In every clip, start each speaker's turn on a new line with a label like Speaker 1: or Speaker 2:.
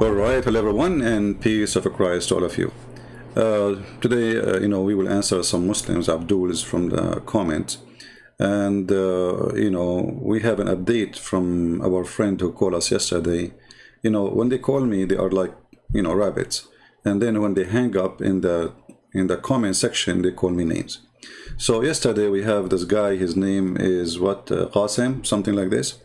Speaker 1: All right, hello everyone, and peace of Christ to all of you. Today, we will answer some Muslims, Abdul's from the comments, and we have an update from our friend who called us yesterday. When they call me, they are like rabbits, and then when they hang up in the comment section, they call me names. So yesterday we have this guy. His name is Qasim, something like this.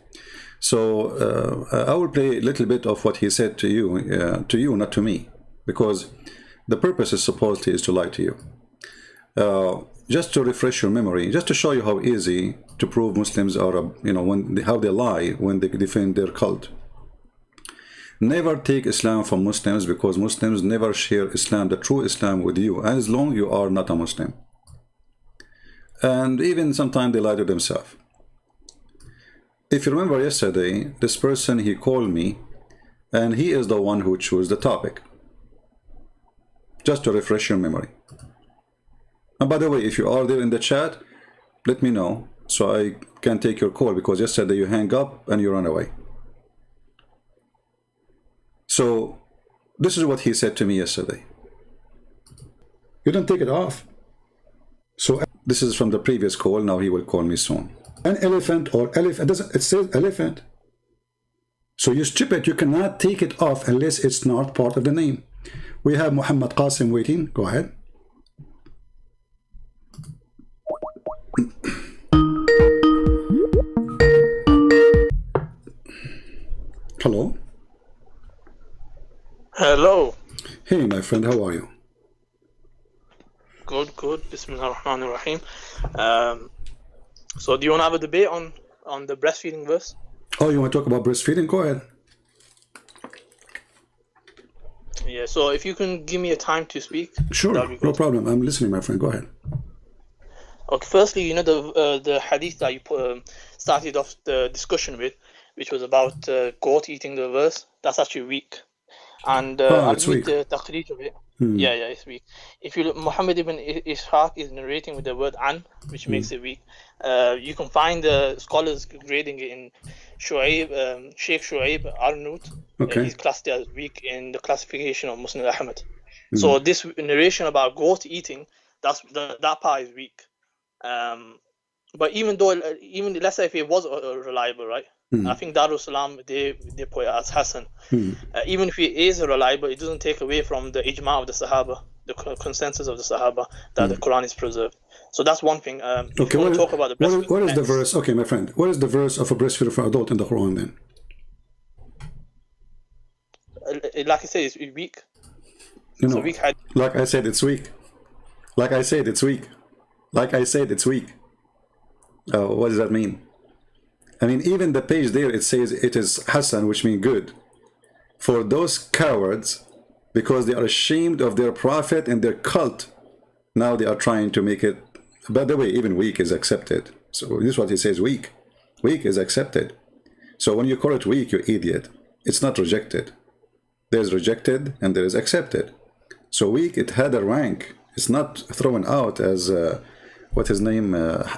Speaker 1: So I will play a little bit of what he said to you, not to me, because the purpose is supposedly is to lie to you. Just to refresh your memory, just to show you how easy to prove Muslims are, how they lie when they defend their cult. Never take Islam from Muslims, because Muslims never share Islam, the true Islam, with you, as long you are not a Muslim. And even sometimes they lie to themselves. If you remember yesterday, this person, he called me, and he is the one who chose the topic. Just to refresh your memory. And by the way, if you are there in the chat, let me know so I can take your call, because yesterday you hang up and you run away. So this is what he said to me yesterday. You don't take it off. So this is from the previous call. Now he will call me soon. An elephant or elephant, it says elephant. So you stupid, you cannot take it off unless it's not part of the name. We have Muhammad Qasim waiting. Go ahead. Hello.
Speaker 2: Hello.
Speaker 1: Hey, my friend, how are you?
Speaker 2: Good, good. Bismillah ar-Rahman ar-Rahim. So do you want to have a debate on the breastfeeding verse?
Speaker 1: Oh, you want to talk about breastfeeding? Go ahead.
Speaker 2: Yeah, so if you can give me a time to speak.
Speaker 1: Sure, no problem. I'm listening, my friend. Go ahead.
Speaker 2: Okay, firstly, the hadith that you started off the discussion with, which was about goat eating the verse, that's actually weak. And I'll read the taqreej of it. Yeah, it's weak. If you look, Muhammad ibn Ishaq is narrating with the word an, which makes it weak. You can find the scholars grading it in Sheikh Shu'aib Arnout.
Speaker 1: Okay.
Speaker 2: He's classed as weak in the classification of Muslim Ahmad. So this narration about goat eating, that part is weak. But even let's say if it was reliable, right? I think Darul Salam, they put it as Hassan. Even if it is reliable, it doesn't take away from the ijma of the Sahaba, the consensus of the Sahaba, that the Quran is preserved. So that's one thing.
Speaker 1: Okay,
Speaker 2: talk about the
Speaker 1: what is the verse? Okay, my friend, what is the verse of a breastfeeder for adult in the Quran then?
Speaker 2: Like I said, it's weak.
Speaker 1: Weak. Like I said, it's weak. Like I said, it's weak. Like I said, it's weak. What does that mean? I mean, even the page there, it says it is Hassan, which means good. For those cowards, because they are ashamed of their prophet and their cult, now they are trying to make it. By the way, even weak is accepted. So this is what he says, weak. Weak is accepted. So when you call it weak, you idiot. It's not rejected. There's rejected and there is accepted. So weak, it had a rank. It's not thrown out as... what his name,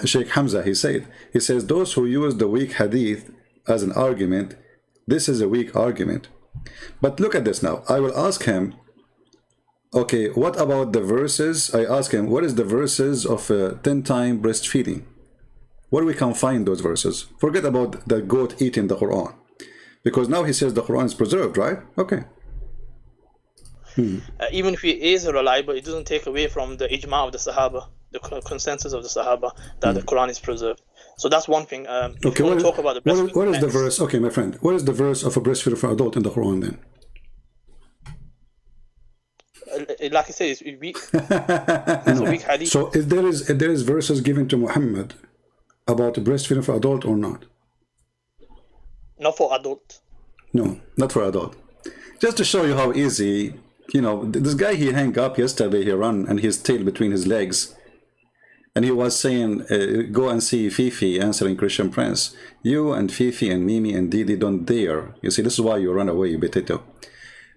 Speaker 1: Sheikh Hamza, he says, those who use the weak hadith as an argument, this is a weak argument. But look at this now. I will ask him, okay, what about the verses? I ask him, what is the verses of 10-time breastfeeding? Where we can find those verses? Forget about the goat eating the Quran. Because now he says the Quran is preserved, right? Okay.
Speaker 2: Even if it is reliable, it doesn't take away from the ijma of the Sahaba, the consensus of the Sahaba, that the Quran is preserved. So that's one thing.
Speaker 1: Okay,
Speaker 2: talk about the
Speaker 1: what is the verse? Okay, my friend, what is the verse of a breastfeeder for adult in the Quran then?
Speaker 2: Like I said, it's weak. It's a weak hadith.
Speaker 1: So if there is verses given to Muhammad about breastfeeding for adult or not?
Speaker 2: Not for adult.
Speaker 1: No, not for adult. Just to show you how easy, this guy, he hung up yesterday, he ran and his tail between his legs. And he was saying, go and see Fifi answering Christian Prince. You and Fifi and Mimi and Didi don't dare. You see, this is why you run away, you potato.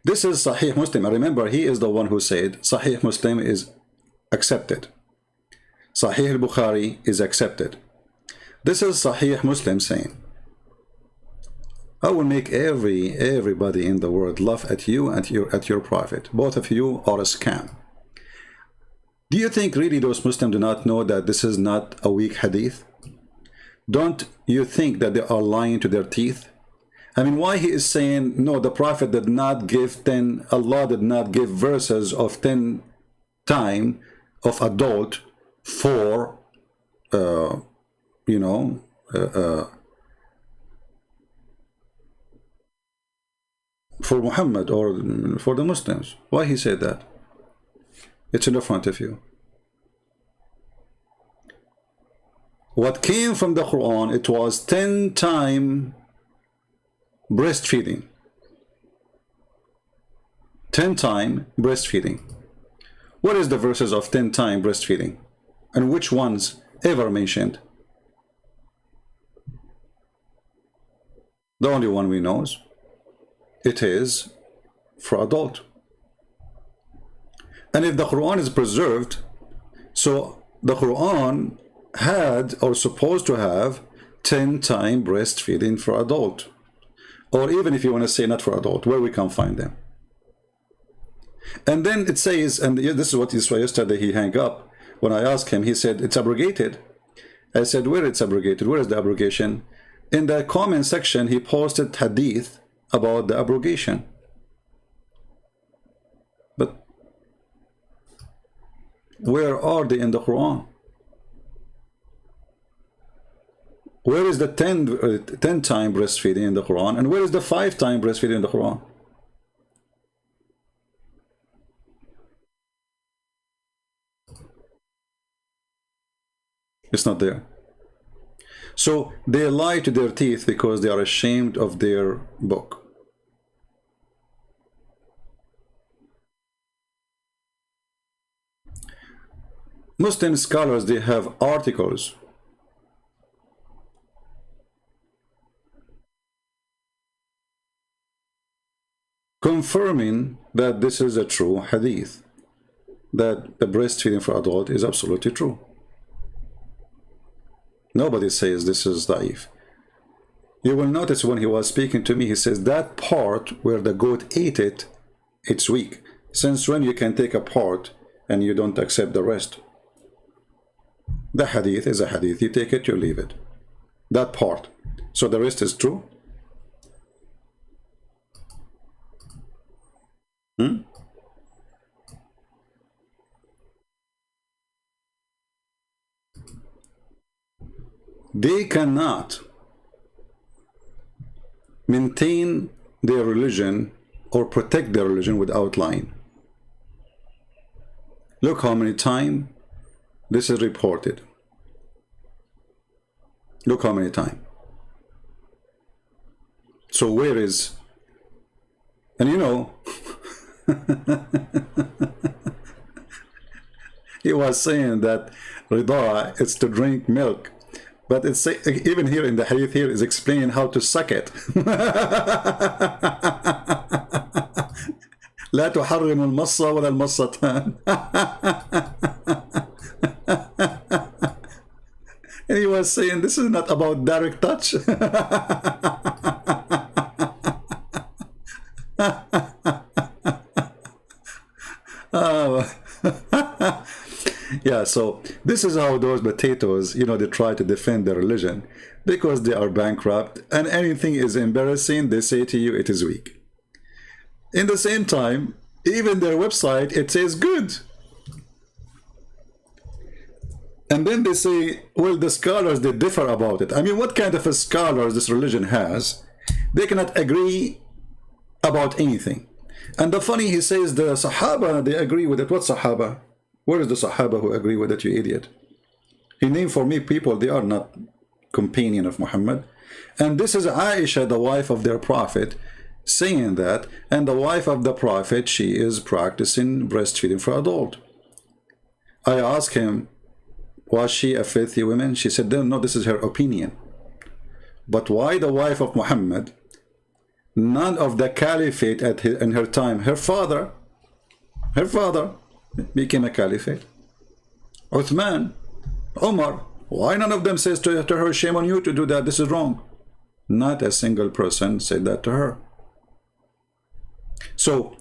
Speaker 1: This is Sahih Muslim. I remember he is the one who said Sahih Muslim is accepted. Sahih al-Bukhari is accepted. This is Sahih Muslim saying. I will make everybody in the world laugh at you and at your prophet. Both of you are a scam. Do you think really those Muslims do not know that this is not a weak hadith? Don't you think that they are lying to their teeth? I mean, why he is saying, no, the prophet did not give 10, Allah did not give verses of 10 time of adult for, you know, for Muhammad or for the Muslims. Why he said that? It's in the front of you. What came from the Quran, it was 10 time breastfeeding. 10 time breastfeeding. What is the verses of 10 time breastfeeding? And which ones ever mentioned? The only one we know, it is for adult. And if the Quran is preserved, so the Quran had or supposed to have 10 time breastfeeding for adult. Or even if you want to say not for adult, where we can find them. And then it says, and this is what yesterday he hung up. When I asked him, he said, it's abrogated. I said, where it's abrogated? Where is the abrogation? In the comment section, he posted hadith about the abrogation. But where are they in the Quran? Where is the 10 time breastfeeding in the Quran? And where is the 5 time breastfeeding in the Quran? It's not there. So they lie to their teeth because they are ashamed of their book. Muslim scholars, they have articles confirming that this is a true hadith, that the breastfeeding for adult is absolutely true. Nobody says this is da'if. You will notice when he was speaking to me, he says that part where the goat ate it, it's weak. Since when you can take a part and you don't accept the rest? The hadith is a hadith. You take it, you leave it. That part. So the rest is true? They cannot maintain their religion or protect their religion without lying. Look how many times this is reported. Look how many times. So where is, and you know, he was saying that rida is to drink milk, but it's even here in the hadith here is explaining how to suck it. لا تحرم المصة ولا المصتان. And he was saying this is not about direct touch. Yeah, so this is how those potatoes, you know, they try to defend their religion because they are bankrupt, and anything is embarrassing, they say to you it is weak. In the same time, even their website, it says good. And then they say, well, the scholars, they differ about it. I mean, what kind of a scholars this religion has? They cannot agree about anything. And the funny, he says the Sahaba, they agree with it. What Sahaba? Where is the Sahaba who agree with it, you idiot? He named for me people, they are not companion of Muhammad. And this is Aisha, the wife of their prophet, saying that, and the wife of the prophet, she is practicing breastfeeding for adult. I asked him, was she a filthy woman? She said, no, this is her opinion. But why the wife of Muhammad? None of the caliphate in her time, her father became a caliphate. Uthman, Umar, why none of them says to her, shame on you to do that, this is wrong? Not a single person said that to her. So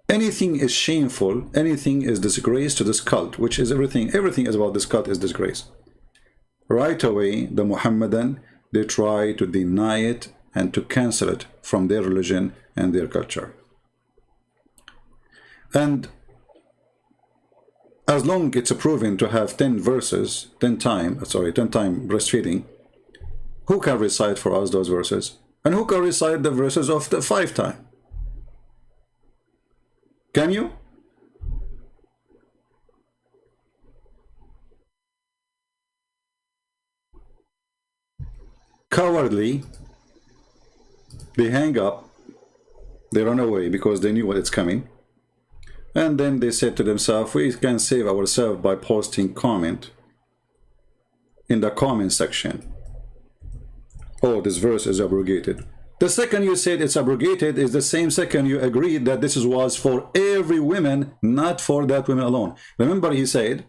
Speaker 1: anything is shameful, anything is disgrace to this cult, which is everything is about this cult is disgrace. Right away, the Muhammadan, they try to deny it and to cancel it from their religion and their culture. And as long it's proven to have 10 verses, 10 time breastfeeding, who can recite for us those verses? And who can recite the verses of the 5 time? Can you? Cowardly, they hang up, they run away because they knew what is coming. And then they said to themselves, we can save ourselves by posting comment in the comment section. Oh, this verse is abrogated. The second you said it's abrogated is the same second you agreed that this was for every woman, not for that woman alone. Remember he said,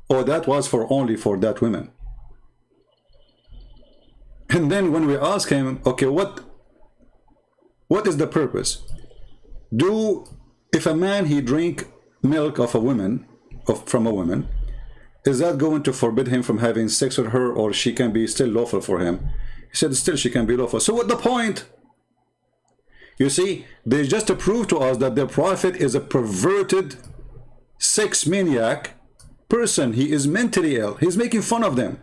Speaker 1: oh, that was for only for that woman. And then when we ask him, okay, what is the purpose? If a man he drink milk of a woman, from a woman, is that going to forbid him from having sex with her, or she can be still lawful for him? He said still she can be lawful. So what's the point? You see, they just to prove to us that the prophet is a perverted sex maniac person. He is mentally ill. He's making fun of them.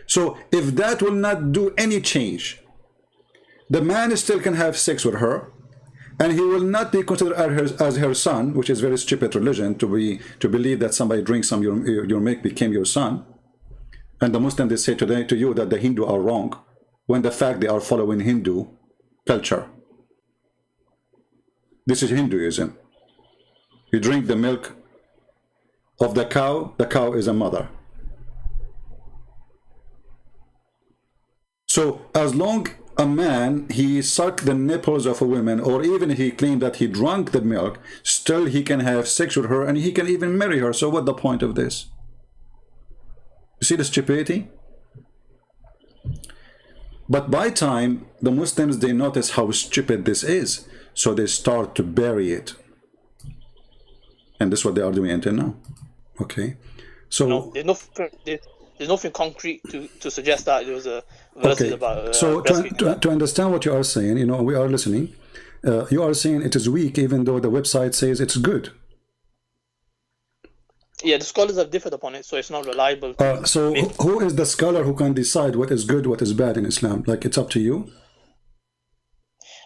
Speaker 1: So if that will not do any change, the man still can have sex with her, and he will not be considered as her son, which is very stupid religion to believe that somebody drinks some your milk became your son. And the Muslims, they say today to you that the Hindu are wrong, when the fact they are following Hindu culture. This is Hinduism. You drink the milk of the cow is a mother. So as long a man, he sucked the nipples of a woman, or even he claimed that he drank the milk, still he can have sex with her and he can even marry her. So what's the point of this? You see the stupidity? But by time, the Muslims, they notice how stupid this is. So they start to bury it. And this is what they are doing until now. Okay. So
Speaker 2: no, there's nothing concrete to suggest that there was a verse about
Speaker 1: so to understand what you are saying, you know, we are listening. You are saying it is weak, even though the website says it's good.
Speaker 2: Yeah, the scholars have differed upon it, so it's not reliable.
Speaker 1: So who is the scholar who can decide what is good, what is bad in Islam? Like, it's up to you?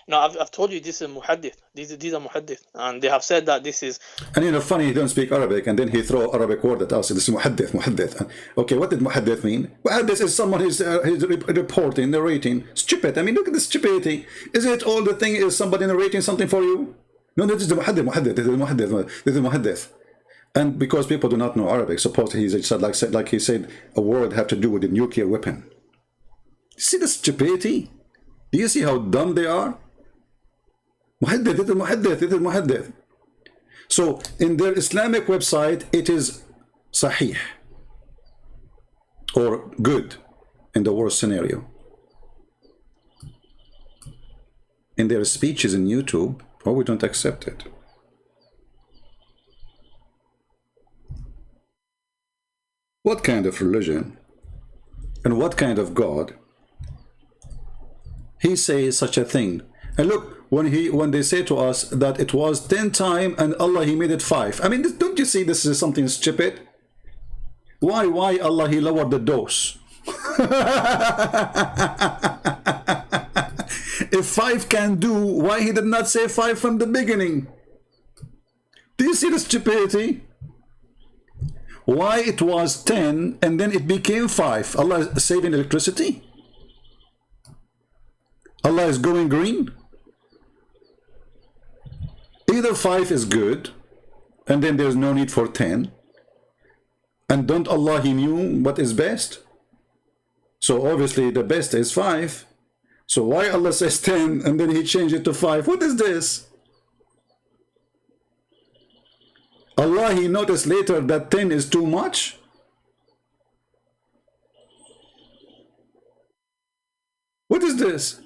Speaker 2: No, I've told you this is muhaddith. These are muhaddith, and they have said that this is.
Speaker 1: And you know, funny, he don't speak Arabic, and then he throw Arabic word at us. This is muhaddith. Okay, what did muhaddith mean? Muhaddith is someone who's reporting, narrating. Stupid. I mean, look at the stupidity. Is it all the thing is somebody narrating something for you? No, this is the muhaddith. This is muhaddith. And because people do not know Arabic, suppose he said like he said a word have to do with a nuclear weapon. See the stupidity? Do you see how dumb they are? Muhaddith, it is muhaddith, it is muhaddith. So in their Islamic website, it is sahih, or good in the worst scenario. In their speeches in YouTube, well, we don't accept it. What kind of religion and what kind of God he says such a thing? And look, when they say to us that it was 10 times and Allah he made it 5. I mean, don't you see this is something stupid? Why Allah he lowered the dose? If 5 can do, why he did not say 5 from the beginning? Do you see the stupidity? Why it was 10 and then it became 5? Allah is saving electricity? Allah is going green? Either 5 is good, and then there's no need for 10. And don't Allah, he knew what is best? So obviously the best is 5. So why Allah says 10 and then he changed it to 5? What is this? Allah, he noticed later that 10 is too much? What is this?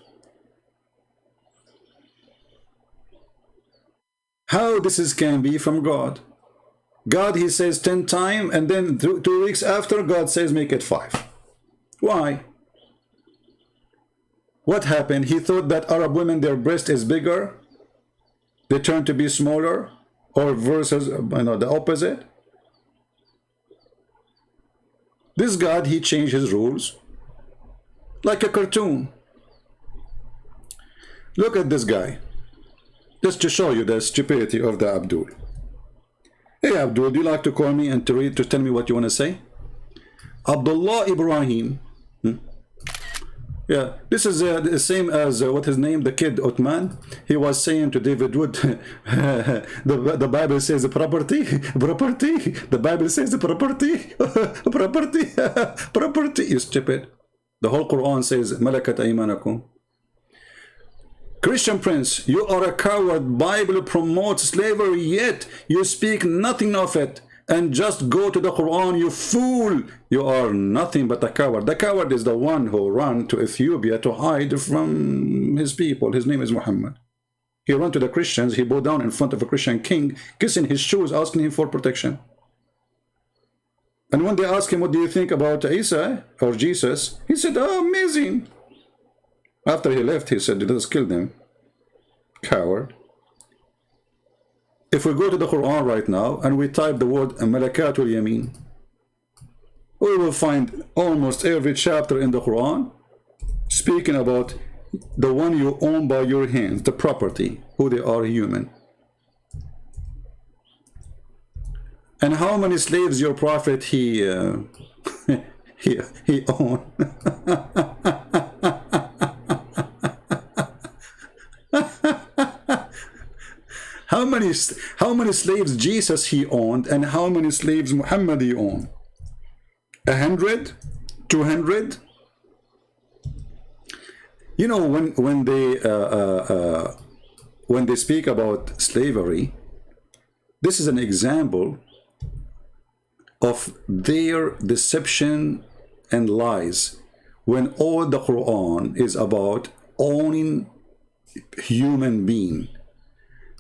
Speaker 1: How this can be from God? God, he says 10 times, and then 2 weeks after, God says make it 5. Why? What happened? He thought that Arab women, their breast is bigger, they turn to be smaller, or versus, the opposite. This God, he changed his rules like a cartoon. Look at this guy, just to show you the stupidity of the Abdul. Hey Abdul, do you like to call me and to tell me what you want to say? Abdullah Ibrahim. Yeah, this is the same as what his name, the kid Uthman. He was saying to David Wood, the Bible says the property. The Bible says the property. You stupid. The whole Quran says, Malakat aymanakum. Christian Prince, you are a coward. Bible promotes slavery, yet you speak nothing of it. And just go to the Quran, you fool. You are nothing but a coward. The coward is the one who ran to Ethiopia to hide from his people. His name is Muhammad. He ran to the Christians. He bowed down in front of a Christian king, kissing his shoes, asking him for protection. And when they asked him, what do you think about Isa or Jesus? He said, oh, amazing. After he left, he said, let us kill them. Coward. If we go to the Quran right now and we type the word Malakatul Yamin, we will find almost every chapter in the Quran speaking about the one you own by your hands, the property, who they are, human. And how many slaves your prophet he owned? How many slaves Jesus he owned, and how many slaves Muhammad he owned? 100? 200? You know, when they speak about slavery, this is an example of their deception and lies, when all the Quran is about owning human being.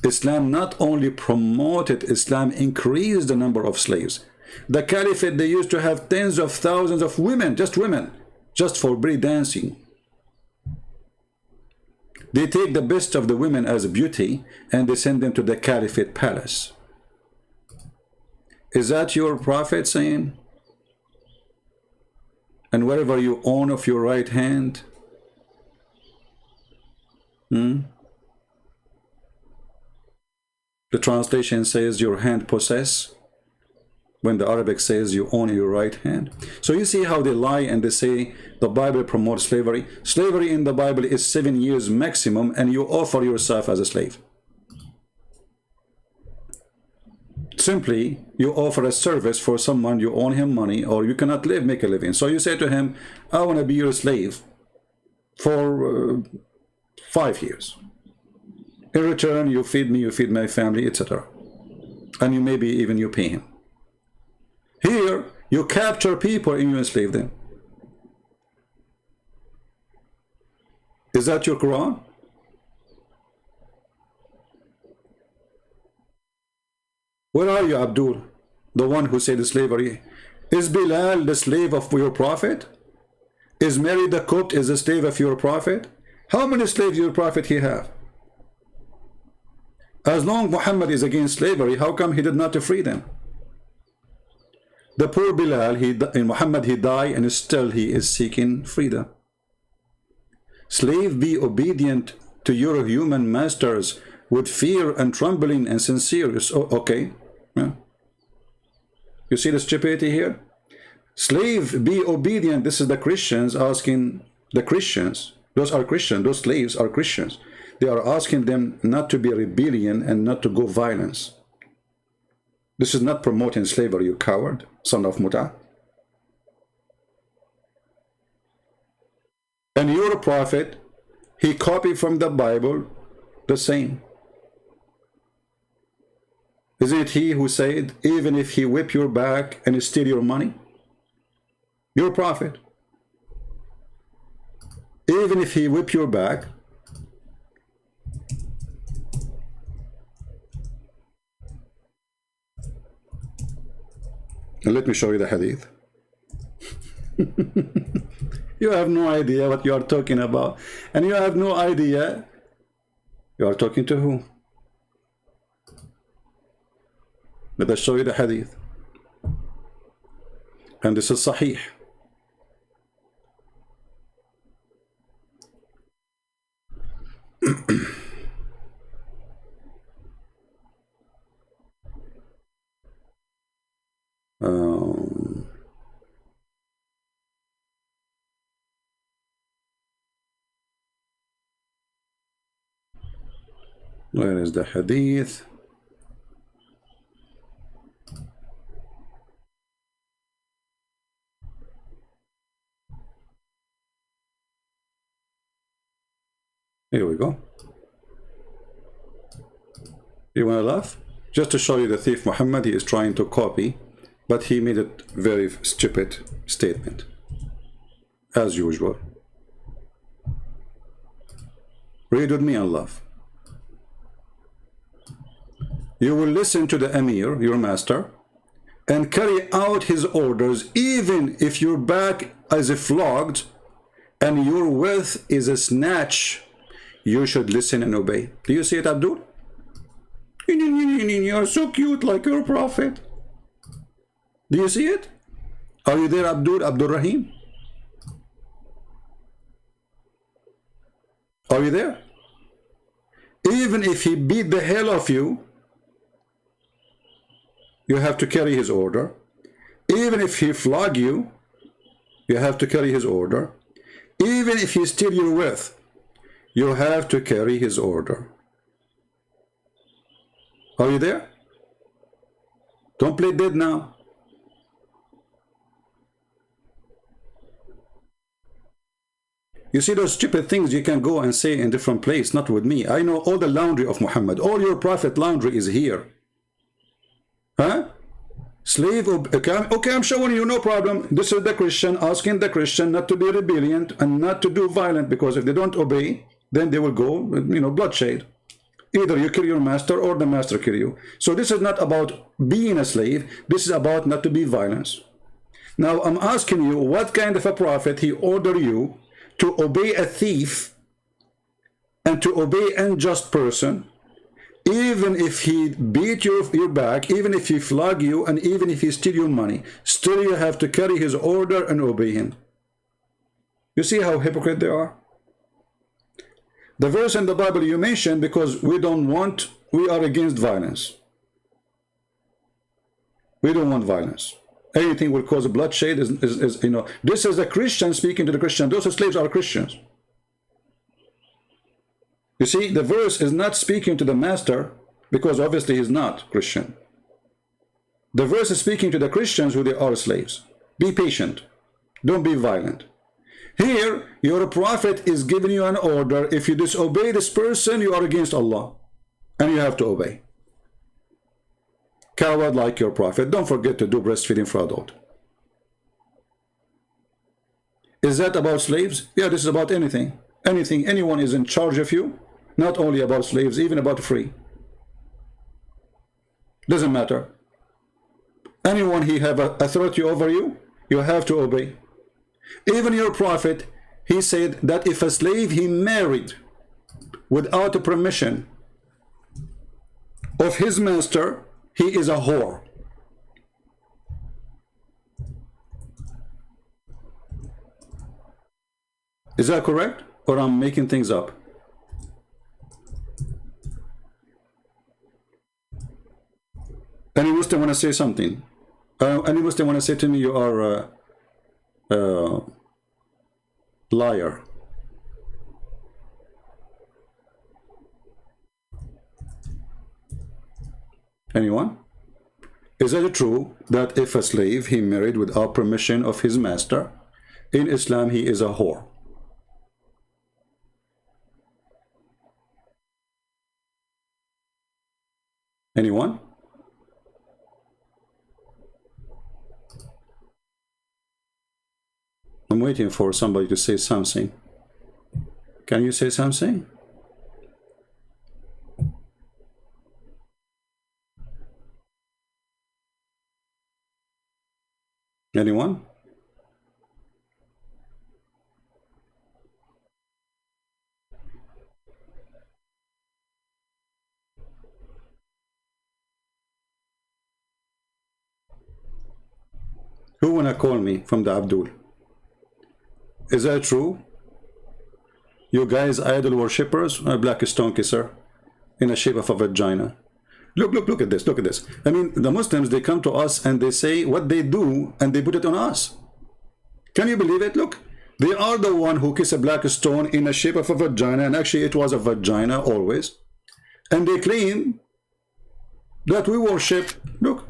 Speaker 1: Islam not only promoted, Islam increased the number of slaves. The caliphate, they used to have tens of thousands of women, just for break dancing. They take the best of the women as beauty and they send them to the caliphate palace. Is that your prophet saying? And whatever you own of your right hand, the translation says your hand possess, when the Arabic says you own your right hand. So you see how they lie and they say the Bible promotes slavery. Slavery in the Bible is 7 years maximum, and you offer yourself as a slave. Simply, you offer a service for someone, you owe him money, or you cannot make a living. So you say to him, I want to be your slave for 5 years. In return, you feed me, you feed my family, etc. And you maybe even you pay him. Here, you capture people and you enslave them. Is that your Quran? Where are you, Abdul? The one who said slavery. Is Bilal the slave of your prophet? Is Mary the Copt is the slave of your prophet? How many slaves your prophet he have? As long Muhammad is against slavery, how come he did not free them? The poor Bilal, in Muhammad he died, and still he is seeking freedom. Slave, be obedient to your human masters with fear and trembling and sincere. Okay. Yeah. You see the stupidity here? Slave, be obedient. This is the Christians asking the Christians. Those are Christians. Those slaves are Christians. They are asking them not to be rebellion and not to go violence. This is not promoting slavery, you coward, son of Muta. And your prophet, he copied from the Bible the same. Isn't it he who said, even if he whip your back and steal your money? Your prophet. even if he whip your back, and let me show you the hadith. You have no idea what you are talking about, and you have no idea you are talking to who. Let us show you the hadith, and this is sahih. Where is the hadith? Here we go. You want to laugh? Just to show you the thief Muhammad, he is trying to copy, but he made a very stupid statement, as usual. Read with me and laugh. You will listen to the Emir, your master, and carry out his orders, even if your back is flogged and your wealth is a snatch. You should listen and obey. Do you see it, Abdul? You're so cute, like your prophet. Do you see it? Are you there, Abdul Rahim? Are you there? Even if he beat the hell of you, you have to carry his order. Even if he flog you, you have to carry his order. Even if he steal your wealth, you have to carry his order. Are you there? Don't play dead now. You see those stupid things you can go and say in different place, not with me. I know all the laundry of Muhammad. All your prophet laundry is here. Huh? Slave, okay, I'm showing you, no problem. This is the Christian, asking the Christian not to be rebellion and not to do violent, because if they don't obey, then they will go, bloodshed. Either you kill your master or the master kill you. So this is not about being a slave. This is about not to be violence. Now I'm asking you, what kind of a prophet he ordered you to obey a thief and to obey an unjust person? Even if he beat your back, even if he flog you, and even if he steal your money, still you have to carry his order and obey him. You see how hypocrite they are? The verse in the Bible you mentioned, because we are against violence. We don't want violence. Anything will cause bloodshed is this is a Christian speaking to the Christian. Those slaves are Christians. You see, the verse is not speaking to the master, because obviously he's not Christian. The verse is speaking to the Christians who they are slaves. Be patient. Don't be violent. Here, your prophet is giving you an order. If you disobey this person, you are against Allah. And you have to obey. Coward like your prophet. Don't forget to do breastfeeding for adult. Is that about slaves? Yeah, this is about anything. Anyone is in charge of you. Not only about slaves, even about free. Doesn't matter. Anyone he have authority over you, you have to obey. Even your prophet, he said that if a slave he married without the permission of his master, he is a whore. Is that correct? Or I'm making things up? Any Muslim want to say something? Any Muslim want to say to me, you are a liar? Anyone? Is it true that if a slave he married without permission of his master, in Islam he is a whore? Anyone? I'm waiting for somebody to say something. Can you say something? Anyone? Who wanna call me from the Abdul? Is that true? You guys idol worshippers, a black stone kisser in the shape of a vagina. Look at this, look at this. I mean, the Muslims, they come to us and they say what they do and they put it on us. Can you believe it? Look, they are the one who kiss a black stone in the shape of a vagina, and actually it was a vagina always. And they claim that we worship, look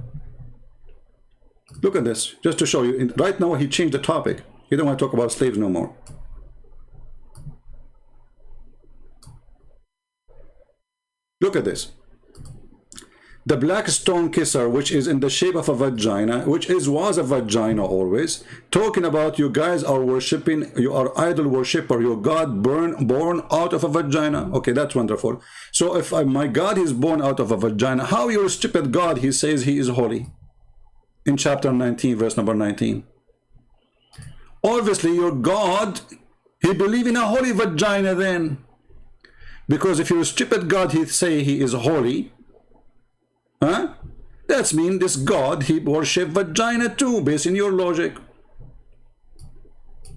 Speaker 1: at this, just to show you. Right now he changed the topic. He don't want to talk about slaves no more. Look at this. The black stone kisser, which is in the shape of a vagina, was a vagina always, talking about you guys are worshipping, you are idol worshipper, your God born out of a vagina. Okay, that's wonderful. So if my God is born out of a vagina, how your stupid God, he says he is holy? In chapter 19, verse number 19. Obviously, your God, he believe in a holy vagina then. Because if your stupid God, he say he is holy, huh? That's mean this God, he worship vagina too, based in your logic.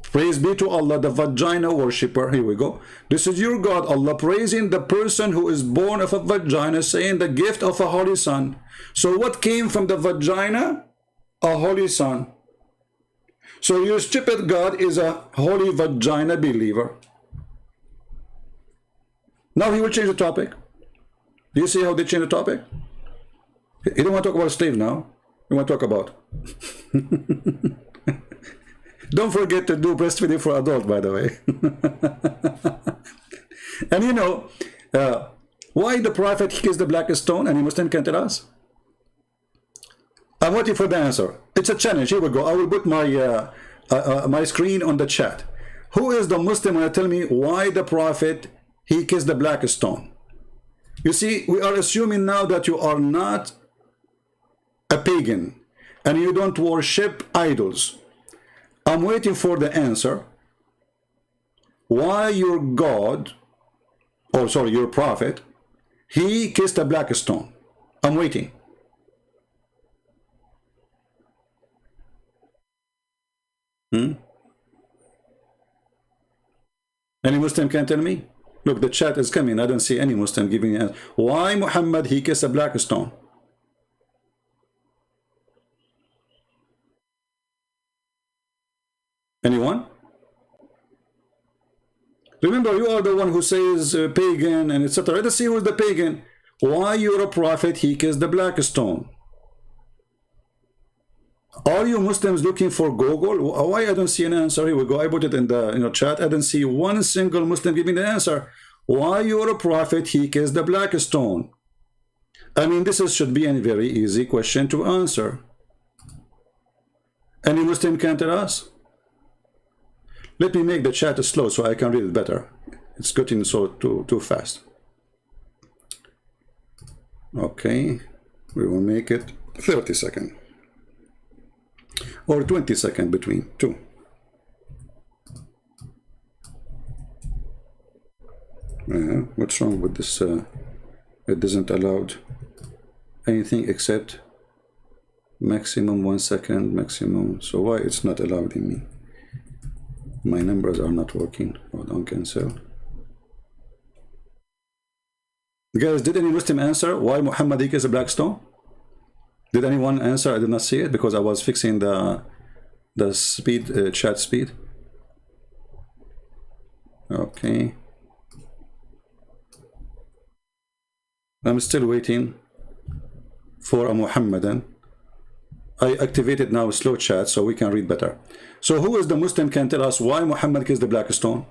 Speaker 1: Praise be to Allah, the vagina worshipper. Here we go. This is your God, Allah, praising the person who is born of a vagina, saying the gift of a holy son. So what came from the vagina? A holy son. So your stupid God is a holy vagina believer. Now he will change the topic. Do you see how they change the topic? He don't want to talk about slaves now. He want to talk about. Don't forget to do breastfeeding for adult, by the way. And you know, why the prophet kissed the black stone and he Muslim can't tell us? I'm waiting for the answer. It's a challenge. Here we go. I will put my my screen on the chat. Who is the Muslim who will tell me why the prophet he kissed the black stone? You see, we are assuming now that you are not a pagan and you don't worship idols. I'm waiting for the answer. Why your God, or sorry, your prophet, he kissed a black stone? I'm waiting. Any Muslim can tell me? Look, the chat is coming. I don't see any Muslim giving an answer. Why Muhammad he kissed a black stone? Anyone? Remember, you are the one who says pagan and etc. Let's see who's the pagan. Why your prophet he kissed the black stone? Are you Muslims looking for Google? Why I don't see an answer? Here we go. I put it in the chat. I don't see one single Muslim giving the answer. Why your prophet he kissed the black stone? I mean, this should be a very easy question to answer. Any Muslim can tell us? Let me make the chat slow so I can read it better. It's getting so too fast. Okay, we will make it 30 seconds. Or 20 seconds between two. What's wrong with this? It doesn't allow anything except maximum 1 second maximum. So why it's not allowed in me? My numbers are not working. Hold on, cancel. Guys, did any Muslim answer why Muhammad is a black stone? Did anyone answer? I did not see it because I was fixing the speed, chat speed. Okay. I'm still waiting for a Muhammadan. I activated now slow chat so we can read better. So who is the Muslim can tell us why Muhammad kissed the black stone?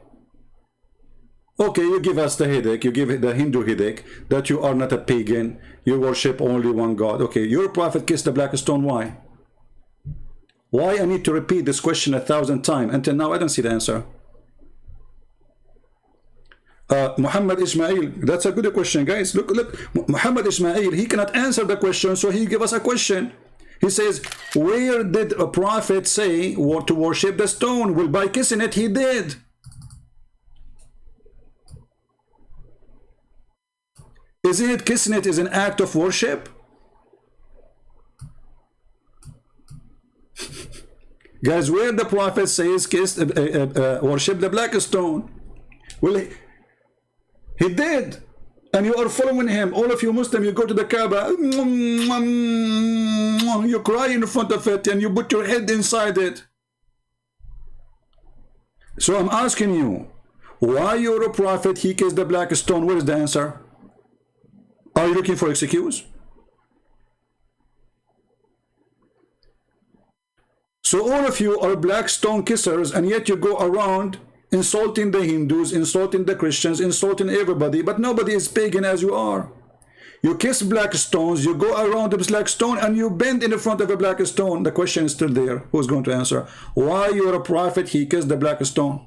Speaker 1: Okay, you give us the headache, you give the Hindu headache, that you are not a pagan, you worship only one God. Okay, your prophet kissed the black stone, why? Why I need to repeat this question 1,000 times? Until now, I don't see the answer. Muhammad Ismail, that's a good question, guys. Look, Muhammad Ismail, he cannot answer the question, so he give us a question. He says, where did a prophet say to worship the stone? Well, by kissing it, he did. Isn't it kissing it is an act of worship? Guys, where the prophet says worship the black stone? Well, he did. And you are following him. All of you Muslims, you go to the Kaaba, you cry in front of it, and you put your head inside it. So I'm asking you, why your prophet, he kissed the black stone? What is the answer? Are you looking for excuse? So all of you are black stone kissers, and yet you go around insulting the Hindus, insulting the Christians, insulting everybody, but nobody is pagan as you are. You kiss black stones, you go around the black stone, and you bend in the front of a black stone. The question is still there. Who's going to answer? Why you're a prophet, he kissed the black stone?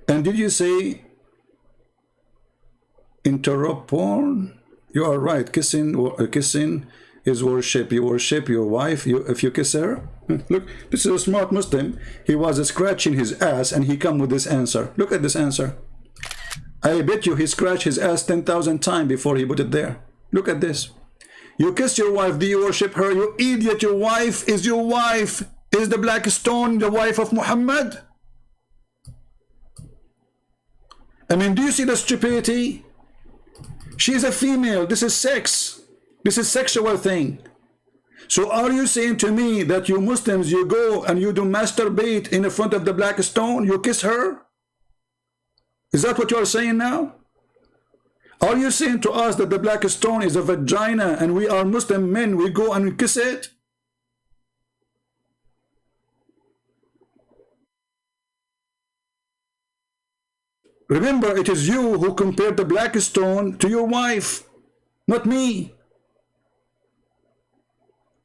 Speaker 1: And did you say interrupt porn? You are right. Kissing is worship. You worship your wife. If you kiss her, look, this is a smart Muslim. He was scratching his ass, and he come with this answer. Look at this answer. I bet you he scratched his ass 10,000 times before he put it there. Look at this. You kiss your wife. Do you worship her? You idiot. Your wife is your wife. Is the black stone the wife of Muhammad? I mean, do you see the stupidity? She's a female. This is sex. This is sexual thing. So are you saying to me that you Muslims, you go and you do masturbate in the front of the black stone? You kiss her? Is that what you are saying now? Are you saying to us that the black stone is a vagina and we are Muslim men, we go and we kiss it? Remember, it is you who compared the black stone to your wife, not me.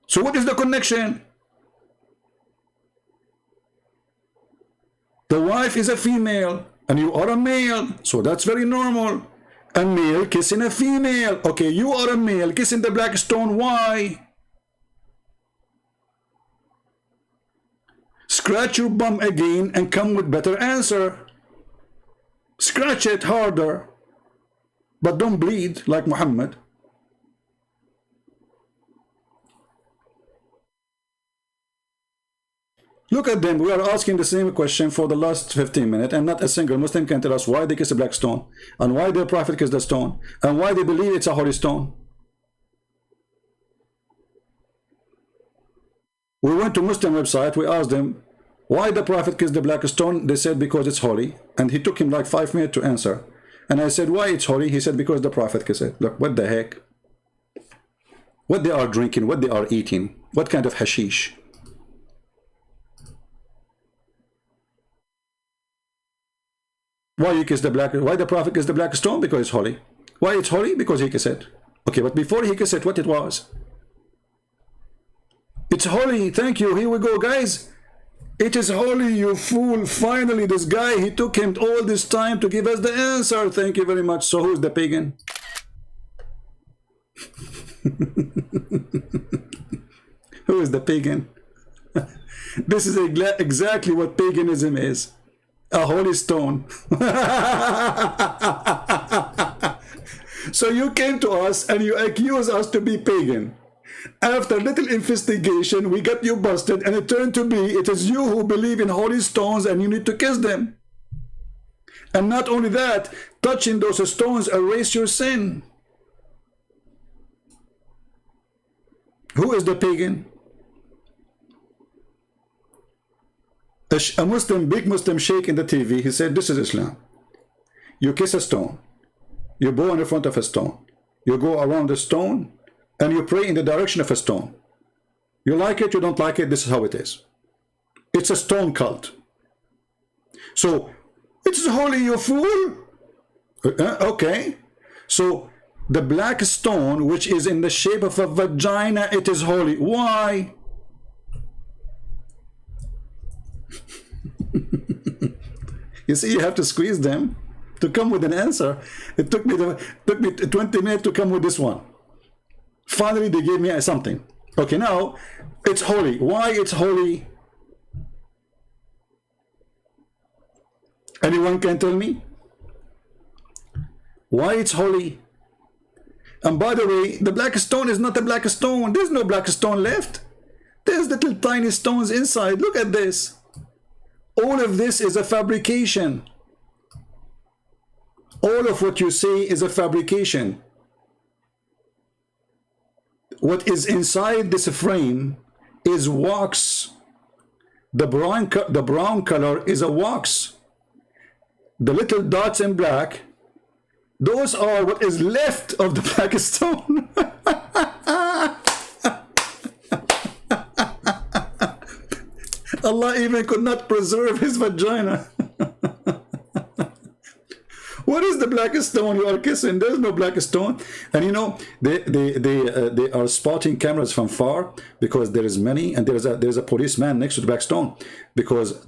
Speaker 1: So what is the connection? The wife is a female and you are a male, so that's very normal. A male kissing a female. Okay, you are a male kissing the black stone. Why? Scratch your bum again and come with better answer. Scratch it harder, but don't bleed like Muhammad. Look at them. We are asking the same question for the last 15 minutes, and not a single Muslim can tell us why they kiss a black stone, and why their prophet kissed the stone, and why they believe it's a holy stone. We went to Muslim website, we asked them, why the prophet kissed the black stone? They said because it's holy, and he took him like 5 minutes to answer. And I said, why it's holy? He said because the prophet kissed it. Look, what the heck? What they are drinking, what they are eating, what kind of hashish? Why you kiss the black? Why the prophet kissed the black stone? Because it's holy. Why it's holy? Because he kissed it. Okay, but before he kissed it, what it was? It's holy. Thank you. Here we go, guys. It is holy, you fool. Finally, this guy, he took him all this time to give us the answer. Thank you very much. So who's the pagan? Who is the pagan? This is exactly what paganism is. A holy stone. So you came to us and you accused us to be pagan. After little investigation, we got you busted, and it turned to be it is you who believe in holy stones and you need to kiss them. And not only that, touching those stones erase your sin. Who is the pagan? A Muslim, big Muslim sheikh in the TV, he said, this is Islam. You kiss a stone. You bow in the front of a stone. You go around the stone, and you pray in the direction of a stone. You like it, you don't like it, this is how it is. It's a stone cult. So, it's holy, you fool. Okay. So, the black stone, which is in the shape of a vagina, it is holy. Why? You see, you have to squeeze them to come with an answer. It took me 20 minutes to come with this one. Finally, they gave me something. Okay, now it's holy. Why it's holy? Anyone can tell me why it's holy? And by the way, the black stone is not a black stone. There's no black stone left. There's little tiny stones inside. Look at this. All of this is a fabrication. All of what you see is a fabrication. What is inside this frame is wax. The brown color is a wax. The little dots in black, those are what is left of the black stone. Allah even could not preserve his vagina. What is the black stone you are kissing? There's no black stone. And you know, they are spotting cameras from far because there is many, and there's a policeman next to the black stone, because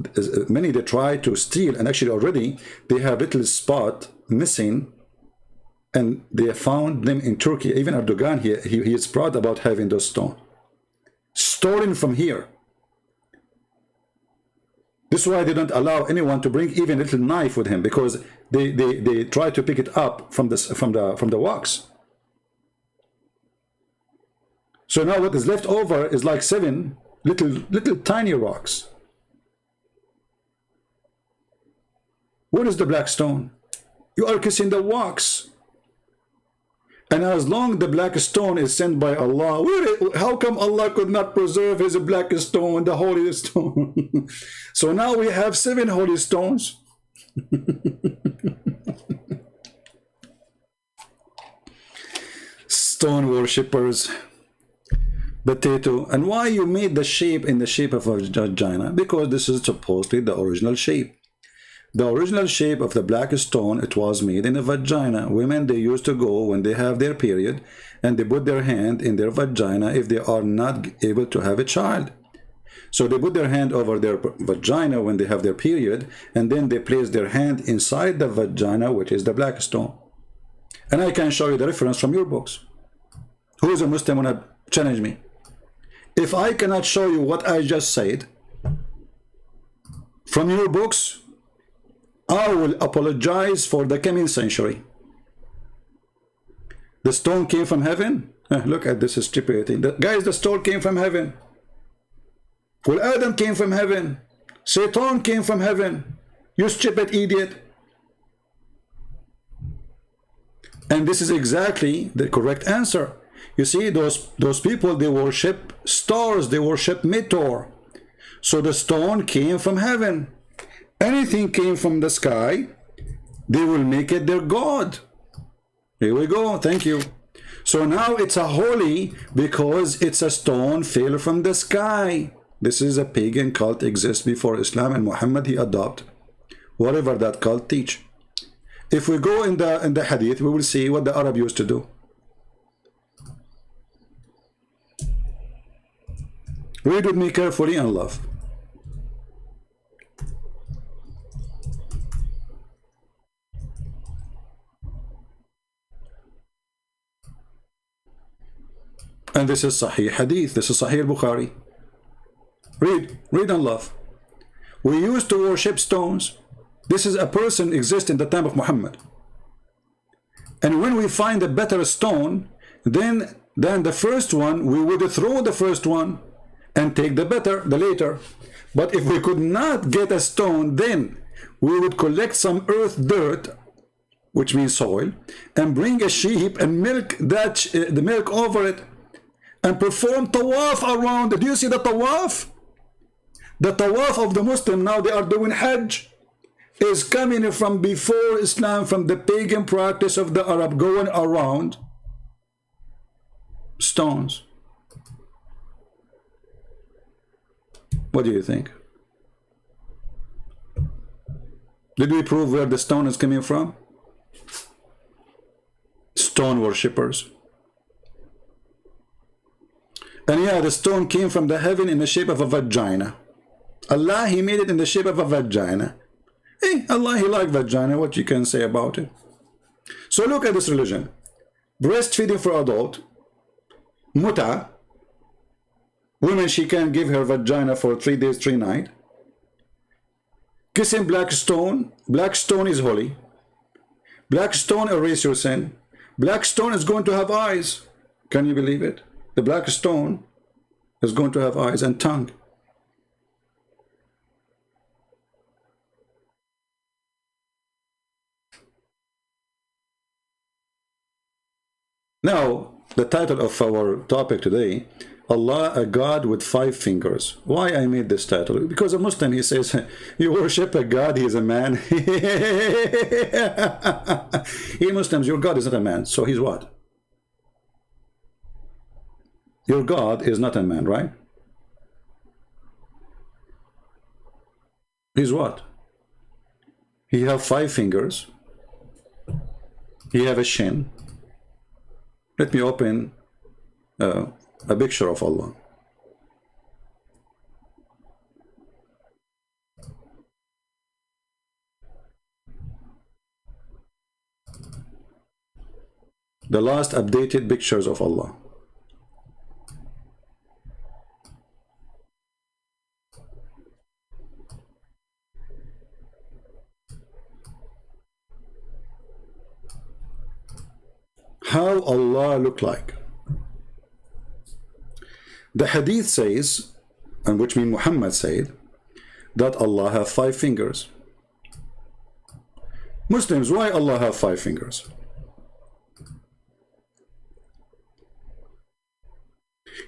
Speaker 1: many they try to steal, and actually already they have little spot missing, and they have found them in Turkey. Even Erdogan here, he is proud about having those stones stolen from here. This is why they don't allow anyone to bring even a little knife with him, because they try to pick it up from the wax. So now what is left over is like 7 little tiny rocks. What is the black stone? You are kissing the wax. And as long the black stone is sent by Allah, how come Allah could not preserve his black stone, the holy stone? So now we have 7 holy stones. Stone worshippers. Potato. And why you made the shape in the shape of a vagina? Because this is supposedly the original shape. The original shape of the black stone, it was made in a vagina. Women, they used to go when they have their period, and they put their hand in their vagina if they are not able to have a child. So they put their hand over their vagina when they have their period, and then they place their hand inside the vagina, which is the black stone. And I can show you the reference from your books. Who is a Muslim wanna challenge me? If I cannot show you what I just said from your books, I will apologize for the coming century. The stone came from heaven? Look at this stupidity. Guys, the stone came from heaven. Well, Adam came from heaven. Satan came from heaven. You stupid idiot. And this is exactly the correct answer. You see, those people, they worship stars. They worship meteor. So the stone came from heaven. Anything came from the sky, they will make it their god. Here we go. Thank you. So now it's a holy because it's a stone fell from the sky. This is a pagan cult exists before Islam, and Muhammad, he adopt whatever that cult teach. If we go in the hadith, we will see what the Arab used to do. Read with me carefully and love. And this is Sahih Hadith. This is Sahih Bukhari. Read and love. We used to worship stones. This is a person exists in the time of Muhammad. And when we find a better stone, then the first one, we would throw the first one and take the later. But if we could not get a stone, then we would collect some earth dirt, which means soil, and bring a sheep and milk the milk over it, and perform tawaf around it. Do you see the tawaf? The tawaf of the Muslim, now they are doing Hajj, is coming from before Islam, from the pagan practice of the Arab, going around stones. What do you think? Did we prove where the stone is coming from? Stone worshippers. And yeah, the stone came from the heaven in the shape of a vagina. Allah, he made it in the shape of a vagina. Allah, he like vagina, what you can say about it? So look at this religion. Breastfeeding for adult, muta, women, she can give her vagina for 3 days, 3 nights. Kissing black stone is holy. Black stone erase your sin. Black stone is going to have eyes. Can you believe it? The black stone is going to have eyes and tongue. Now, the title of our topic today, Allah, a God with 5 fingers. Why I made this title? Because a Muslim, he says, you worship a God, he is a man. You Muslims, your God is not a man, so he's what? Your God is not a man, right? He's what? He have 5 fingers. He have a shin. Let me open a picture of Allah. The last updated pictures of Allah. How Allah look like? The hadith says, and which means Muhammad said, that Allah have 5 fingers. Muslims, why Allah have 5 fingers?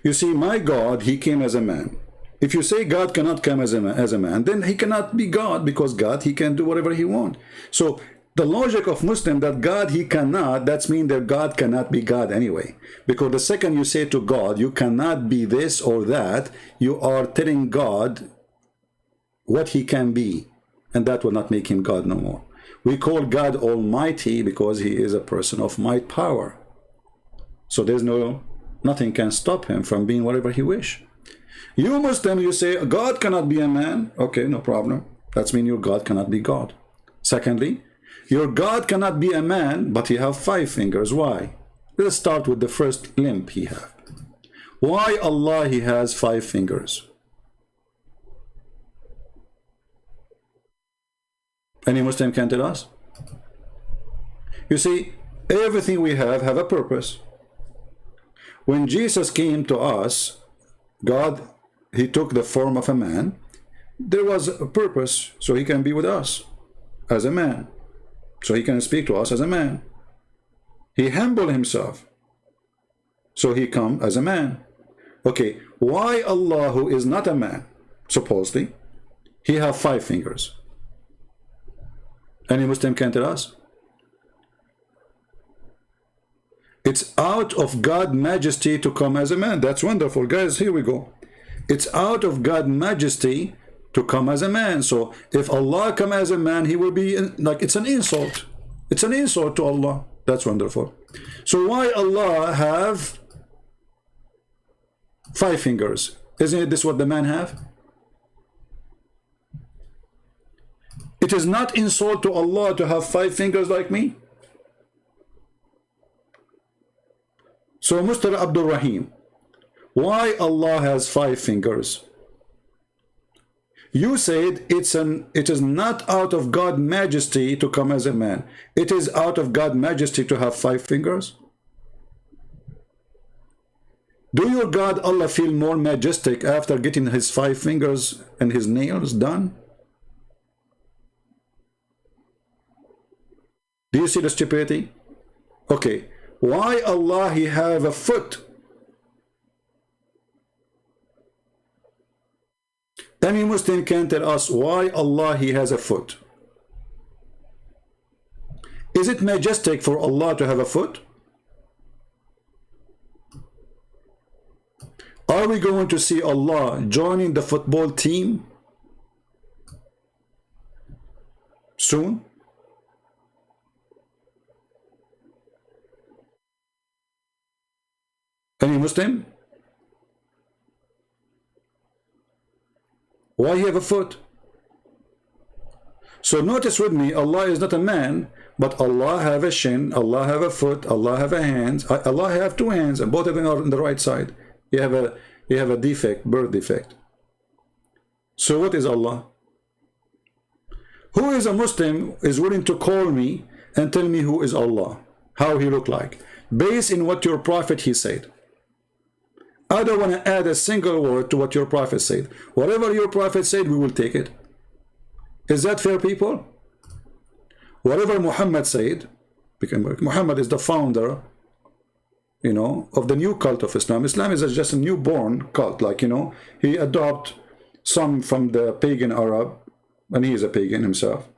Speaker 1: You see, my God, he came as a man. If you say God cannot come as a man, then he cannot be God, because God, he can do whatever he wants. So the logic of Muslim that God, he cannot, that's mean that God cannot be God anyway. Because the second you say to God, you cannot be this or that, you are telling God what he can be. And that will not make him God no more. We call God Almighty because he is a person of might power. So there's nothing can stop him from being whatever he wish. You Muslim, you say God cannot be a man. Okay, no problem. That's mean your God cannot be God. Secondly, your God cannot be a man, but he have 5 fingers. Why? Let's start with the first limb he have. Why Allah he has 5 fingers? Any Muslim can tell us? You see, everything we have a purpose. When Jesus came to us, God, he took the form of a man. There was a purpose, so he can be with us as a man. So he can speak to us as a man. He humbled himself, so he come as a man. Okay, why Allah, who is not a man, supposedly, he have 5 fingers? Any Muslim can tell us? It's out of God's majesty to come as a man. That's wonderful. Guys, here we go. It's out of God's majesty to come as a man. So if Allah come as a man, he will be like, it's an insult. It's an insult to Allah. That's wonderful. So why Allah have 5 fingers? Isn't this what the man have? It is not insult to Allah to have 5 fingers like me. So Mr. Abdul Rahim, why Allah has 5 fingers? You said it is not out of God's majesty to come as a man. It is out of God's majesty to have 5 fingers. Do your God Allah feel more majestic after getting his 5 fingers and his nails done? Do you see the stupidity? Okay, why Allah he have a foot? Any Muslim can tell us why Allah he has a foot? Is it majestic for Allah to have a foot? Are we going to see Allah joining the football team soon? Any Muslim? Why he have a foot? So notice with me, Allah is not a man, but Allah have a shin, Allah have a foot, Allah have a hand, Allah have two hands, and both of them are on the right side. You have a defect, birth defect. So what is Allah? Who is a Muslim is willing to call me and tell me who is Allah, how he look like, based in what your prophet he said. I don't want to add a single word to what your prophet said. Whatever your prophet said, we will take it. Is that fair, people? Whatever Muhammad said, because Muhammad is the founder, you know, of the new cult of Islam. Islam is just a newborn cult, like, you know, he adopted some from the pagan Arab, and he is a pagan himself,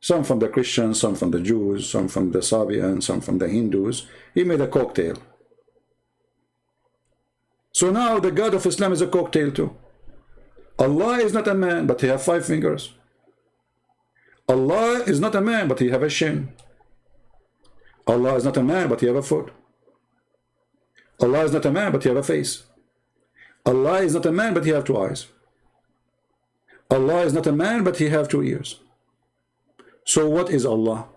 Speaker 1: some from the Christians, some from the Jews, some from the Sabians, some from the Hindus. He made a cocktail. So now the God of Islam is a cocktail too. Allah is not a man, but he have 5 fingers. Allah is not a man, but he have a shin. Allah is not a man, but he have a foot. Allah is not a man, but he have a face. Allah is not a man, but he have 2 eyes. Allah is not a man, but he have 2 ears. So what is Allah?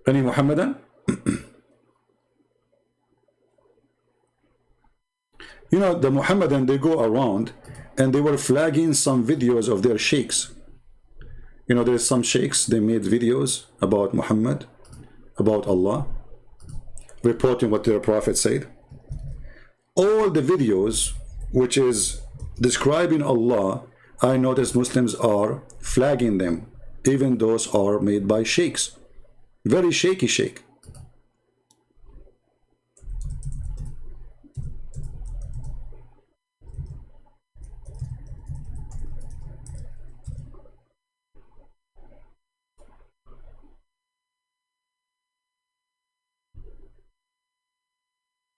Speaker 1: Any Muhammadan? You know, the Muhammadan, they go around and they were flagging some videos of their sheikhs. You know, there's some sheikhs, they made videos about Muhammad, about Allah, reporting what their prophet said. All the videos which is describing Allah, I notice Muslims are flagging them. Even those are made by sheikhs. Very shaky sheikh.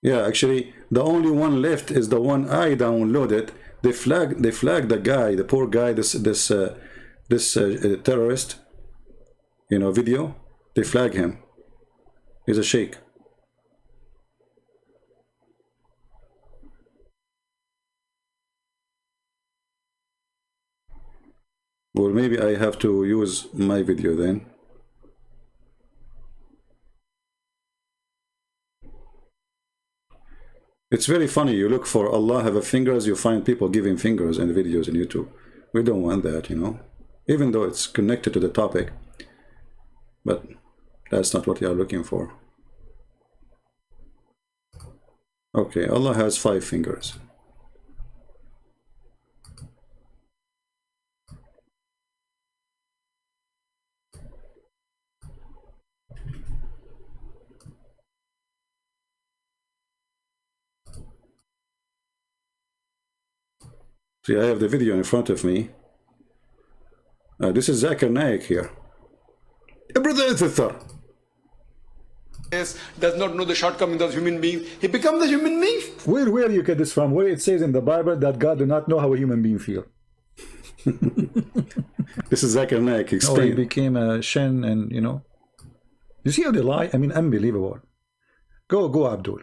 Speaker 1: Yeah, actually, the only one left is the one I downloaded. They flagged the guy, the poor guy, this terrorist, you know, video. They flag him. He's a sheikh. Well, maybe I have to use my video then. It's very funny. You look for Allah have a fingers, you find people giving fingers in videos on YouTube. We don't want that, you know, even though it's connected to the topic. But that's not what you are looking for. Okay, Allah has 5 fingers. See, I have the video in front of me. This is Zakir Naik here. Brother and sister.
Speaker 3: Does not know the shortcomings of human beings. He becomes a human being.
Speaker 1: Where you get this from? Where it says in the Bible that God do not know how a human being feel. This is Zakir Naik. Explain. Oh, he became a Shen, and you know. You see how they lie? I mean, unbelievable. Go, Abdul.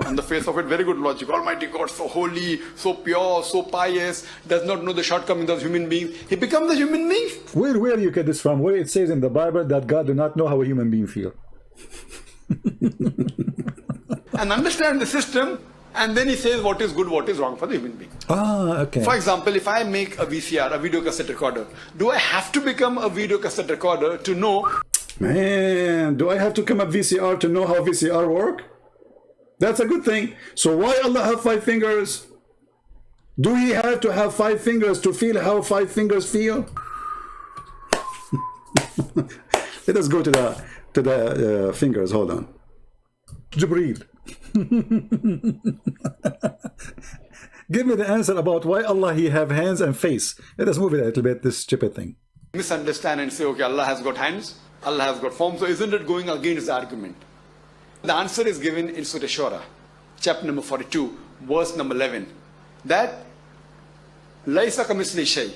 Speaker 3: On the face of it, very good logic. Almighty God, so holy, so pure, so pious, does not know the shortcomings of human beings. He becomes a human being.
Speaker 1: Where you get this from? Where it says in the Bible that God do not know how a human being feel.
Speaker 3: And understand the system, and then he says what is good, what is wrong for the human being.
Speaker 1: Ah, okay.
Speaker 3: For example, if I make a VCR, a video cassette recorder, do I have to become a video cassette recorder to know?
Speaker 1: Man, do I have to come up VCR to know how VCR work? That's a good thing. So why Allah have 5 fingers? Do he have to have 5 fingers to feel how 5 fingers feel? Let us go to the fingers. Hold on. Jibreel. Give me the answer about why Allah he have hands and face. Let us move it a little bit, this stupid thing.
Speaker 3: Misunderstand and say, okay, Allah has got hands, Allah has got form, so isn't it going against the argument? The answer is given in Surah Shura, chapter number 42, verse number 11. That Laisa kamisli shay.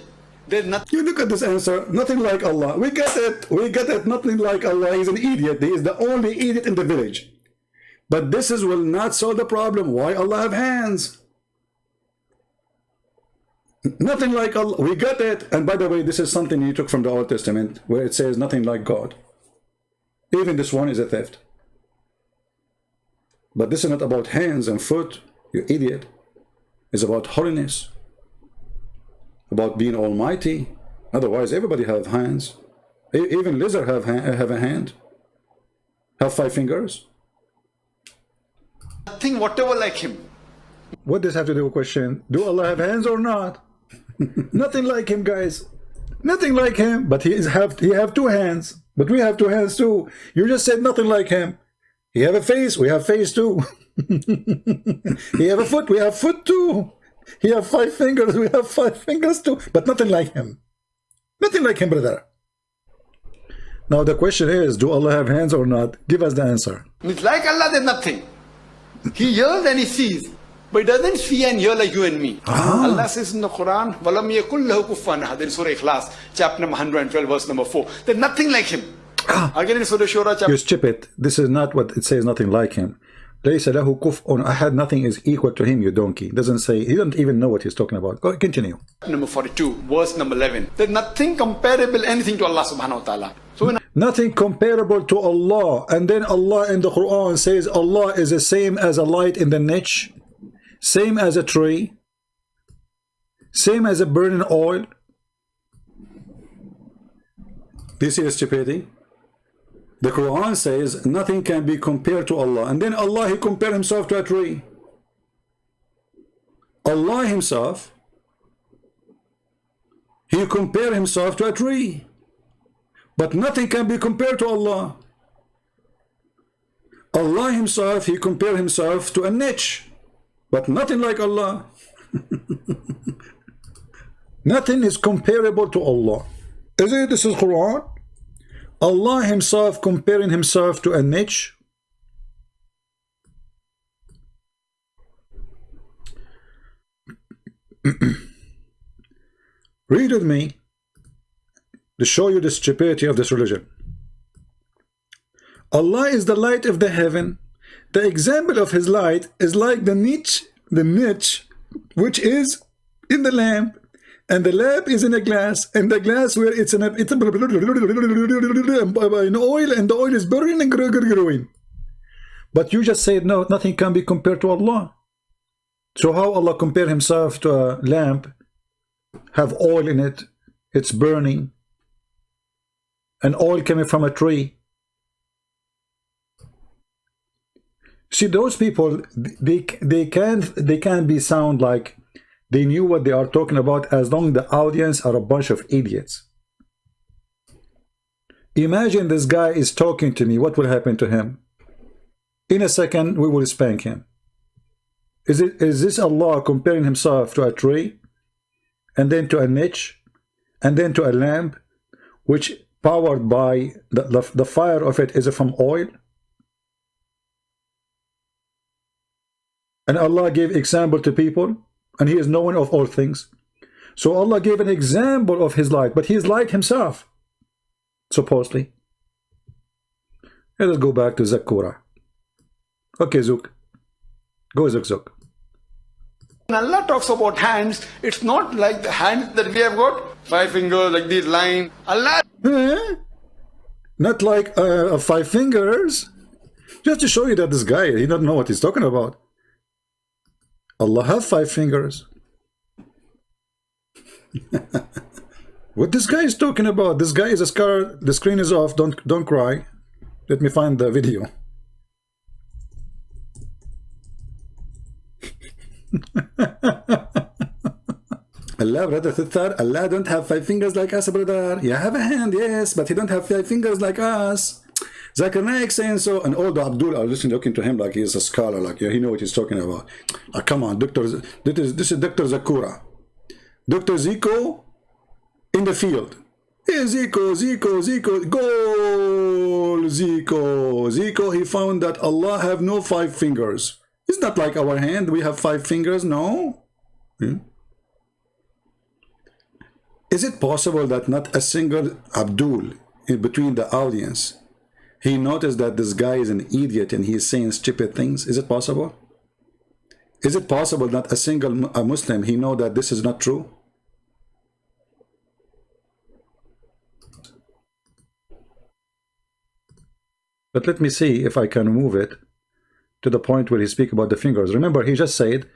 Speaker 3: There's nothing.
Speaker 1: You look at this answer, nothing like Allah. We get it, nothing like Allah. He's an idiot. He is the only idiot in the village. But this will not solve the problem. Why Allah have hands? Nothing like Allah. We got it. And by the way, this is something you took from the Old Testament, where it says nothing like God. Even this one is a theft. But this is not about hands and foot, you idiot. It's about holiness, about being almighty. Otherwise, everybody have hands. Even lizard have a hand. Have 5 fingers.
Speaker 3: Nothing whatever like him.
Speaker 1: What does have to do with question? Do Allah have hands or not? Nothing like him, guys. Nothing like him. But he have 2 hands. But we have 2 hands too. You just said nothing like him. He have a face. We have face too. He have a foot. We have foot too. He have 5 fingers. We have 5 fingers too. But nothing like him. Nothing like him, brother. Now the question is, do Allah have hands or not? Give us the answer.
Speaker 3: It's like Allah, there's nothing. He hears and he sees. But he doesn't see and hear like you and me. Allah says in the Quran, وَلَمْ يَكُنْ لَهُ كُفُوًا أَحَدٌ in Surah Ikhlas, chapter number 112, verse number 4. There's nothing like him. Again in Surah Shura, chapter...
Speaker 1: You stupid. This is not what it says, nothing like him. لَيْسَ لَهُ كُفْءٌ أَحَدٌ. Nothing is equal to him, you donkey. Doesn't say, he doesn't even know what he's talking about. Go, continue.
Speaker 3: Number 42, verse number 11. There's nothing comparable, anything to Allah subhanahu wa ta'ala. So when
Speaker 1: nothing comparable to Allah. And then Allah in the Quran says Allah is the same as a light in the niche, same as a tree, same as a burning oil. Do you see the stupidity? The Quran says nothing can be compared to Allah. And then Allah, he compared himself to a tree. Allah himself, he compared himself to a tree. But nothing can be compared to Allah. Allah himself, he compared himself to a niche. But nothing like Allah. Nothing is comparable to Allah. Is it? This is Quran. Allah himself comparing himself to a niche. Read with me to show you the stupidity of this religion. Allah is the light of the heaven. The example of his light is like the niche which is in the lamp, and the lamp is in a glass, and the glass where it's in oil, and the oil is burning and growing. But you just said no, nothing can be compared to Allah. So how Allah compare himself to a lamp, have oil in it, it's burning, and oil coming from a tree? See, those people, they can't be sound like they knew what they are talking about, as long as the audience are a bunch of idiots. Imagine this guy is talking to me. What will happen to him? In a second, we will spank him. Is this Allah comparing himself to a tree, and then to a niche, and then to a lamp, which powered by the fire of it is from oil? And Allah gave example to people, and he is known of all things. So Allah gave an example of his light, but he is light himself, supposedly. Let us go back to Zakura. Okay, Zook. Go, Zook.
Speaker 3: When Allah talks about hands, it's not like the hands that we have got, 5 fingers, like this line. Allah...
Speaker 1: Not like 5 fingers. Just to show you that this guy, he doesn't know what he's talking about. Allah have 5 fingers. What this guy is talking about? This guy is a scar. The screen is off. Don't cry. Let me find the video. Allah, brother Thithar, Allah don't have 5 fingers like us, brother. You have a hand, yes, but he don't have 5 fingers like us. Zakir Naik saying so, and all the Abdul are listening, looking to him like he's a scholar, like he know what he's talking about. Come on, Doctor, this is Dr. Zakura. Dr. Zico in the field. Hey, Zico, goal, Zico, he found that Allah have no 5 fingers. It's not like our hand, we have 5 fingers, no? Is it possible that not a single Abdul in between the audience, he noticed that this guy is an idiot and he is saying stupid things? Is it possible? Is it possible that a single Muslim, he know that this is not true? But let me see if I can move it to the point where he speak about the fingers. Remember, he just said,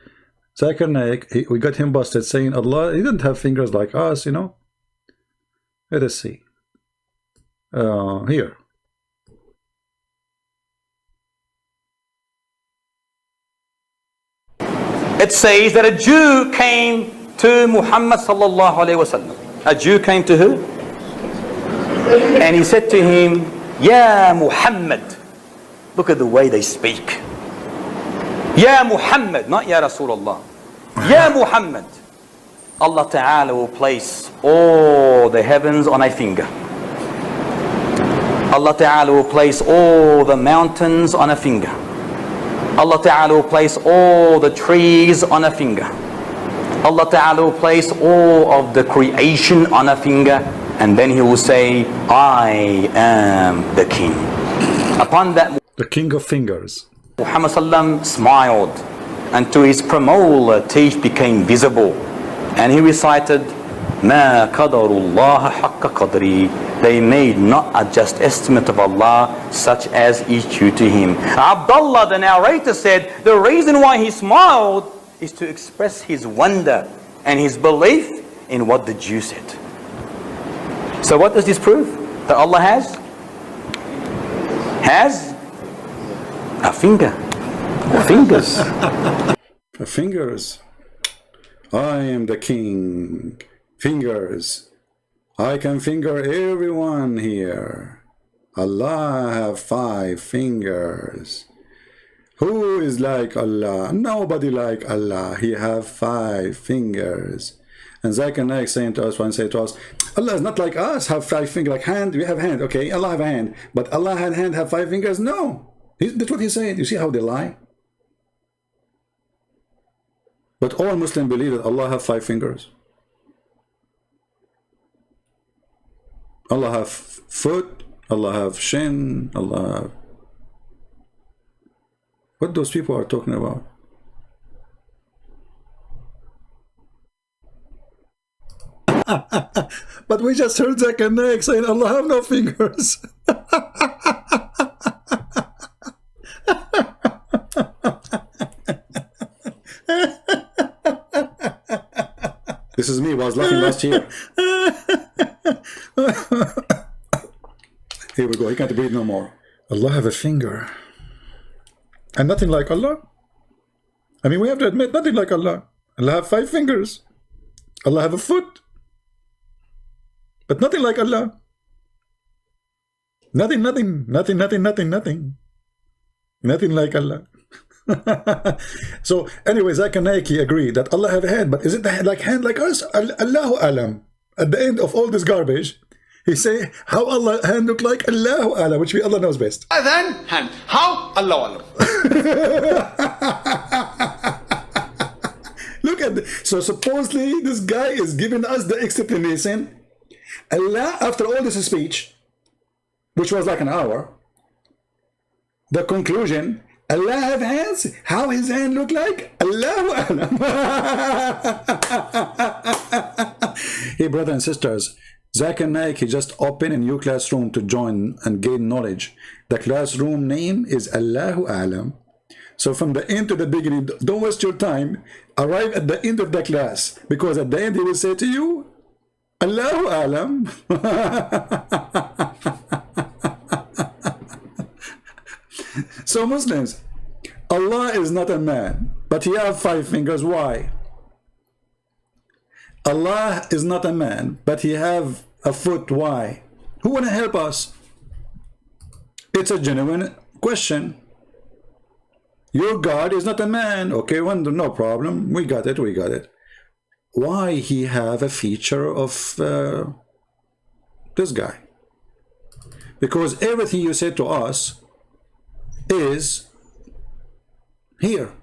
Speaker 1: Zakir Naik, we got him busted saying Allah, he didn't have fingers like us, you know. Let us see. Here.
Speaker 4: It says that a Jew came to Muhammad sallallahu alayhi wasallam. A Jew came to who? And he said to him, Ya Muhammad. Look at the way they speak. Ya Muhammad, not Ya Rasulullah. Ya Muhammad. Allah Ta'ala will place all the heavens on a finger. Allah Ta'ala will place all the mountains on a finger. Allah Ta'ala will place all the trees on a finger. Allah Ta'ala will place all of the creation on a finger, and then he will say, I am the king. Upon that,
Speaker 1: the king of fingers,
Speaker 4: Muhammad Sallam smiled, and to his premolar teeth became visible, and he recited, Ma qadarullah haqqa qadri. They made not a just estimate of Allah, such as is due to him. Abdullah, the narrator, said the reason why he smiled is to express his wonder and his belief in what the Jew said. So what does this prove? That Allah has a finger, or fingers.
Speaker 1: Fingers. I am the king. Fingers. I can finger everyone here. Allah have 5 fingers. Who is like Allah? Nobody like Allah. He have 5 fingers. And Zakir Naik saying to us, one say to us, Allah is not like us, have 5 fingers, like hand, we have hand. Okay, Allah have a hand. But Allah had hand, have 5 fingers? No. That's what he's saying. You see how they lie? But all Muslims believe that Allah have 5 fingers. Allah have foot, Allah have shin, Allah have... What those people are talking about? But we just heard Zakir Naik saying Allah have no fingers. This is me, I was laughing last year. Here we go, he can't breathe no more. Allah have a finger. And nothing like Allah. I mean, we have to admit, nothing like Allah. Allah have 5 fingers. Allah have a foot. But nothing like Allah. Nothing like Allah. So, anyway, Zakir Naik agreed that Allah have a hand, but is it like hand like us? Allahu Alam. At the end of all this garbage, he say how Allah hand look like? Allahu Alam, which Allah knows best.
Speaker 3: Then hand. How? Allahu Alam.
Speaker 1: Look at so supposedly this guy is giving us the explanation. Allah, after all this speech, which was like an hour, the conclusion, Allah have hands? How his hand look like? Allahu Alam. Hey, brothers and sisters, Zakir Naik, he just opened a new classroom to join and gain knowledge. The classroom name is Allahu Alam. So from the end to the beginning, don't waste your time. Arrive at the end of the class, because at the end he will say to you, Allahu Alam. So Muslims, Allah is not a man, but he have 5 fingers. Why? Allah is not a man, but he have a foot. Why? Who want to help us? It's a genuine question. Your God is not a man. Okay, no problem. We got it. Why he have a feature of this guy? Because everything you said to us is here.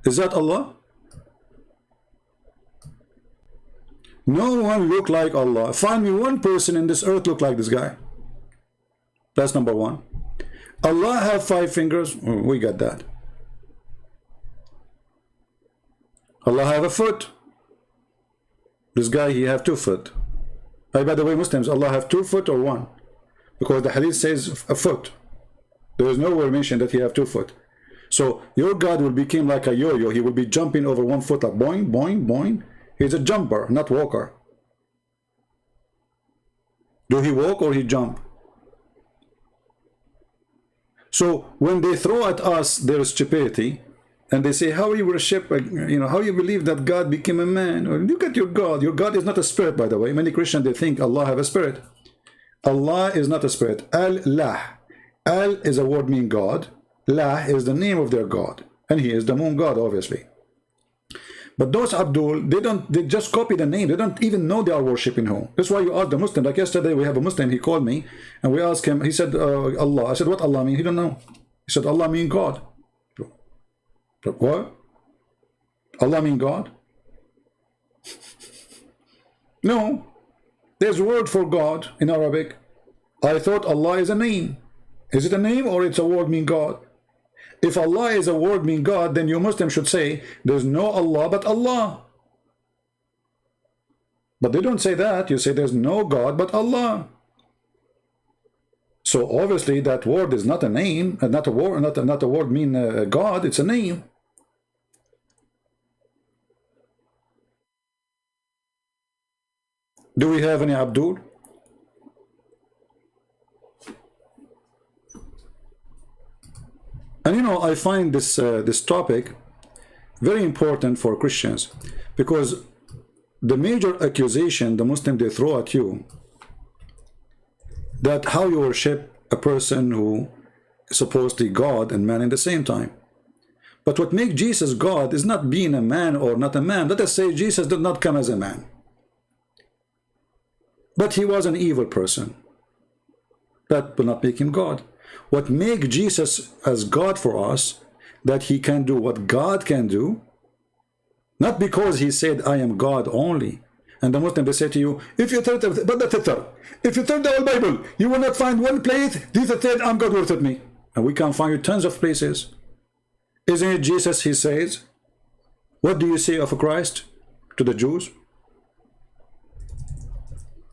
Speaker 1: Is that Allah? No one look like Allah. Find me one person in this earth look like this guy. That's number one. Allah have 5 fingers. We got that. Allah have a foot. This guy, he have 2 foot. By the way, Muslims, Allah have 2 foot or 1. because the hadith says a foot. There is nowhere mentioned that he have 2 foot. So your God will become like a yo-yo. He will be jumping over 1 foot, like boing, boing, boing. He's a jumper, not walker. Do he walk or he jump? So when they throw at us their stupidity, and they say, how you worship, how you believe that God became a man? Or, look at your God. Your God is not a spirit, by the way. Many Christians, they think Allah have a spirit. Allah is not a spirit. Al-Lah. Al is a word meaning God. Lah is the name of their God. And he is the moon God, obviously. But those Abdul, they just copy the name. They don't even know they are worshipping who. That's why you ask the Muslim. Like yesterday, we have a Muslim, he called me, and we asked him, he said, Allah. I said, what Allah mean? He don't know. He said, Allah mean God. What? Allah mean God? No. There's a word for God in Arabic. I thought Allah is a name. Is it a name or it's a word mean God? If Allah is a word mean God, then you Muslim should say, there's no Allah but Allah. But they don't say that. You say there's no God but Allah. So obviously that word is not a name, not a word mean God, it's a name. Do we have any Abdul? And I find this topic very important for Christians, because the major accusation the Muslim they throw at you, that how you worship a person who is supposedly God and man in the same time. But what makes Jesus God is not being a man or not a man. Let us say Jesus did not come as a man, but he was an evil person. That will not make him God. What makes Jesus as God for us, that he can do what God can do, not because he said, I am God only. And the Muslim, they say to you, if you turn the whole Bible, you will not find one place, Jesus said, I'm God, worship me. And we can find you tons of places. Isn't it Jesus, he says? What do you say of Christ to the Jews?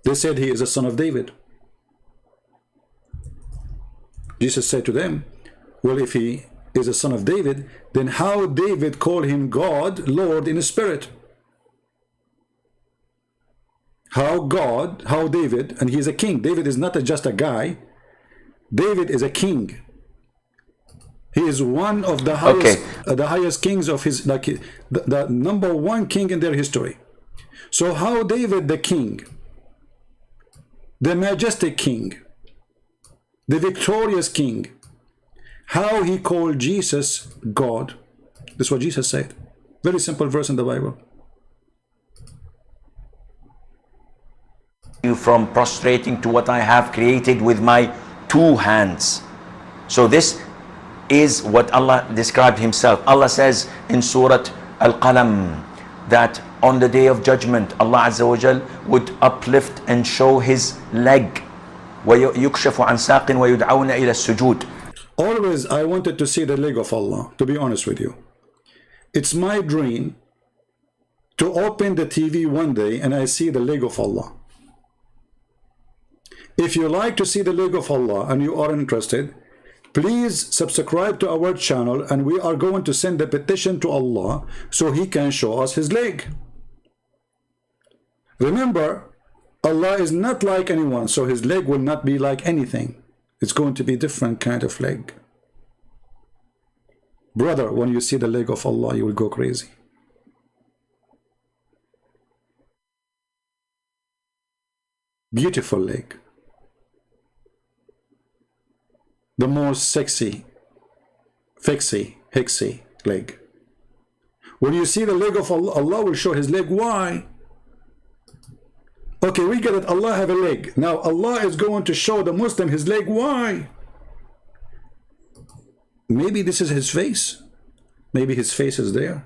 Speaker 1: They said he is a son of David. Jesus said to them, well, if he is a son of David, then how David called him God, Lord in the spirit? How David, and he is a king. David is not just a guy. David is a king. He is one of the highest, the highest kings of his, like the number 1 king in their history. So how David the king, the majestic king, the victorious king, how he called Jesus God? That's what Jesus said. Very simple verse in the Bible.
Speaker 5: You from prostrating to what I have created with my 2 hands. So this is what Allah described himself. Allah says in Surah Al-Qalam that on the day of judgment, Allah Azza wa Jal would uplift and show his leg. وَيُكْشَفُ عَنْ سَاقٍ وَيُدْعَوْنَ إِلَى السُّجُودِ.
Speaker 1: Always I wanted to see the leg of Allah, to be honest with you. It's my dream to open the TV one day and I see the leg of Allah. If you like to see the leg of Allah and you are interested, please subscribe to our channel, and we are going to send a petition to Allah so he can show us his leg. Remember, Allah is not like anyone, so his leg will not be like anything. It's going to be different kind of leg. Brother, when you see the leg of Allah, you will go crazy. Beautiful leg. The most sexy, hexy leg. When you see the leg of Allah, Allah will show his leg. Why? Okay, we get it. Allah have a leg. Now Allah is going to show the Muslim his leg. Why? Maybe this is his face. Maybe his face is there.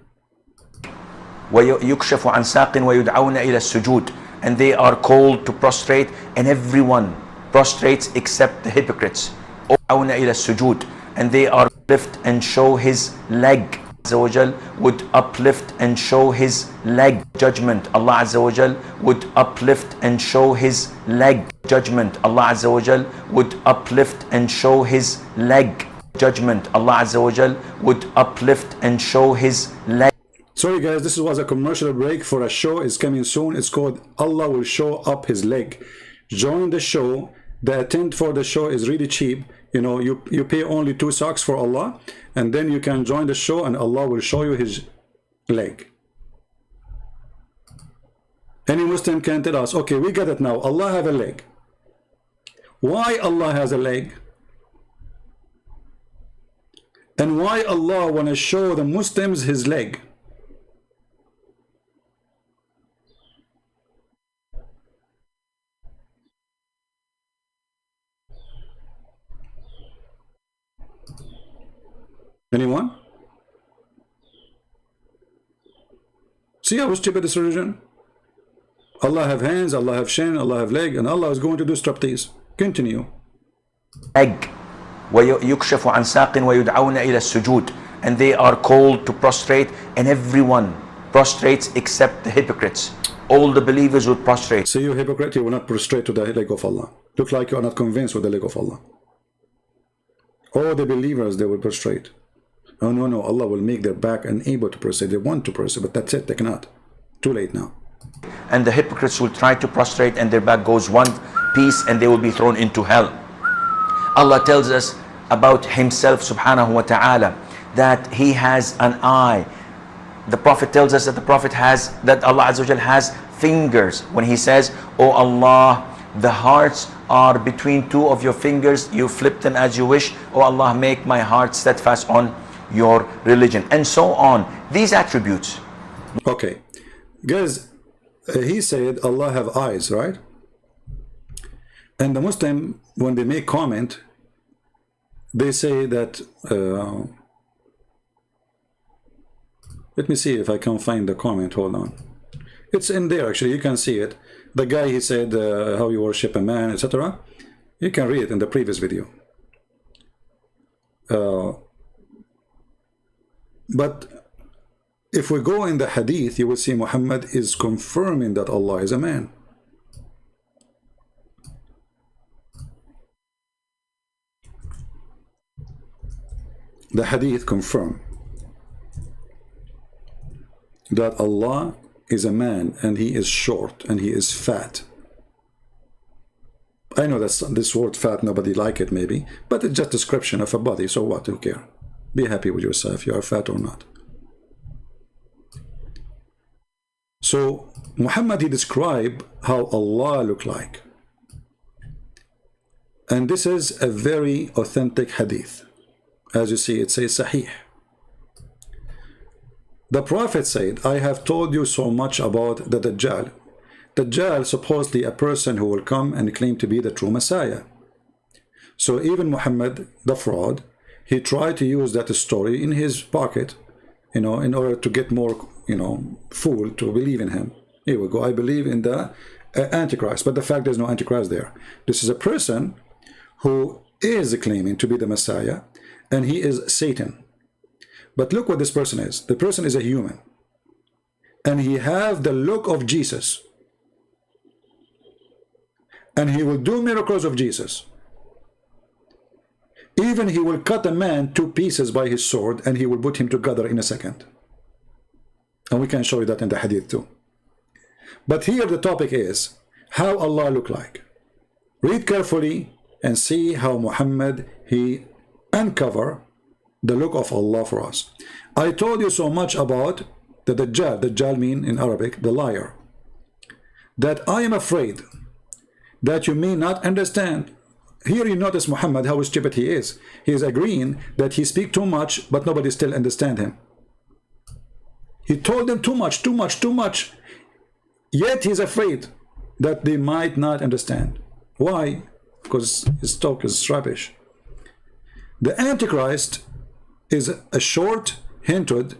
Speaker 5: وَيُكْشَفُ عَنْ سَاقٍ وَيُدْعَوْنَ إِلَى السُّجُودِ. And they are called to prostrate, and everyone prostrates except the hypocrites. إِلَى السُّجُودِ. And they are lift and show his leg. Azza wa Jal would uplift and show his leg. Judgment. Allah Azza wa Jal would uplift and show his leg. Judgment. Allah Azza wa Jal would uplift and show his leg. Judgment. Allah Azza wa Jal would uplift and show his leg.
Speaker 1: Sorry guys, this was a commercial break for a show. It's coming soon. It's called Allah Will Show Up His Leg. Join the show. The attend for the show is really cheap. You know, you pay only 2 socks for Allah, and then you can join the show and Allah will show you his leg. Any Muslim can tell us, okay, we got it now. Allah have a leg. Why Allah has a leg? And why Allah want to show the Muslims his leg? Anyone? See how stupid this religion? Allah have hands, Allah have shin, Allah have leg, and Allah is going to do striptease. Continue.
Speaker 5: Leg. وَيُكْشَفُ عَنْ سَاقٍ وَيُدْعَوْنَ إِلَى السُّجُودِ. And they are called to prostrate, and everyone prostrates except the hypocrites. All the believers would prostrate.
Speaker 1: See, you hypocrite, you will not prostrate to the leg of Allah. Look like you are not convinced with the leg of Allah. All the believers, they will prostrate. Oh, no, no, Allah will make their back unable to prostrate. They want to prostrate, but that's it, they cannot. Too late now.
Speaker 5: And the hypocrites will try to prostrate, and their back goes one piece, and they will be thrown into hell. Allah tells us about himself subhanahu wa ta'ala that he has an eye. The Prophet tells us that Allah Azza wa Jal has fingers. When he says, "Oh Allah, the hearts are between 2 of your fingers, you flip them as you wish. Oh Allah, make my heart steadfast on your religion," and so on. These attributes.
Speaker 1: Okay, guys, he said Allah have eyes, right? And the Muslim, when they make comment, they say that let me see if I can find the comment. Hold on, it's in there actually, you can see it. The guy, he said how you worship a man, etc. You can read it in the previous video. But if we go in the hadith, you will see Muhammad is confirming that Allah is a man. The hadith confirm that Allah is a man, and he is short, and he is fat. I know that this word fat, nobody like it maybe, but it's just description of a body, so what, who care? Be happy with yourself, you are fat or not. So Muhammad, he described how Allah look like, and this is a very authentic hadith. As you see, it says Sahih. The Prophet said, "I have told you so much about the Dajjal." Dajjal, supposedly a person who will come and claim to be the true Messiah. So even Muhammad, the fraud, he tried to use that story in his pocket, you know, in order to get more, you know, fool to believe in him. Here we go, I believe in the Antichrist, but the fact there's no Antichrist there. This is a person who is claiming to be the Messiah, and he is Satan. But look what this person is. The person is a human, and he have the look of Jesus, and he will do miracles of Jesus. Even he will cut a man 2 pieces by his sword, and he will put him together in a second. And we can show you that in the hadith too. But here the topic is how Allah look like. Read carefully and see how Muhammad, he uncover the look of Allah for us. I told you so much about the Dajjal. Dajjal mean in Arabic the liar, that I am afraid that you may not understand. Here you notice Muhammad, how stupid he is. He is agreeing that he speak too much, but nobody still understand him. He told them too much, too much, too much, yet he's afraid that they might not understand. Why? Because his talk is rubbish. The Antichrist is a short, hinted,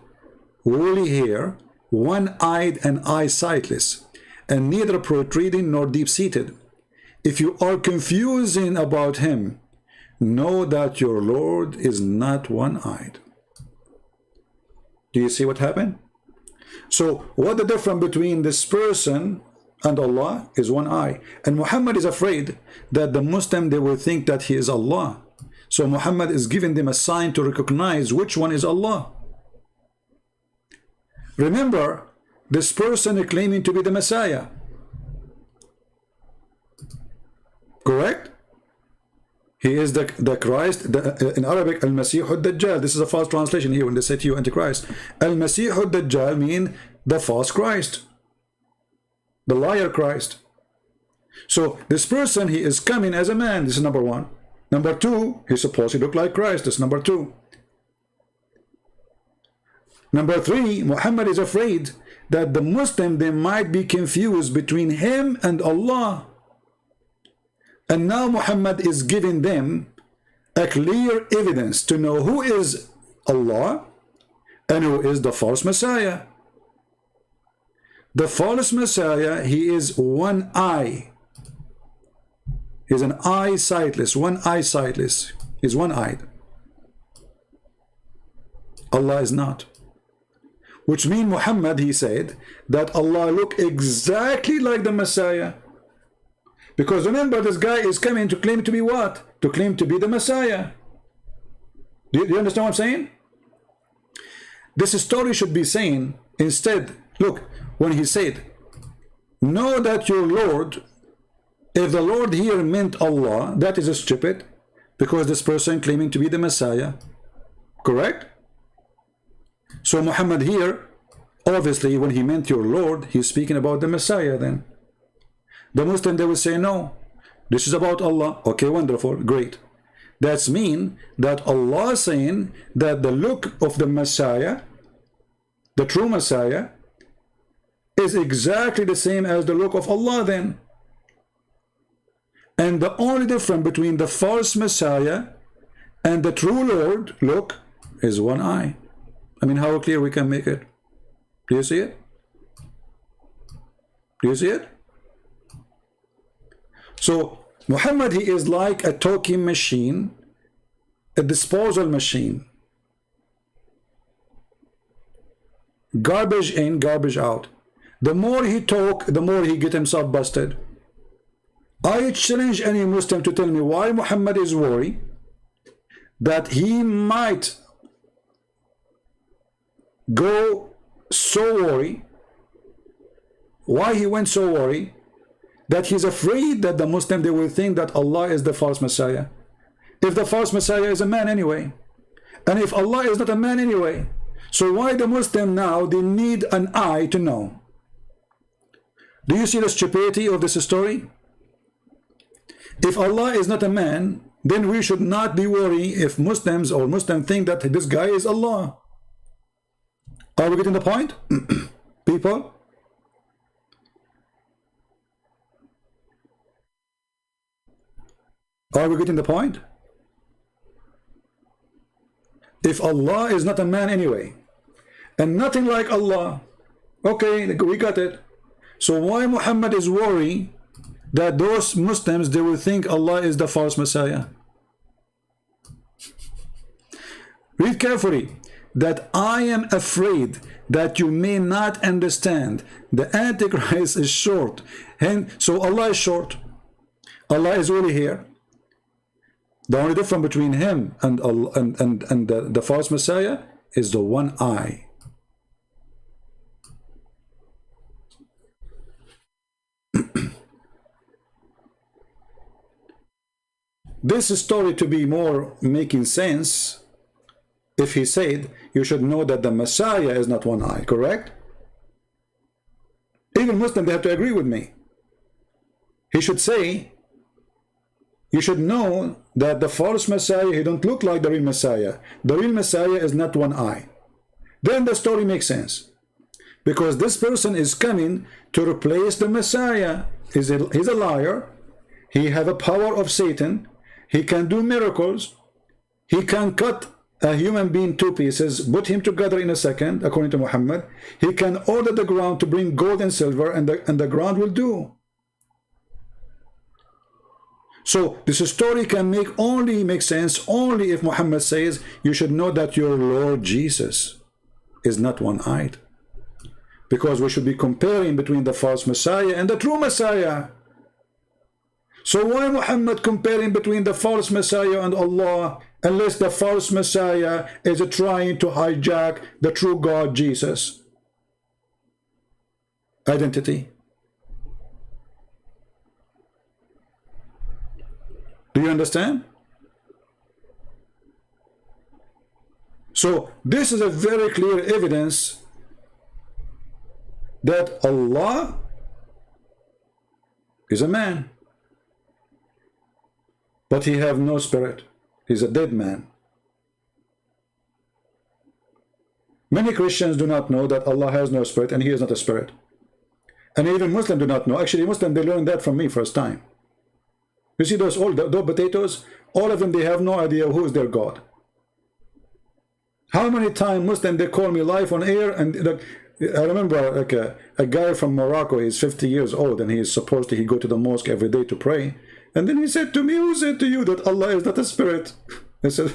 Speaker 1: woolly hair, one-eyed and eye-sightless, and neither protruding nor deep-seated. If you are confusing about him, know that your Lord is not one-eyed. Do you see what happened? So what the difference between this person and Allah is one eye. And Muhammad is afraid that the Muslim, they will think that he is Allah. So Muhammad is giving them a sign to recognize which one is Allah. Remember, this person is claiming to be the Messiah. Correct? He is the Christ, in Arabic, Al-Masih al-Dajjal. This is a false translation here when they say to you Antichrist. Al-Masih al-Dajjal mean the false Christ, the liar Christ. So this person, he is coming as a man. This is number one. Number two, he's supposed to look like Christ. That's number two. Number three, Muhammad is afraid that the Muslim, they might be confused between him and Allah. And now Muhammad is giving them a clear evidence to know who is Allah and who is the false Messiah. The false Messiah, he is one eye. He's an eye sightless, one eye sightless. He's one-eyed. Allah is not. Which means Muhammad, he said, that Allah look exactly like the Messiah. Because remember, this guy is coming to claim to be what? To claim to be the Messiah. Do you understand what I'm saying? This story should be saying, instead, look, when he said, know that your Lord, if the Lord here meant Allah, that is stupid, because this person claiming to be the Messiah. Correct? So Muhammad here, obviously, when he meant your Lord, he's speaking about the Messiah then. The Muslim, they will say, no, this is about Allah. Okay, wonderful, great. That's mean that Allah is saying that the look of the Messiah, the true Messiah, is exactly the same as the look of Allah then. And the only difference between the false Messiah and the true Lord, look, is one eye. I mean, how clear we can make it? Do you see it? Do you see it? So Muhammad, he is like a talking machine, a disposal machine. Garbage in, garbage out. The more he talk, the more he get himself busted. I challenge any Muslim to tell me why Muhammad is worried that he might go so worried. Why he went so worried? That he's afraid that the Muslim, they will think that Allah is the false Messiah. If the false Messiah is a man anyway. And if Allah is not a man anyway. So why the Muslim now, they need an eye to know? Do you see the stupidity of this story? If Allah is not a man, then we should not be worried if Muslims or Muslims think that this guy is Allah. Are we getting the point? People? Are we getting the point? If Allah is not a man anyway, and nothing like Allah, okay, we got it. So why Muhammad is worried that those Muslims, they will think Allah is the false Messiah? Read carefully. That I am afraid that you may not understand. The Antichrist is short. And so Allah is short. Allah is really here. The only difference between him and the false Messiah is the one eye. This story to be more making sense if he said, you should know that the Messiah is not one eye, correct? Even Muslims, they have to agree with me. He should say, you should know that the false Messiah, he don't look like the real Messiah. The real Messiah is not one eye. Then the story makes sense. Because this person is coming to replace the Messiah. He's a liar. He has a power of Satan. He can do miracles. He can cut a human being two pieces, put him together in a second, according to Muhammad. He can order the ground to bring gold and silver, and the ground will do. So this story can make sense only if Muhammad says, you should know that your Lord Jesus, is not one-eyed. Because we should be comparing between the false Messiah and the true Messiah. So why Muhammad comparing between the false Messiah and Allah, unless the false Messiah is trying to hijack the true God Jesus' identity? Do you understand? So this is a very clear evidence that Allah is a man, but he have no spirit. He's a dead man. Many Christians do not know that Allah has no spirit and he is not a spirit. And even Muslims do not know. Actually, Muslims, they learned that from me first time. You see those potatoes? All of them, they have no idea who is their God. How many times Muslims, they call me live on air, and I remember like a guy from Morocco, he's 50 years old, and he is supposed to go to the mosque every day to pray. And then he said to me, who said to you that Allah is not a spirit? I said,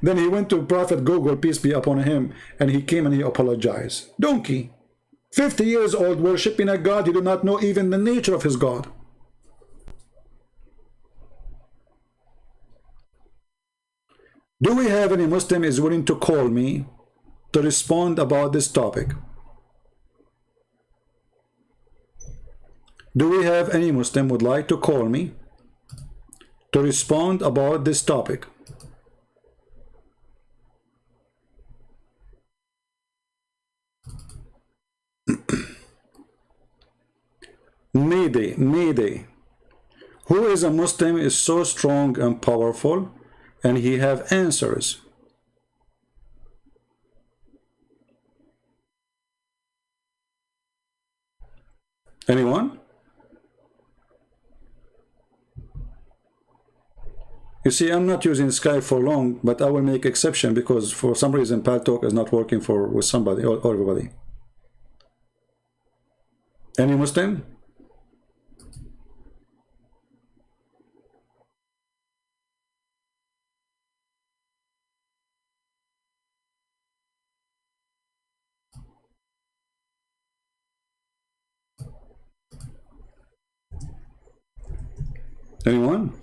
Speaker 1: then he went to Prophet Google, peace be upon him, and he came and he apologized. Donkey. 50 years old, worshipping a God, he do not know even the nature of his God. Do we have any Muslim is willing to call me to respond about this topic? Do we have any Muslim would like to call me to respond about this topic? Mayday. Who is a Muslim is so strong and powerful and he have answers? Anyone? You see, I'm not using Skype for long, but I will make exception because for some reason Paltalk is not working with somebody or everybody. Any Muslim? Anyone?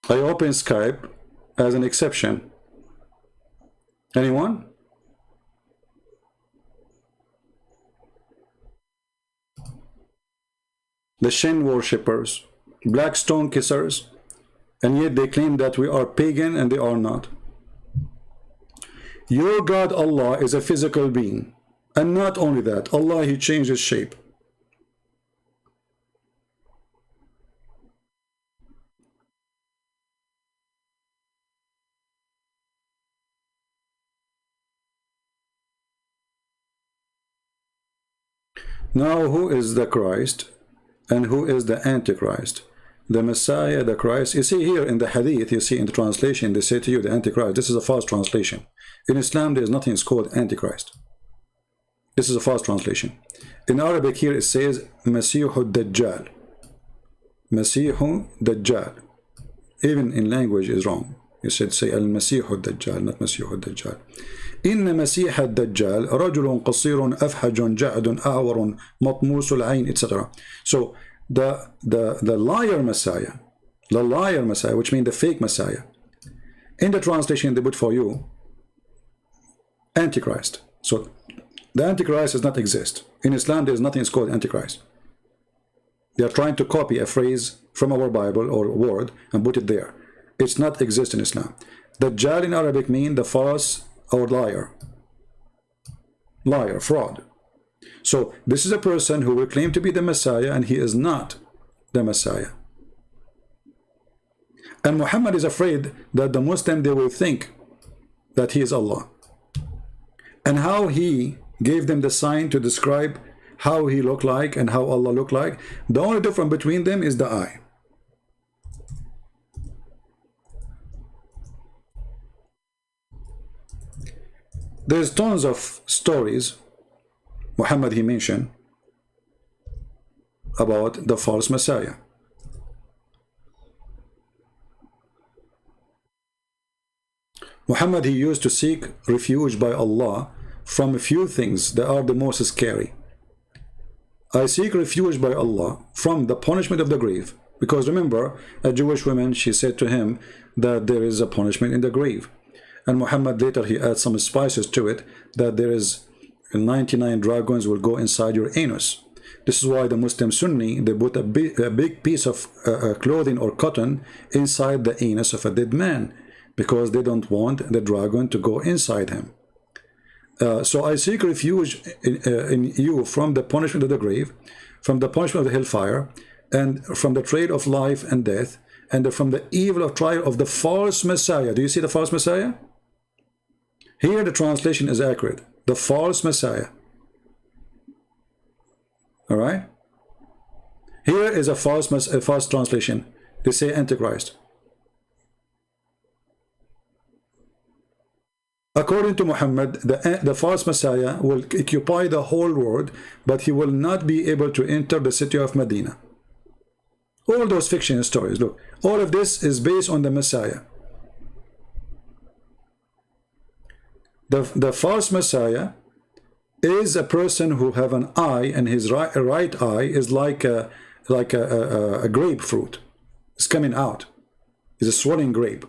Speaker 1: I open Skype as an exception. Anyone? The Shin worshippers, black stone kissers, and yet they claim that we are pagan and they are not. Your God Allah is a physical being, and not only that, Allah, he changed his shape. Now who is the Christ and who is the Antichrist? The Messiah, the Christ. You see here in the Hadith, you see in the translation, they say to you the Antichrist. This is a false translation. In Islam, there is nothing called Antichrist. This is a false translation. In Arabic here it says Masihud Dajjal. Masihud Dajjal. Even in language is wrong. You should say Al-Masihud Dajjal, not Masihud Dajjal. إن مسيح الدجال رجل قصير أفحج جعد أعور مطموس العين, etc. So the liar Messiah, which means the fake Messiah, in the translation they put for you Antichrist. So the Antichrist does not exist. In Islam there is nothing called Antichrist. They are trying to copy a phrase from our Bible or word and put it there. It's not exist in Islam. Dajjal in Arabic means the false or liar, fraud. So this is a person who will claim to be the Messiah and he is not the Messiah. And Muhammad is afraid that the Muslim, they will think that he is Allah. And how he gave them the sign to describe how he looked like and how Allah looked like, the only difference between them is the eye. there's tons of stories Muhammad he mentioned about the false Messiah. Muhammad he used to seek refuge by Allah from a few things that are the most scary. I seek refuge by Allah from the punishment of the grave. Because remember, a Jewish woman, she said to him that there is a punishment in the grave. And Muhammad later he adds some spices to it, that there is 99 dragons will go inside your anus. This is why the Muslim Sunni, they put a big piece of clothing or cotton inside the anus of a dead man, because they don't want the dragon to go inside him. So I seek refuge in you from the punishment of the grave, from the punishment of the hellfire, and from the trade of life and death, and from the evil of trial of the false Messiah. Do you see the false Messiah? Here the translation is accurate. The false Messiah. All right? Here is a false translation. They say Antichrist. According to Muhammad, the false Messiah will occupy the whole world, but he will not be able to enter the city of Medina. All those fiction stories, look, all of this is based on the Messiah. The false Messiah is a person who have an eye, and his right eye is like a grapefruit. It's coming out. It's a swollen grape.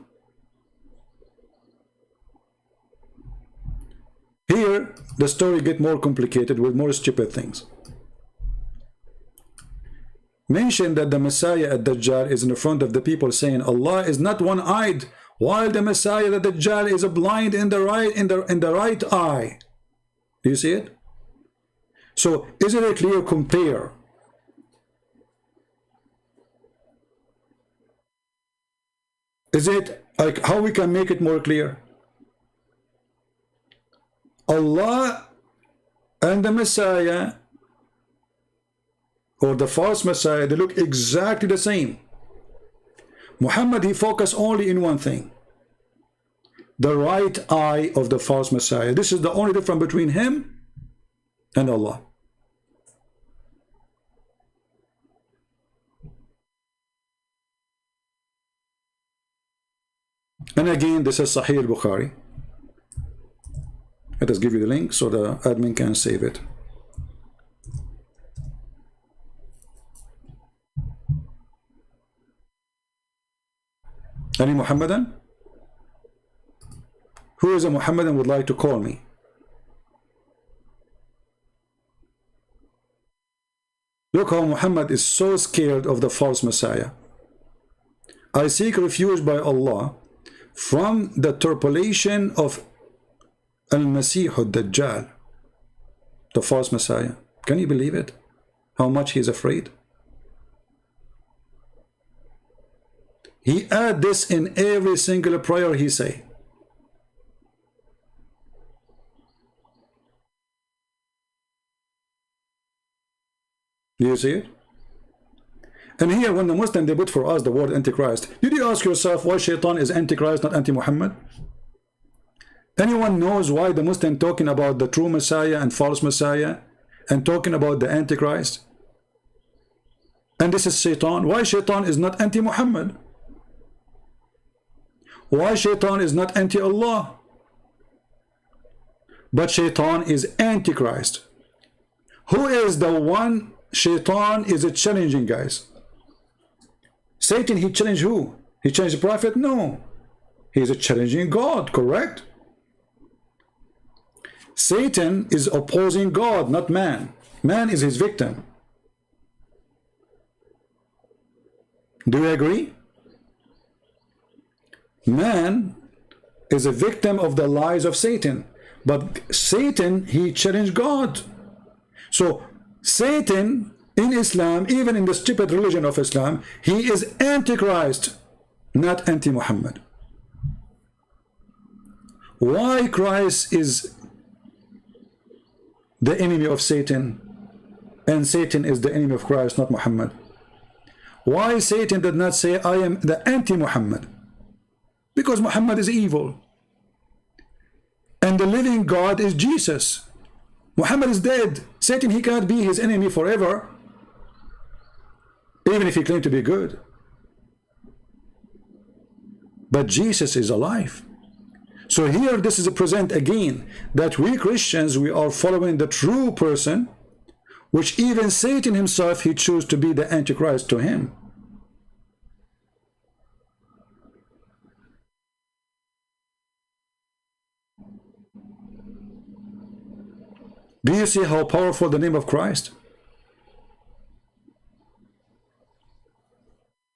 Speaker 1: Here, the story gets more complicated with more stupid things. Mention that the Messiah at Dajjal is in the front of the people saying Allah is not one-eyed, while the Messiah at Dajjal is blind in the right eye. Do you see it? So is it a clear compare? Is it like how we can make it more clear? Allah and the Messiah, or the false Messiah, they look exactly the same. Muhammad, he focused only in one thing: the right eye of the false Messiah. This is the only difference between him and Allah. And again, this is Sahih al-Bukhari. Let us give you the link so the admin can save it. Any Muhammadan? Who is a Muhammadan would like to call me? Look how Muhammad is so scared of the false Messiah. I seek refuge by Allah from the turpulation of Al-Masih al-Dajjal, the false Messiah. Can you believe it? How much he is afraid? He add this in every single prayer he say. Do you see it? And here, when the Muslim, they put for us the word Antichrist, did you ask yourself why Shaitan is Antichrist, not anti-Muhammad? Anyone knows why the Muslim talking about the true Messiah and false Messiah and talking about the Antichrist? And this is Shaitan. Why Shaitan is not anti-Muhammad? Why Shaitan is not anti-Allah? But Shaitan is Antichrist. Who is the one Shaitan is challenging, guys? Satan, he challenged who? He challenged the Prophet? No. He is challenging God, correct? Satan is opposing God, not man. Man is his victim. Do you agree? Man is a victim of the lies of Satan. But Satan, he challenged God. So Satan in Islam, even in the stupid religion of Islam, he is Antichrist, not anti-Muhammad. Why Christ is the enemy of Satan and Satan is the enemy of Christ, not Muhammad? Why Satan did not say I am the anti-Muhammad? Because Muhammad is evil. And and the living God is Jesus. Muhammad is dead. Satan, he cannot be his enemy forever, even if he claimed to be good. But Jesus is alive. So here this is a present again that we Christians, we are following the true person, which even Satan himself, he chose to be the Antichrist to him. Do you see how powerful the name of Christ?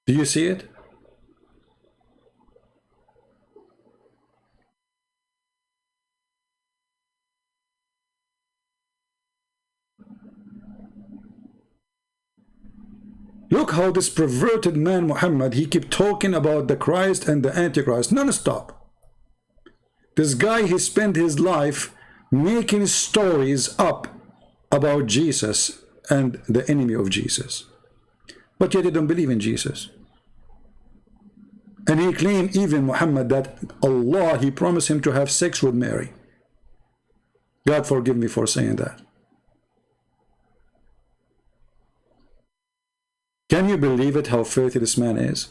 Speaker 1: Do you see it? Look how this perverted man Muhammad, he kept talking about the Christ and the Antichrist non-stop. This guy, he spent his life making stories up about Jesus and the enemy of Jesus. But yet they don't believe in Jesus. And he claimed, even Muhammad, that Allah, he promised him to have sex with Mary. God forgive me for saying that. Can you believe it, how filthy this man is?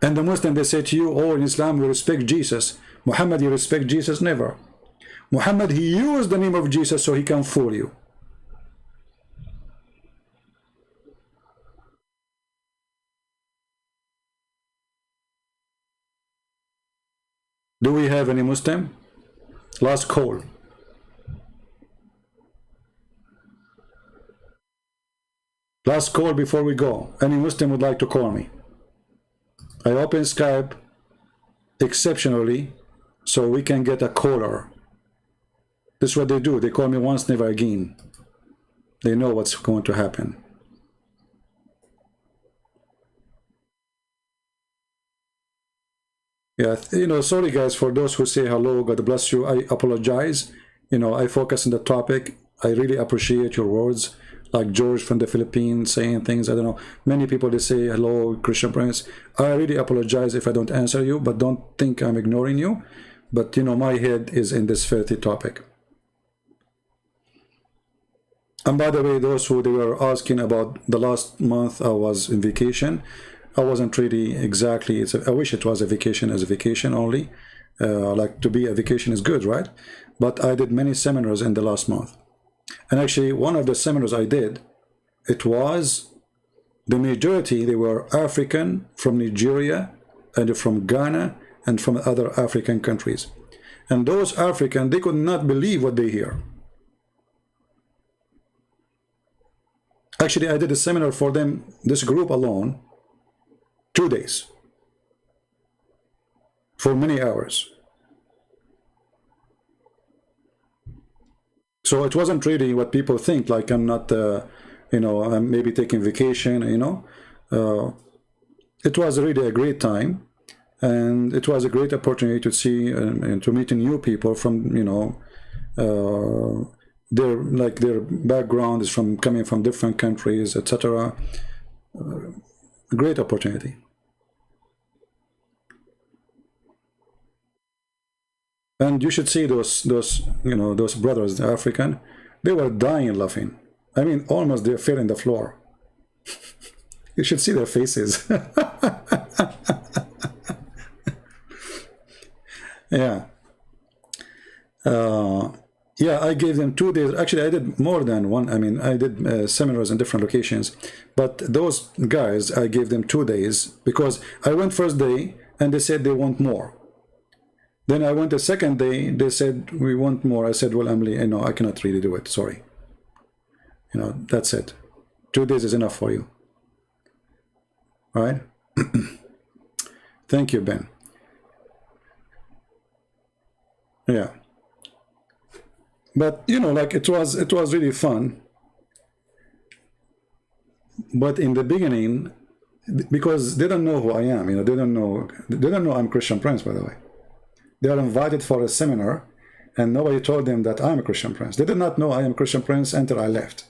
Speaker 1: And the Muslim, they say to you, oh, in Islam we respect Jesus. Muhammad, you respect Jesus? Never. Muhammad, he used the name of Jesus so he can fool you. Do we have any Muslim? Last call. Last call before we go. Any Muslim would like to call me? I open Skype exceptionally so we can get a caller. This is what they do. They call me once, never again. They know what's going to happen. Yeah, you know, sorry guys for those who say hello, God bless you. I apologize. You know, I focus on the topic. I really appreciate your words. Like George from the Philippines saying things, I don't know. Many people, they say, hello, Christian Prince. I really apologize if I don't answer you, but don't think I'm ignoring you. But, you know, my head is in this filthy topic. And by the way, those who they were asking about the last month I was in vacation, I wasn't really exactly, I wish it was a vacation as a vacation only. Like to be a vacation is good, right? But I did many seminars in the last month. And actually, one of the seminars I did, it was the majority, they were African from Nigeria and from Ghana and from other African countries. And those African, they could not believe what they hear. Actually, I did a seminar for them, this group alone, 2 days, for many hours. So it wasn't really what people think, like I'm not, you know, I'm maybe taking vacation, you know. It was really a great time, and it was a great opportunity to see and to meet new people from, you know, their background is from coming from different countries, etc. Great opportunity. And you should see those you know, those brothers, the African, they were dying laughing. I mean, almost they fell in the floor. You should see their faces. Yeah. Yeah, I gave them 2 days. Actually, I did more than one. I mean, I did seminars in different locations. But those guys, I gave them 2 days because I went first day and they said they want more. Then I went the second day, they said, we want more. I said, well, Emily, you know, I cannot really do it. Sorry. You know, that's it. 2 days is enough for you. All right? Thank you, Ben. Yeah. But, you know, like it was really fun. But in the beginning, because they don't know who I am, you know, they don't know I'm Christian Prince, by the way. They are invited for a seminar, and nobody told them that I'm a Christian Prince. They did not know I am a Christian Prince until I left.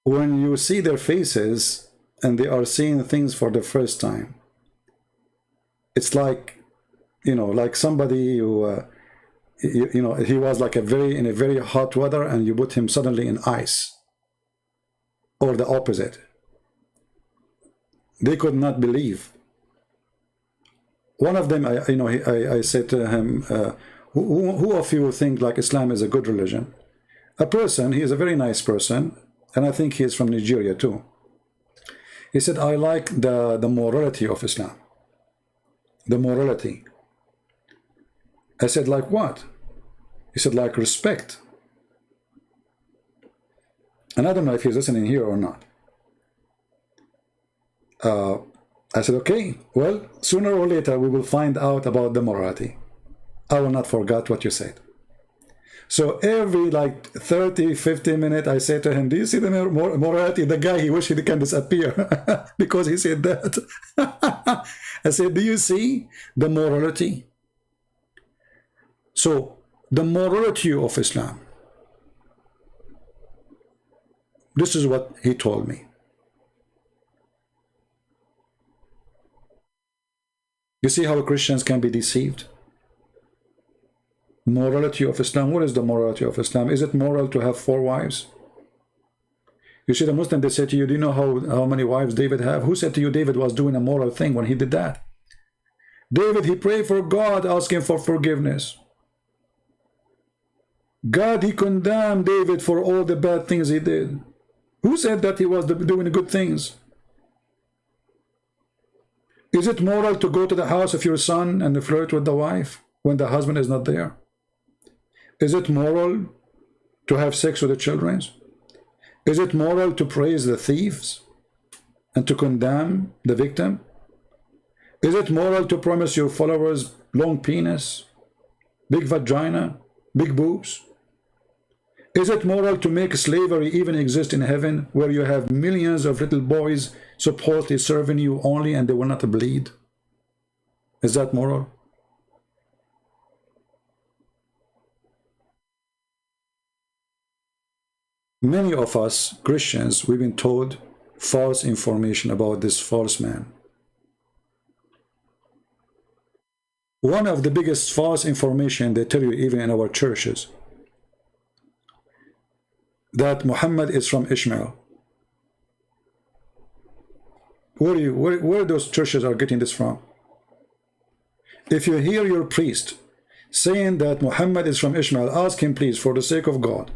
Speaker 1: When you see their faces, and they are seeing things for the first time. It's like, you know, like somebody who, you know, he was like in a very hot weather, and you put him suddenly in ice, or the opposite. They could not believe. One of them, I said to him, who of you think like Islam is a good religion? A person, he is a very nice person, and I think he is from Nigeria too. He said, I like the morality of Islam. The morality. I said, like what? He said, like respect. And I don't know if he's listening here or not. I said, okay, well, sooner or later we will find out about the morality. I will not forget what you said. So every like 30, 50 minutes, I say to him, do you see the morality? The guy, he wished he can disappear because he said that. I said, do you see the morality? So the morality of Islam, this is what he told me. You see how Christians can be deceived? Morality of Islam. What is the morality of Islam? Is it moral to have 4 wives? You see, the Muslim, they say to you, do you know how many wives David have? Who said to you David was doing a moral thing when he did that? David, he prayed for God, asking for forgiveness. God, he condemned David for all the bad things he did. Who said that he was doing good things? Is it moral to go to the house of your son and flirt with the wife when the husband is not there? Is it moral to have sex with the children? Is it moral to praise the thieves and to condemn the victim? Is it moral to promise your followers long penis, big vagina, big boobs? Is it moral to make slavery even exist in heaven, where you have millions of little boys supposedly serving you only and they will not bleed? Is that moral? Many of us Christians, we've been told false information about this false man. One of the biggest false information they tell you even in our churches, that Muhammad is from Ishmael. Where those churches are getting this from? If you hear your priest saying that Muhammad is from Ishmael, ask him please, for the sake of God,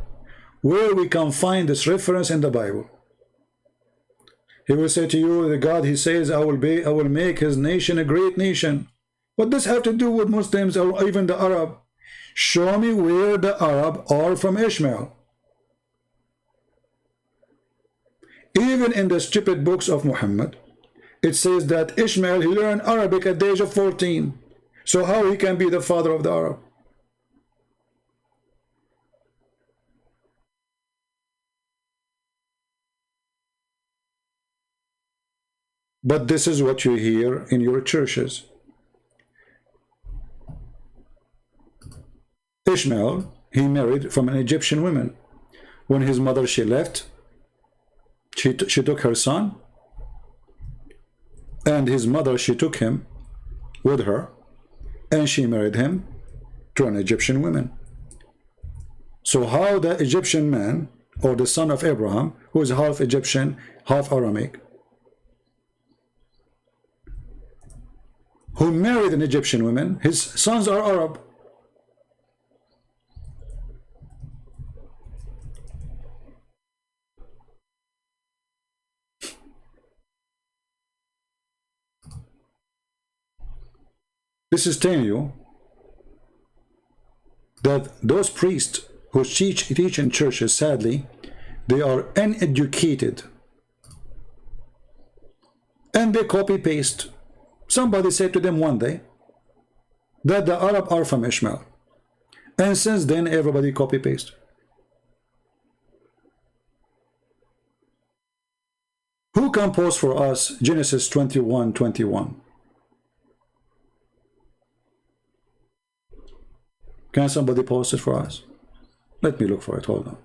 Speaker 1: where we can find this reference in the Bible. He will say to you, the God, he says, I will make his nation a great nation. What does have to do with Muslims or even the Arab? Show me where the Arab are from Ishmael. Even in the stupid books of Muhammad, it says that Ishmael, he learned Arabic at the age of 14. So how he can be the father of the Arab? But this is what you hear in your churches. Ishmael, he married from an Egyptian woman. When his mother, she left, she took her son, and his mother, she took him with her, and she married him to an Egyptian woman. So how the Egyptian man, or the son of Abraham, who is half Egyptian, half Aramaic, who married an Egyptian woman, his sons are Arab. This is telling you that those priests who teach in churches, sadly, they are uneducated. And they copy-paste. Somebody said to them one day that the Arab are from Ishmael. And since then, everybody copy-paste. Who can post for us Genesis 21:21? Can somebody post it for us? Let me look for it. Hold on.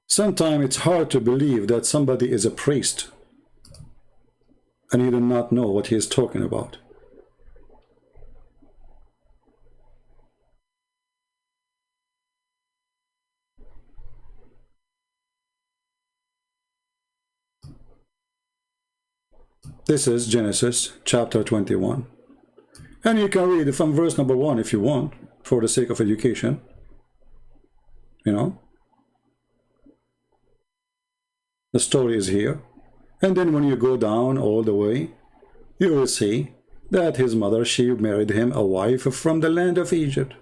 Speaker 1: Sometimes it's hard to believe that somebody is a priest and he does not know what he is talking about. This is Genesis chapter 21. And you can read it from verse number 1 if you want, for the sake of education. You know? The story is here. And then when you go down all the way, you will see that his mother, she married him a wife from the land of Egypt.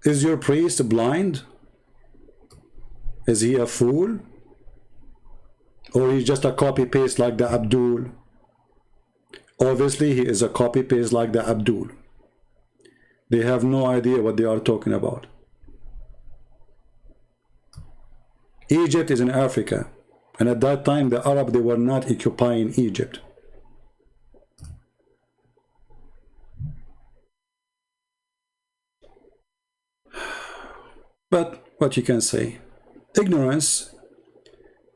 Speaker 1: Is your priest blind? Is he a fool? Or he's just a copy-paste like the Abdul? Obviously, he is a copy-paste like the Abdul. They have no idea what they are talking about. Egypt is in Africa, and at that time the Arab, they were not occupying Egypt. But what you can say, ignorance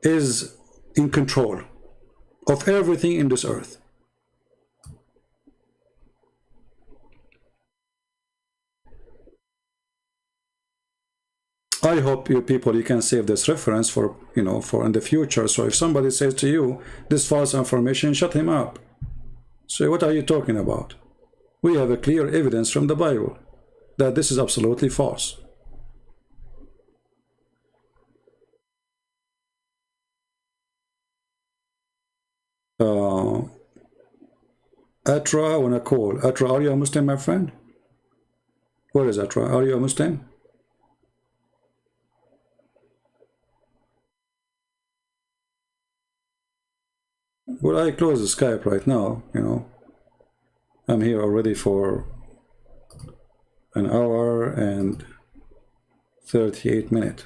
Speaker 1: is in control of everything in this earth. I hope you people, you can save this reference for, you know, for in the future. So if somebody says to you this false information, shut him up. So what are you talking about? We have a clear evidence from the Bible that this is absolutely false. Atra, I want to call. Atra, are you a Muslim, my friend? Where is Atra? Are you a Muslim? Well, I close the Skype right now, you know. I'm here already for an hour and 38 minutes.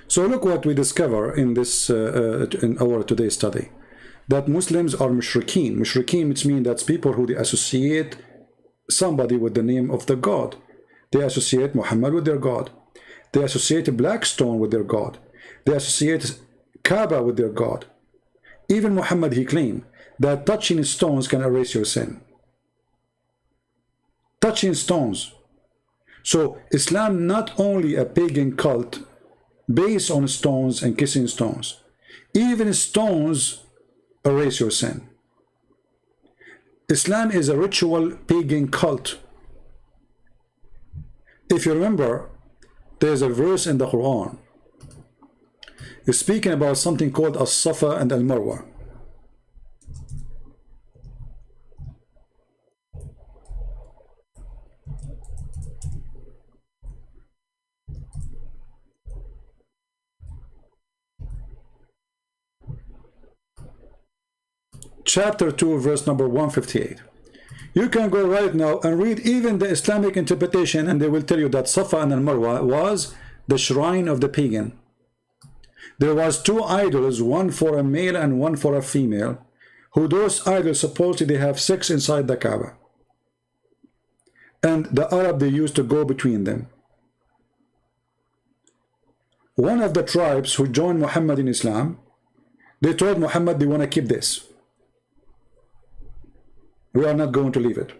Speaker 1: So look what we discover in this in our today's study, that Muslims are mushrikeen. Mushrikeen, which means that's people who they associate somebody with the name of the God. They associate Muhammad with their God. They associate a black stone with their God. They associate Kaaba with their God. Even Muhammad, he claimed that touching stones can erase your sin. Touching stones. So Islam not only a pagan cult based on stones and kissing stones. Even stones erase your sin. Islam is a ritual pagan cult. If you remember, there's a verse in the Quran. It's speaking about something called As-Safa and Al-Marwa. Chapter 2, verse number 158. You can go right now and read even the Islamic interpretation, and they will tell you that Safa and Al-Marwa was the shrine of the pagan. There was two idols, one for a male and one for a female, who those idols supposedly have sex inside the Kaaba. And the Arab, they used to go between them. One of the tribes who joined Muhammad in Islam, they told Muhammad they want to keep this. We are not going to leave it.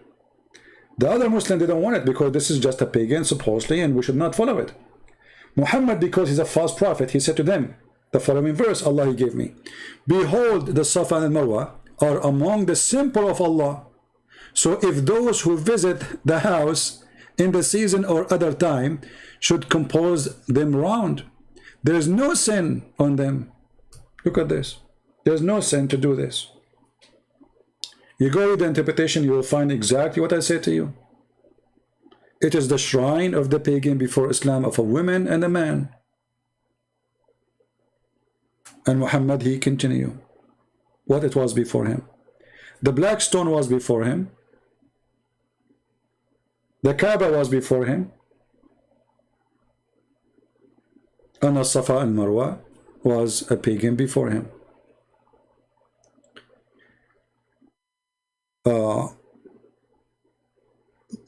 Speaker 1: The other Muslim, they don't want it because this is just a pagan, supposedly, and we should not follow it. Muhammad, because he's a false prophet, he said to them, the following verse Allah he gave me, behold, the Safa and Marwa are among the symbol of Allah. So if those who visit the house in the season or other time should compose them round, there is no sin on them. Look at this. There's no sin to do this. You go with the interpretation, you will find exactly what I said to you. It is the shrine of the pagan before Islam of a woman and a man. And Muhammad, he continued what it was before him. The black stone was before him. The Kaaba was before him. Anna Safa and Marwa was a pagan before him.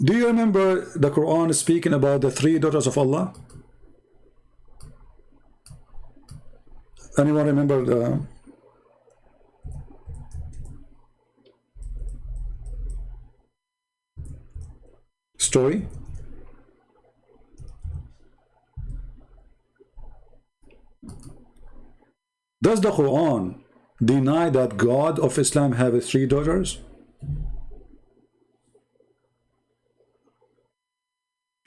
Speaker 1: Do you remember the Quran speaking about the 3 daughters of Allah? Anyone remember the story? Does the Quran deny that God of Islam have 3 daughters?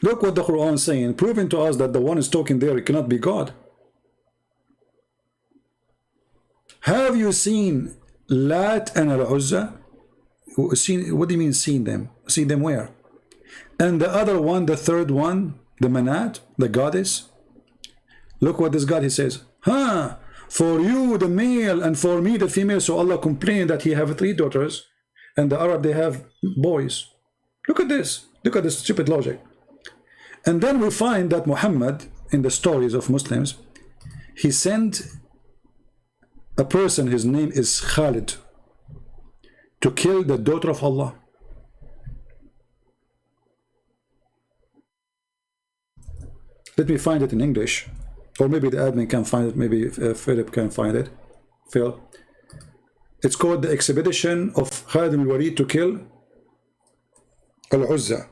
Speaker 1: Look what the Quran is saying, proving to us that the one is talking there, it cannot be God. Have you seen Lat and Al-Uzza? What do you mean seen them? Seen them where? And the other one, the third one, the Manat, the goddess. Look what this God, he says, huh? For you the male and for me the female. So Allah complained that he have 3 daughters and the Arab they have boys. Look at this. Look at this stupid logic. And then we find that Muhammad, in the stories of Muslims, he sent a person, his name is Khalid, to kill the daughter of Allah. Let me find it in English, or maybe the admin can find it, maybe Philip can find it. Phil. It's called the expedition of Khalid al-Walid to kill Al-Uzza.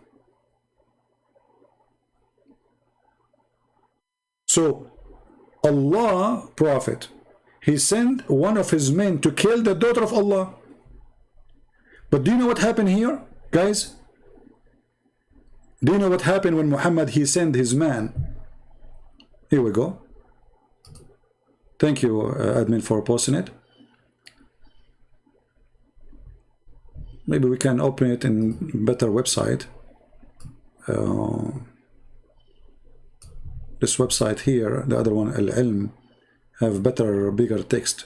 Speaker 1: So, Allah, Prophet, he sent one of his men to kill the daughter of Allah. But do you know what happened here, guys? Do you know what happened when Muhammad, he sent his man? Here we go. Thank you, admin, for posting it. Maybe we can open it in better website. This website here, the other one, Al-Ilm, have better, bigger text.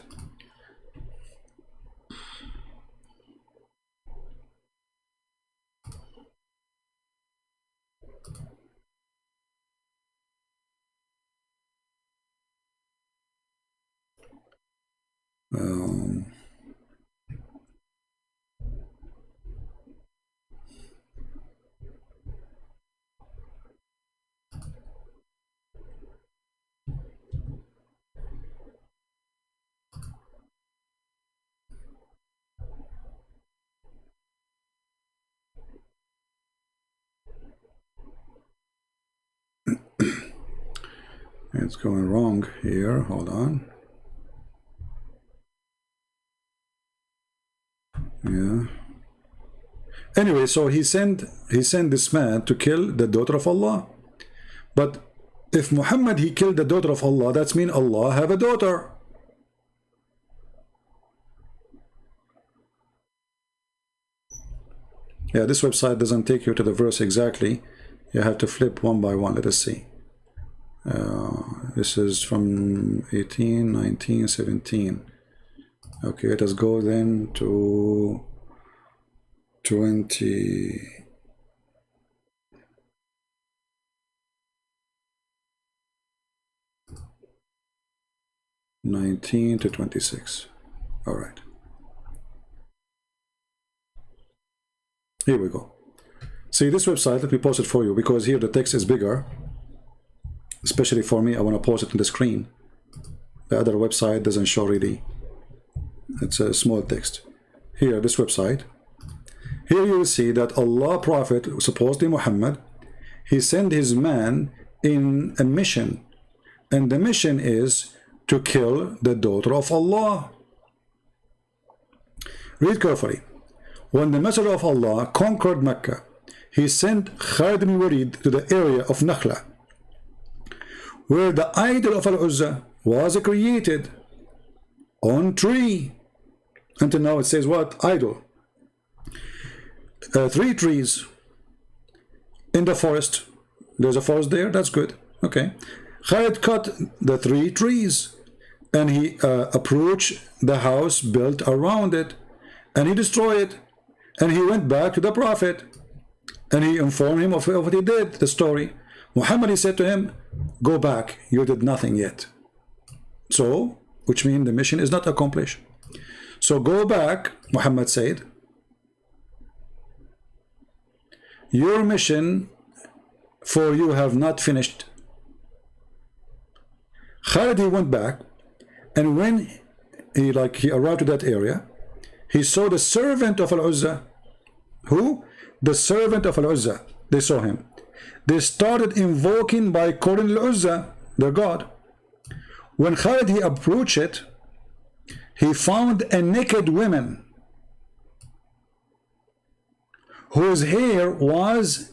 Speaker 1: It's going wrong here. Hold on. Yeah. Anyway, so he sent this man to kill the daughter of Allah. But if Muhammad he killed the daughter of Allah, that's mean Allah have a daughter. Yeah, this website doesn't take you to the verse exactly. You have to flip one by one. Let us see. This is from 18, 19, 17. Okay, let us go then to 20. (19 to 26). All right. Here we go. See this website, let me post it for you because here the text is bigger. Especially for me, I want to post it on the screen. The other website doesn't show really. It's a small text. Here, this website. Here you will see that Allah Prophet, supposedly Muhammad, he sent his man in a mission. And the mission is to kill the daughter of Allah. Read carefully. When the Messenger of Allah conquered Mecca, he sent Khalid ibn Walid to the area of Nakhla, where the idol of Al-Uzza was created on tree. Until now it says what? Idol. 3 trees in the forest. There's a forest there, that's good. Okay. Khalid cut the 3 trees and he approached the house built around it and he destroyed it. And he went back to the Prophet and he informed him of what he did, the story. Muhammad, he said to him, go back, you did nothing yet. So, which means the mission is not accomplished. So go back, Muhammad said, your mission for you have not finished. Khalid, he went back, and when he arrived to that area, he saw the servant of Al-Uzza. Who? The servant of Al-Uzza. They saw him. They started invoking by calling Al-Uzza, their god. When Khalid, he approached it, he found a naked woman whose hair was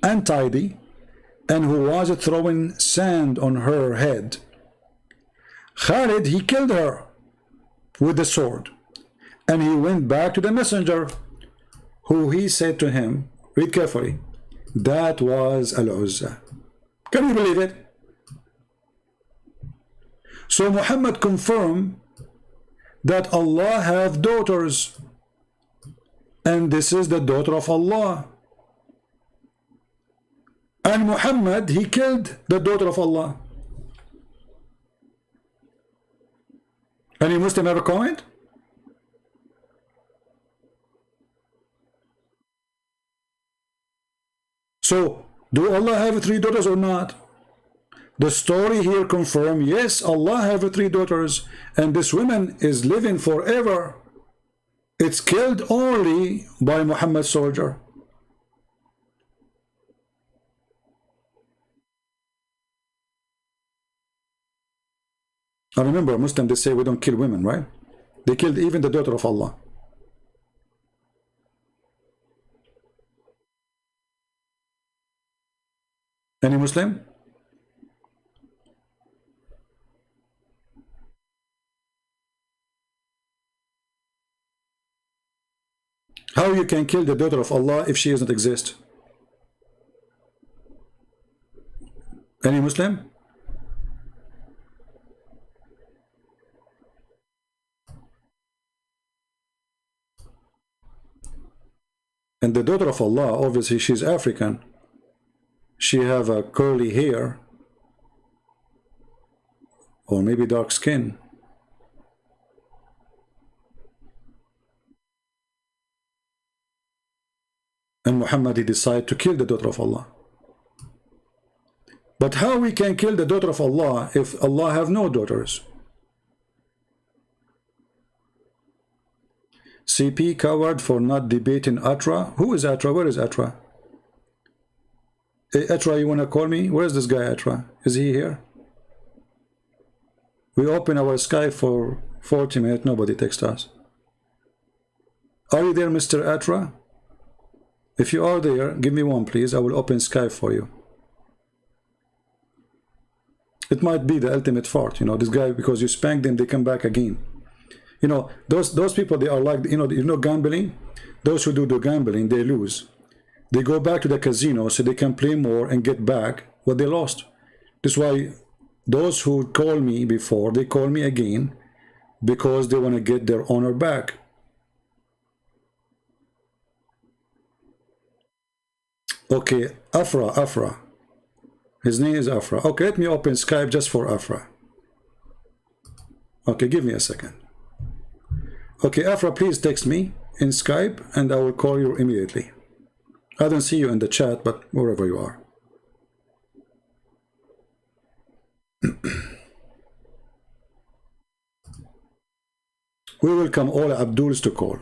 Speaker 1: untidy and who was throwing sand on her head. Khalid, he killed her with the sword, and he went back to the messenger, who he said to him, read carefully, that was Al-Uzza. Can you believe it? So Muhammad confirmed that Allah have daughters, and this is the daughter of Allah. And Muhammad, he killed the daughter of Allah. Any Muslim ever comment? So, do Allah have 3 daughters or not? The story here confirms, yes, Allah have 3 daughters, and this woman is living forever. It's killed only by Muhammad's soldier. I remember Muslims, they say we don't kill women, right? They killed even the daughter of Allah. Any Muslim? How you can kill the daughter of Allah if she doesn't exist? Any Muslim? And the daughter of Allah, obviously she's African. She have a curly hair, or maybe dark skin. And Muhammad, he decided to kill the daughter of Allah. But how we can kill the daughter of Allah if Allah have no daughters? CP coward for not debating Atra. Who is Atra? Where is Atra? Hey, Atra, you want to call me? Where is this guy Atra? Is he here? We open our Skype for 40 minutes. Nobody texts us. Are you there, Mr. Atra? If you are there, give me one, please. I will open Skype for you. It might be the ultimate fart, you know, this guy, because you spank them, they come back again. You know, those people, they are like, you know gambling? Those who do the gambling, they lose. They go back to the casino so they can play more and get back what they lost. That's why those who call me before, they call me again because they want to get their honor back. Okay, Afra. His name is Afra. Okay, let me open Skype just for Afra. Okay, give me a second. Okay, Afra, please text me in Skype and I will call you immediately. I don't see you in the chat, but wherever you are. We welcome all Abduls to call.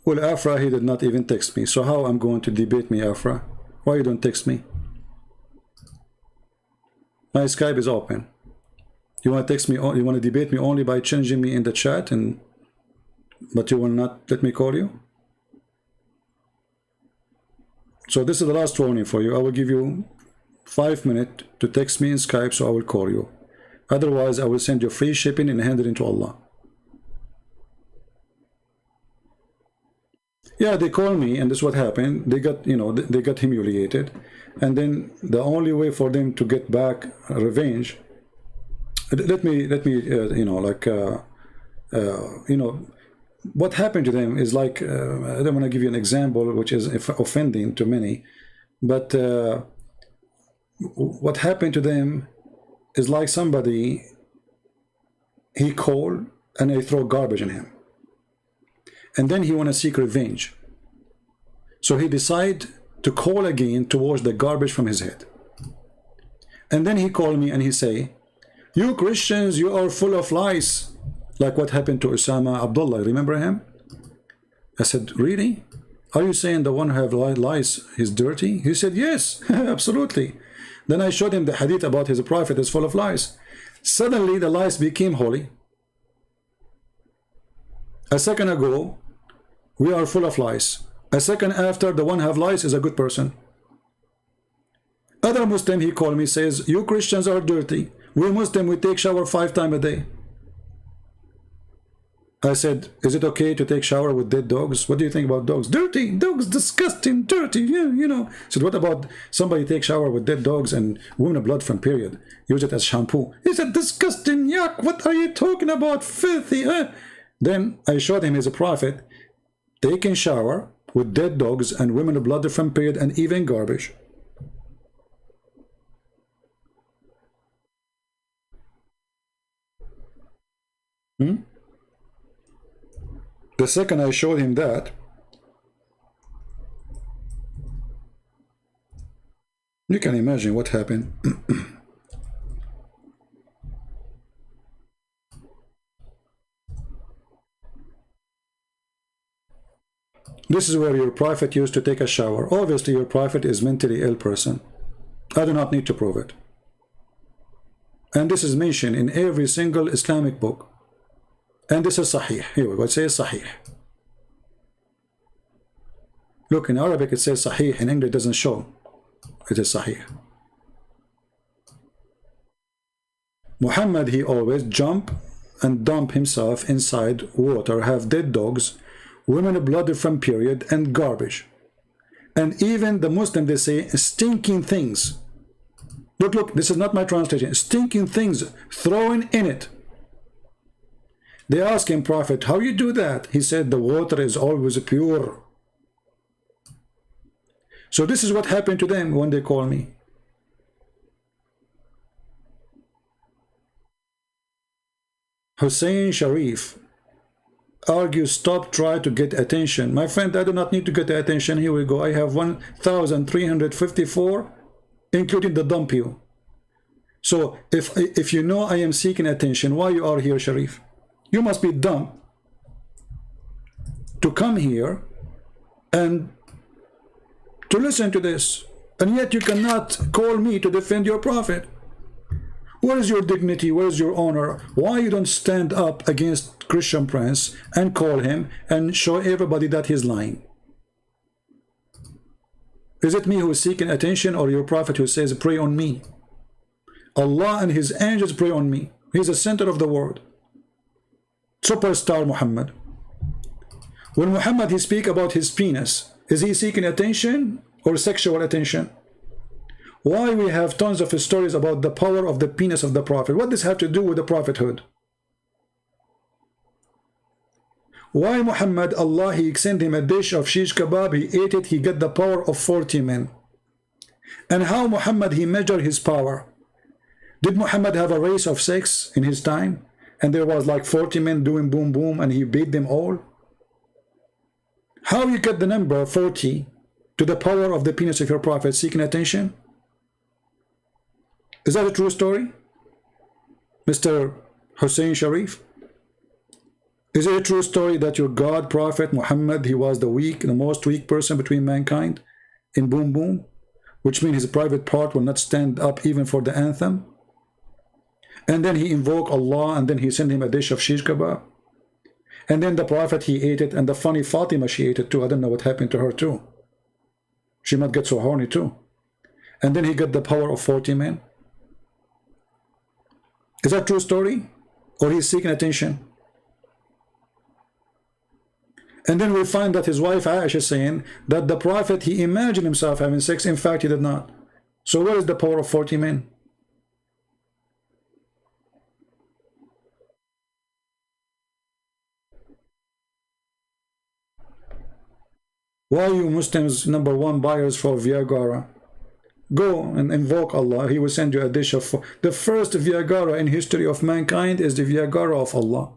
Speaker 1: Well, Afra, he did not even text me. So how I'm going to debate me, Afra? Why you don't text me? My Skype is open. You want to text me? You want to debate me only by changing me in the chat, but you will not let me call you? So this is the last warning for you. I will give you 5 minutes to text me in Skype, so I will call you. Otherwise, I will send you free shipping and hand it into Allah. Yeah, they call me, and this is what happened. They got, you know, they got humiliated, and then the only way for them to get back revenge. Let me, you know, like, you know, what happened to them is like, I don't want to give you an example which is offending to many, but what happened to them is like somebody, he called and they throw garbage in him. And then he want to seek revenge. So he decided to call again to wash the garbage from his head. And then he called me and he say, you Christians, you are full of lies. Like what happened to Osama Abdullah, remember him? I said, really? Are you saying the one who have lies is dirty? He said, yes, absolutely. Then I showed him the hadith about his prophet is full of lies. Suddenly the lies became holy. A second ago, we are full of lies. A second after, the one who have lies is a good person. Other Muslim, he called me, says, you Christians are dirty. We Muslim, we take shower 5 times a day. I said, is it okay to take shower with dead dogs? What do you think about dogs? Dirty, dogs, disgusting, dirty, yeah, you know. I said, what about somebody take shower with dead dogs and women of blood from period? Use it as shampoo. He said, disgusting, yuck, what are you talking about, filthy, huh? Then I showed him as a prophet taking shower with dead dogs and women of blood from period and even garbage. The second I showed him that, you can imagine what happened. This is where your prophet used to take a shower. Obviously your prophet is mentally ill person. I do not need to prove it. And this is mentioned in every single Islamic book. And this is Sahih. Here we go. It says Sahih. Look, in Arabic it says Sahih. In English it doesn't show. It is Sahih. Muhammad, he always jump and dump himself inside water, have dead dogs, women of blood from period, and garbage. And even the Muslim, they say stinking things. Look, look, this is not my translation. Stinking things thrown in it. They asked him, Prophet, how you do that? He said, the water is always pure. So this is what happened to them when they call me. Hussein Sharif argues, stop, try to get attention. My friend, I do not need to get attention. Here we go. I have 1,354, including the dump you. So if you know I am seeking attention, why you are here, Sharif? You must be dumb to come here and to listen to this. And yet you cannot call me to defend your prophet. Where is your dignity? Where is your honor? Why you don't stand up against Christian Prince and call him and show everybody that he's lying? Is it me who is seeking attention, or your prophet who says, pray on me? Allah and his angels pray on me. He's the center of the world. Superstar Muhammad. When Muhammad he speak about his penis, is he seeking attention or sexual attention? Why we have tons of stories about the power of the penis of the prophet? What does this have to do with the prophethood? Why Muhammad, Allah, he sent him a dish of shish kebab, he ate it, he got the power of 40 men. And how Muhammad, he measured his power? Did Muhammad have a race of sex in his time? And there was like 40 men doing boom boom and he beat them all? How you get the number 40 to the power of the penis of your prophet seeking attention? Is that a true story, Mr. Hussein Sharif? Is it a true story that your God, Prophet Muhammad, he was the most weak person between mankind in boom boom, which means his private part will not stand up even for the anthem? And then he invoked Allah, and then he sent him a dish of shish kebab. And then the Prophet, he ate it, and the funny Fatima, she ate it too. I don't know what happened to her too. She might get so horny too. And then he got the power of 40 men. Is that a true story? Or he's seeking attention? And then we find that his wife Aisha is saying that the Prophet, he imagined himself having sex. In fact, he did not. So where is the power of 40 men? Why are you Muslims #1 buyers for Viagra? Go and invoke Allah. He will send you a dish of food. The first Viagra in history of mankind is the Viagra of Allah.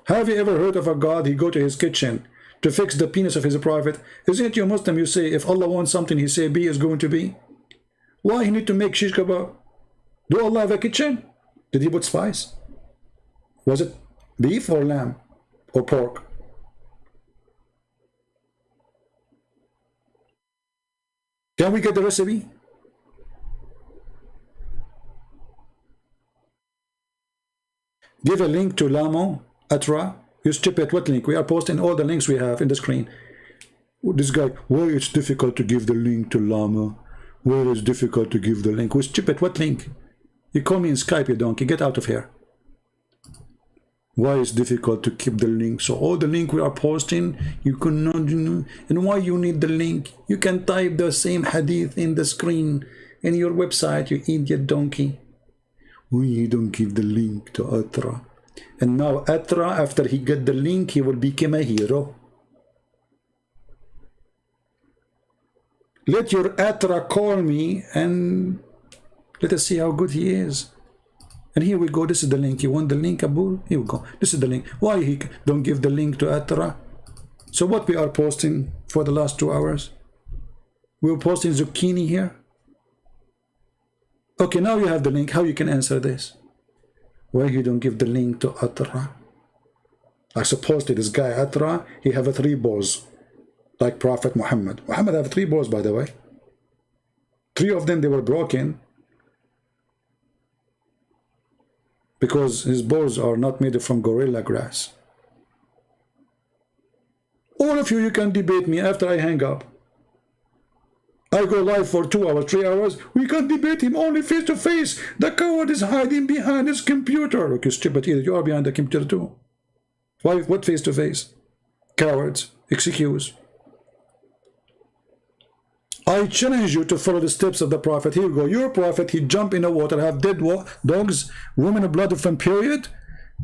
Speaker 1: Have you ever heard of a God? He go to his kitchen to fix the penis of his prophet. Isn't it you Muslim? You say if Allah wants something, he say be is going to be. Why he need to make shish kebab? Do Allah have a kitchen? Did he put spice? Was it beef or lamb or pork? Can we get the recipe? Give a link to Lamo, Atra. You stupid, what link? We are posting all the links we have in the screen. This guy, why it's difficult to give the link to Lama? Why it's difficult to give the link? We stupid, what link? You call me in Skype, you donkey. Get out of here. Why it's difficult to keep the link? So all the link we are posting, you cannot, and why you need the link? You can type the same hadith in the screen in your website, you idiot donkey. Why you don't give the link to Atra? And now Atra, after he get the link, he will become a hero. Let your Atra call me and let us see how good he is. And here we go. This is the link. You want the link, Abu? Here we go. This is the link. Why he don't give the link to Atra? So what we are posting for the last 2 hours? We were posting zucchini here. Okay, now you have the link. How you can answer this? Why you don't give the link to Atra? I suppose that this guy Atra, he have 3 balls, like Prophet Muhammad. Muhammad have 3 balls, by the way. 3 of them, they were broken because his balls are not made from gorilla grass. All of you, you can debate me after I hang up. I go live for 2 hours, 3 hours. We can debate him only face to face. The coward is hiding behind his computer. Look, you stupid idiot. You are behind the computer too. Why? What face to face? Cowards. Excuse. I challenge you to follow the steps of the prophet. Here you go. Your prophet, he jump in the water, have dead dogs, women of blood from period,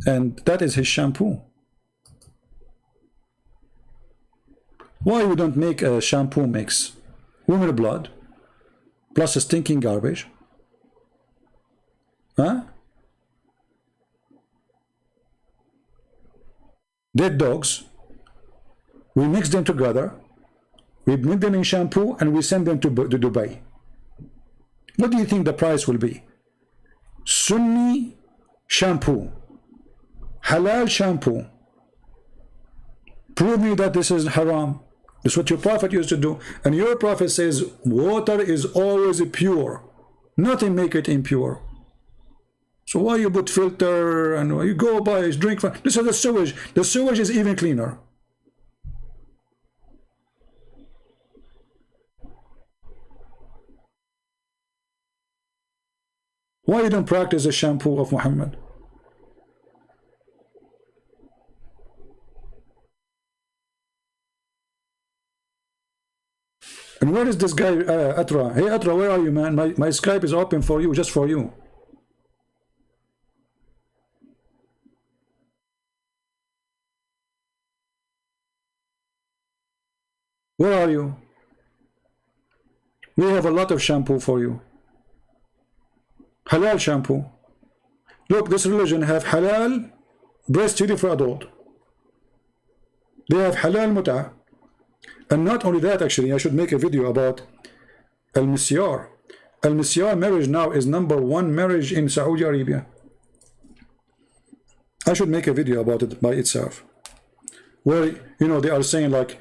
Speaker 1: and that is his shampoo. Why you don't make a shampoo mix? Women of blood, plus a stinking garbage. Huh? Dead dogs. We mix them together. We make them in shampoo and we send them to Dubai. What do you think the price will be? Sunni shampoo. Halal shampoo. Prove me that this is haram. This is what your prophet used to do. And your prophet says water is always pure. Nothing make it impure. So why you put filter and you go buy drink from this is the sewage. The sewage is even cleaner. Why you don't practice the shampoo of Muhammad? And where is this guy, Atra? Hey, Atra, where are you, man? My Skype is open for you, just for you. Where are you? We have a lot of shampoo for you. Halal shampoo. Look, this religion have halal breastfeeding for adult. They have halal muta. And not only that, actually, I should make a video about al-misyar. Al-misyar marriage now is #1 marriage in Saudi Arabia. I should make a video about it by itself. Where, you know, they are saying like,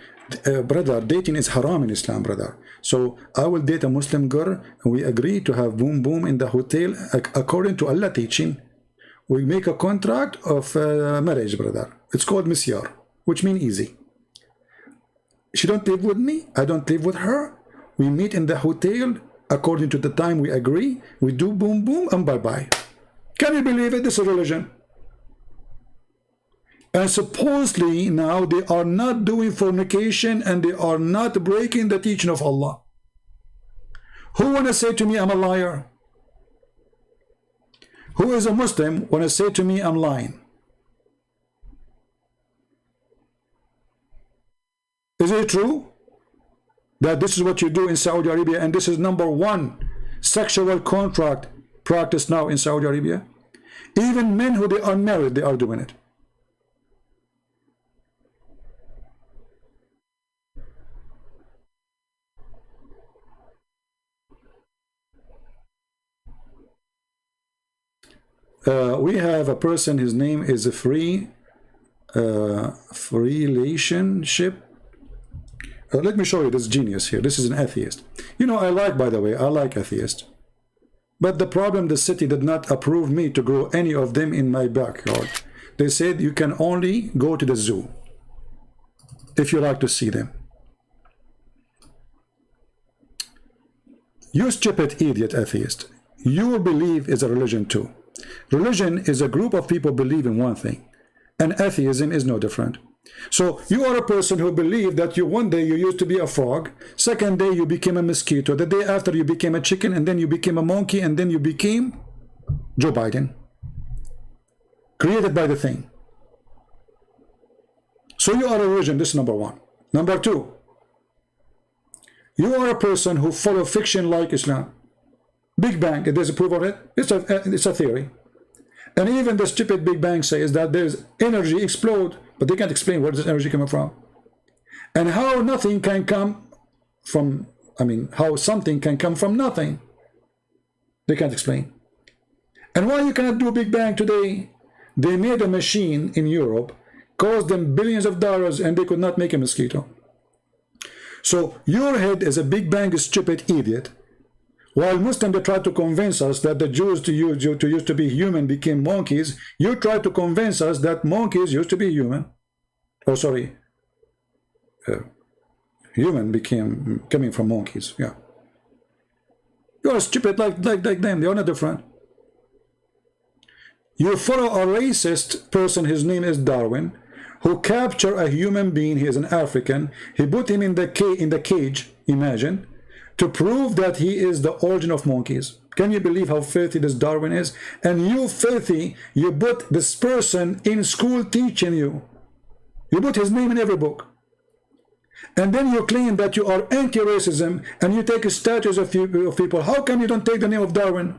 Speaker 1: brother, dating is haram in Islam, brother. So I will date a Muslim girl and we agree to have boom boom in the hotel according to Allah teaching. We make a contract of marriage, brother. It's called misyar, which means easy. She don't live with me, I don't live with her. We meet in the hotel according to the time we agree. We do boom boom and bye bye. Can you believe it? This is religion. And supposedly now they are not doing fornication and they are not breaking the teaching of Allah. Who wanna say to me I'm a liar? Who is a Muslim wanna say to me I'm lying? Is it true that this is what you do in Saudi Arabia, and this is #1 sexual contract practice now in Saudi Arabia. Even men who they are married, they are doing it. We have a person, his name is a free relationship. Let me show you this genius here. This is an atheist. You know, I like, by the way, I like atheists. But the problem, the city did not approve me to grow any of them in my backyard. They said you can only go to the zoo if you like to see them. You stupid idiot atheist. Your belief is a religion too. Religion is a group of people believe in one thing, and atheism is no different. So you are a person who believe that you one day you used to be a frog, second day you became a mosquito, the day after you became a chicken, and then you became a monkey, and then you became Joe Biden, created by the thing. So you are a religion. This is #1. #2, you are a person who follow fiction like Islam. Big Bang, there's a proof of it. It's a theory. And even the stupid Big Bang says that there's energy explode, but they can't explain where this energy coming from. And how nothing can come from, how something can come from nothing. They can't explain. And why you cannot do Big Bang today? They made a machine in Europe, cost them billions of dollars, and they could not make a mosquito. So your head is a Big Bang stupid idiot. While Muslims they try to convince us that the Jews used to be human became monkeys, you try to convince us that monkeys used to be human. Oh, sorry. Human became coming from monkeys. Yeah. You are stupid like them. They are not different. You follow a racist person. His name is Darwin, who captured a human being. He is an African. He put him in the cage. Imagine. To prove that he is the origin of monkeys. Can you believe how filthy this Darwin is? And you filthy, you put this person in school teaching you. You put his name in every book. And then you claim that you are anti-racism and you take statues of people. How come you don't take the name of Darwin?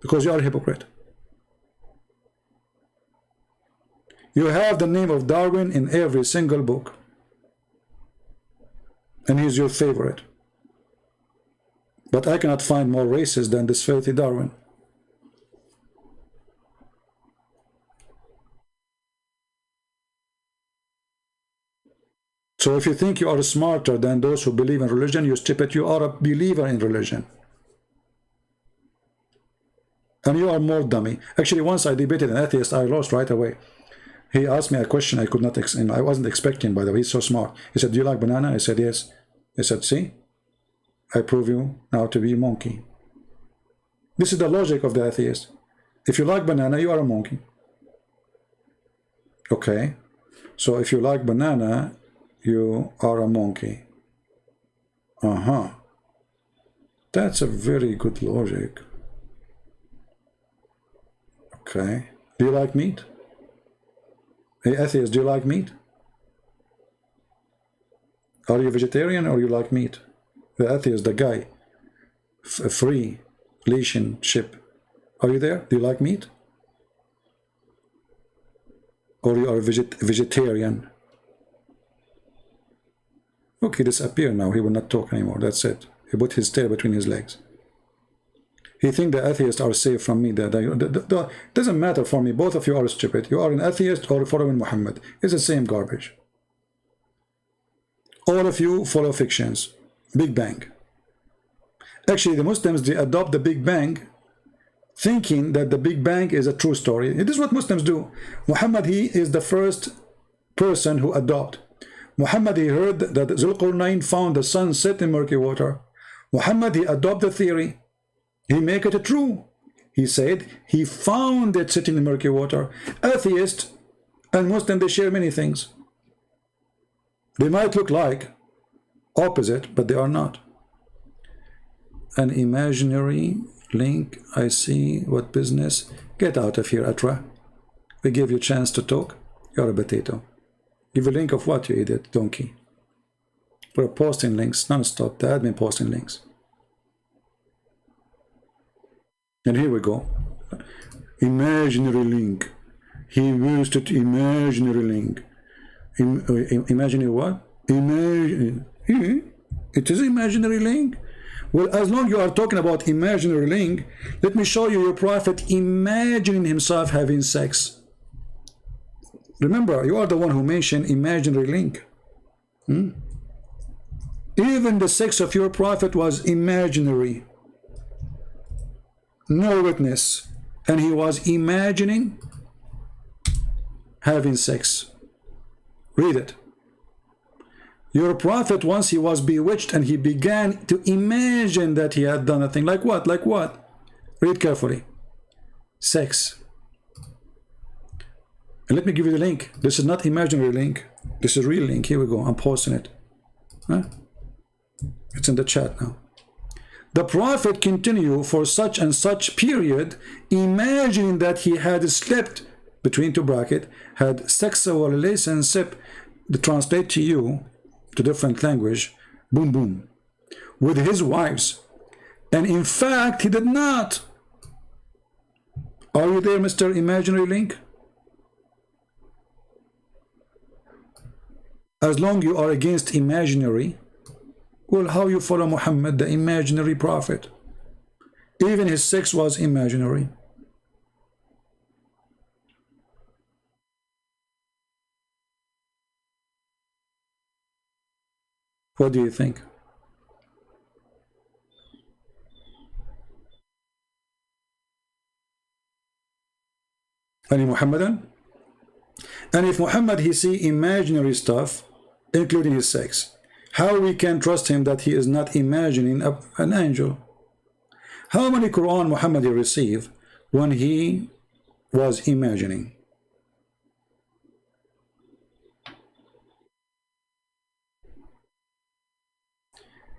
Speaker 1: Because you are a hypocrite. You have the name of Darwin in every single book. And he's your favorite. But I cannot find more racist than this filthy Darwin. So if you think you are smarter than those who believe in religion, you stupid, you are a believer in religion. And you are more dummy. Actually, once I debated an atheist, I lost right away. He asked me a question I could not, and I wasn't expecting, by the way. He's so smart. He said, do you like banana? I said, yes. He said, see? I prove you now to be a monkey. This is the logic of the atheist. If you like banana, you are a monkey. Okay. So if you like banana, you are a monkey. That's a very good logic. Okay. Do you like meat? Hey, atheist, do you like meat? Are you vegetarian or you like meat? The atheist, the guy, a free relationship. Are you there? Do you like meat? Or you are a vegetarian? Okay, disappear now. He will not talk anymore. That's it. He put his tail between his legs. He thinks the atheists are safe from me. Doesn't matter for me. Both of you are stupid. You are an atheist or following Muhammad. It's the same garbage. All of you follow fictions. Big Bang. Actually, the Muslims, they adopt the Big Bang thinking that the Big Bang is a true story. It is what Muslims do. Muhammad, he is the first person who adopt. Muhammad, he heard that Zulqarnain found the sun set in murky water. Muhammad, he adopted the theory. He make it true. He said he found it sitting in murky water. Atheist and Muslim, they share many things. They might look like opposite, but they are not. An imaginary link. I see. What business? Get out of here, Atra. We gave you a chance to talk. You're a potato. Give a link of what, you idiot donkey? We're posting links non-stop. The admin posting links. And here we go. Imaginary link. He used it. Imaginary link. Imaginary what? It is imaginary link. Well, as long as you are talking about imaginary link, let me show you your prophet imagining himself having sex. Remember, you are the one who mentioned imaginary link. Even the sex of your prophet was imaginary. No witness. And he was imagining having sex. Read it. Your prophet, once he was bewitched and he began to imagine that he had done a thing. Like what? Like what? Read carefully. Sex. And let me give you the link. This is not imaginary link. This is real link. Here we go. I'm posting it. Huh? It's in the chat now. The prophet continued for such and such period, imagining that he had slept, between two brackets, had sexual relationship, to translate to you, to different language, boom boom, with his wives. And in fact, he did not. Are you there, Mr. Imaginary Link? As long you are against imaginary, well, how you follow Muhammad, the imaginary prophet? Even his sex was imaginary. What do you think? Any Muhammadan? And if Muhammad he see imaginary stuff, including his sex, how we can trust him that he is not imagining an angel? How many Quran Muhammad he received when he was imagining?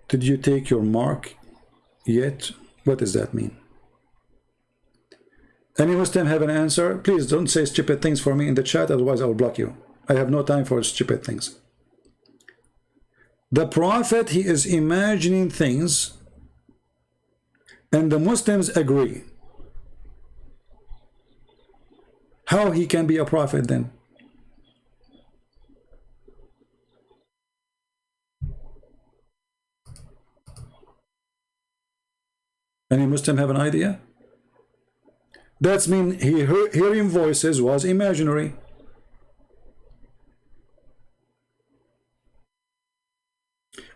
Speaker 1: Did you take your mark yet? What does that mean? Any Muslim have an answer? Please don't say stupid things for me in the chat, otherwise I will block you. I have no time for stupid things. The prophet, he is imagining things, and the Muslims agree. How he can be a prophet then? Any Muslim have an idea? That's mean hearing voices was imaginary.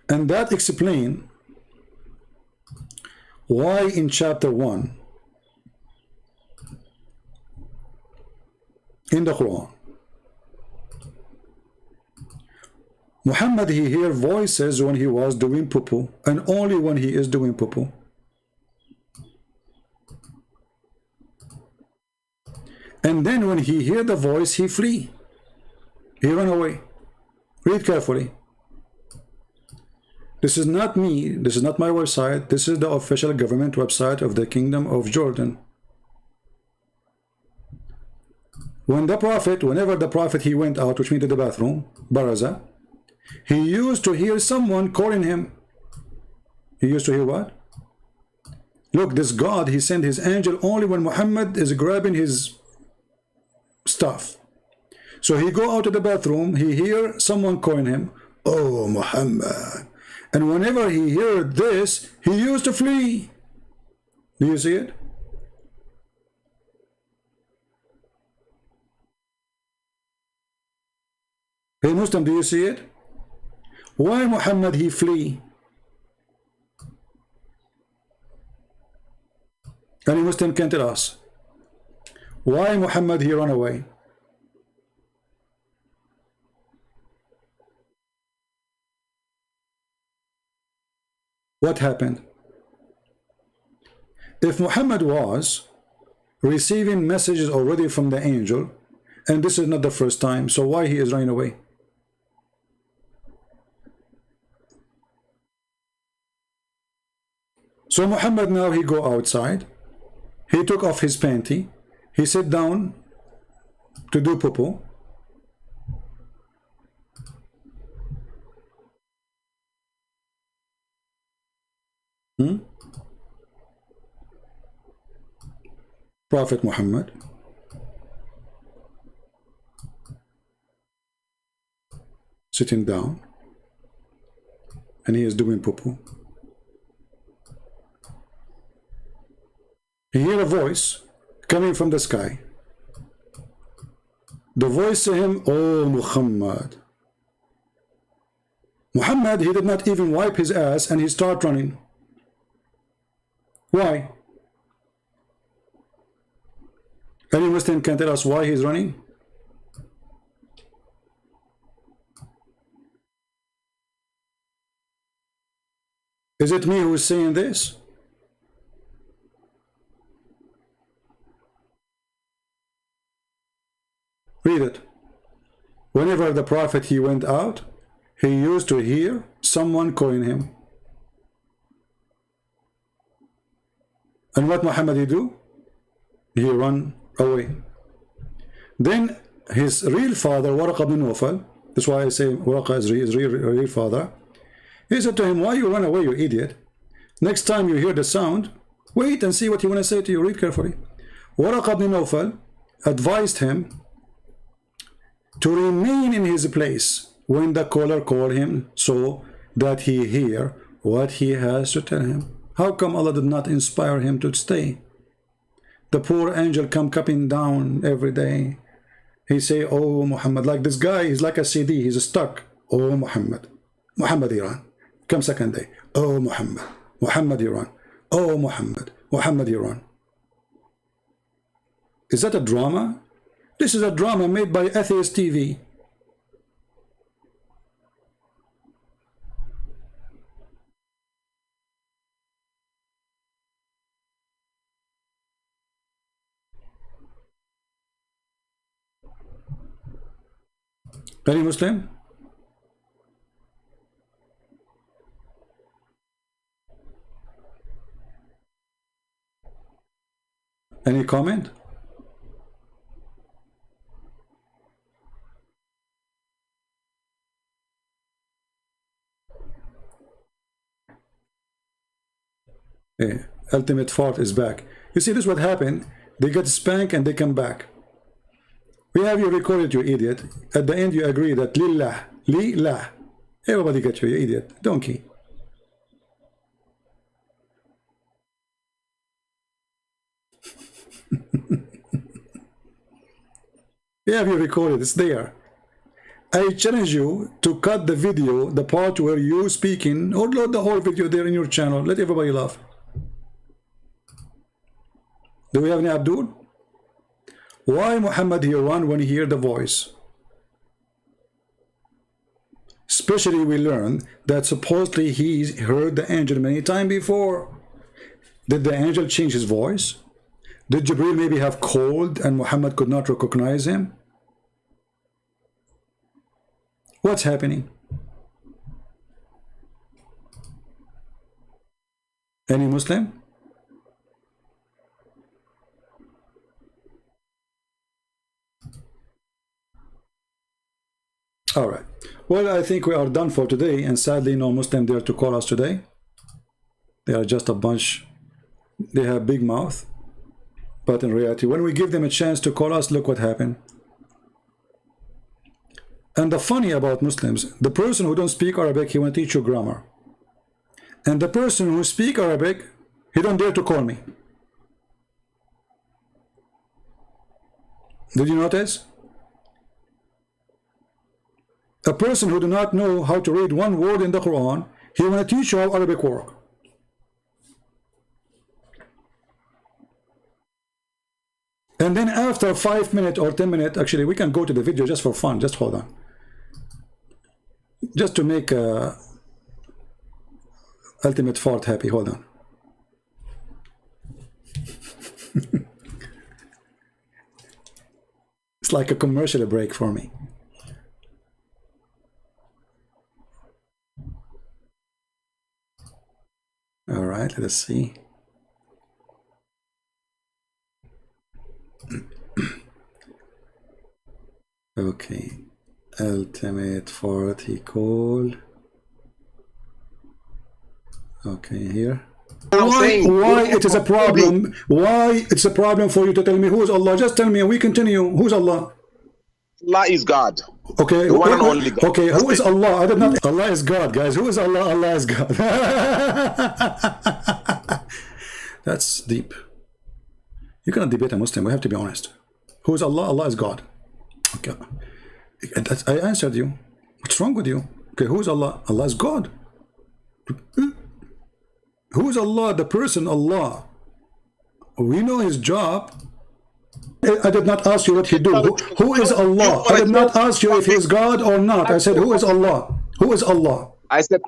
Speaker 1: And that explain why in chapter 1 in the Quran, Muhammad he hear voices when he was doing poo-poo, and only when he is doing poo-poo. And then when he hear the voice, he flee. He run away. Read carefully. This is not me. This is not my website. This is the official government website of the Kingdom of Jordan. Whenever the prophet he went out, which means to the bathroom, baraza, he used to hear someone calling him. He used to hear what? Look, this God, he sent his angel only when Muhammad is grabbing his stuff. So he go out to the bathroom, he hear someone calling him, oh Muhammad. And whenever he heard this, he used to flee. Do you see it? Hey Muslim, do you see it? Why Muhammad he flee? Any Muslim can tell us. Why Muhammad he run away? What happened? If Muhammad was receiving messages already from the angel, and this is not the first time, so why he is running away? So Muhammad now he go outside, he took off his panty, he sit down to do poo-poo. Prophet Muhammad sitting down and he is doing poo-poo. He hear a voice coming from the sky. The voice to him, "Oh Muhammad." Muhammad, he did not even wipe his ass and he start running. Why? Any Muslim can tell us why he's running? Is it me who is saying this? Read it. Whenever the Prophet he went out, he used to hear someone calling him. And what Muhammad he do? He run away. Then his real father, Waraq ibn Nawfal, that's why I say Waraq is his real father, he said to him, "Why you run away, you idiot? Next time you hear the sound, wait and see what he want to say to you. Read carefully." Waraq ibn Nawfal advised him to remain in his place when the caller called him, so that he hear what he has to tell him. How come Allah did not inspire him to stay? The poor angel come coming down every day. He say, "Oh Muhammad," like this guy is like a CD, he's stuck. "Oh Muhammad, Muhammad Iran." Come second day, "Oh Muhammad, Muhammad Iran. Oh Muhammad, Muhammad Iran." Is that a drama? This is a drama made by Atheist TV. Any Muslim? Any comment? Yeah. Ultimate fault is back. You see, this is what happened. They get spanked and they come back. We have you recorded, you idiot. At the end you agree that lillah, lillah. Everybody get you idiot. Donkey. We have you recorded, it's there. I challenge you to cut the video, the part where you speaking, or load the whole video there in your channel. Let everybody laugh. Do we have any Abdul? Why Muhammad he run when he hear the voice? Especially we learn that supposedly he heard the angel many times before. Did the angel change his voice? Did Jibril maybe have cold and Muhammad could not recognize him? What's happening? Any Muslim? All right. Well, I think we are done for today, and sadly no Muslim there to call us today. They are just a bunch. They have big mouth, but in reality, when we give them a chance to call us, look what happened. And the funny about Muslims, the person who don't speak Arabic, he want to teach you grammar. And the person who speak Arabic, he don't dare to call me. Did you notice? A person who do not know how to read one word in the Quran, he want to teach you how Arabic work. And then after 5 minutes or 10 minutes, actually we can go to the video just for fun, just hold on. Just to make ultimate fault happy, hold on. It's like a commercial break for me. All right, let us see. Okay, ultimate fault he called. Okay, here. Why it is a problem? Why it's a problem for you to tell me who is Allah? Just tell me and we continue. Who's Allah?
Speaker 6: Allah is God.
Speaker 1: Okay,
Speaker 6: the one and only God.
Speaker 1: Okay, who is Allah? I did not. Allah is God, guys. Who is Allah? Allah is God. That's deep. You cannot debate a Muslim. We have to be honest. Who is Allah? Allah is God. Okay, I answered you. What's wrong with you? Okay, who is Allah? Allah is God. Who is Allah? The person Allah. We know his job. I did not ask you what he do. Who is Allah? I did not ask you if he is God or not. I said, who is Allah? Who is Allah?
Speaker 6: I said,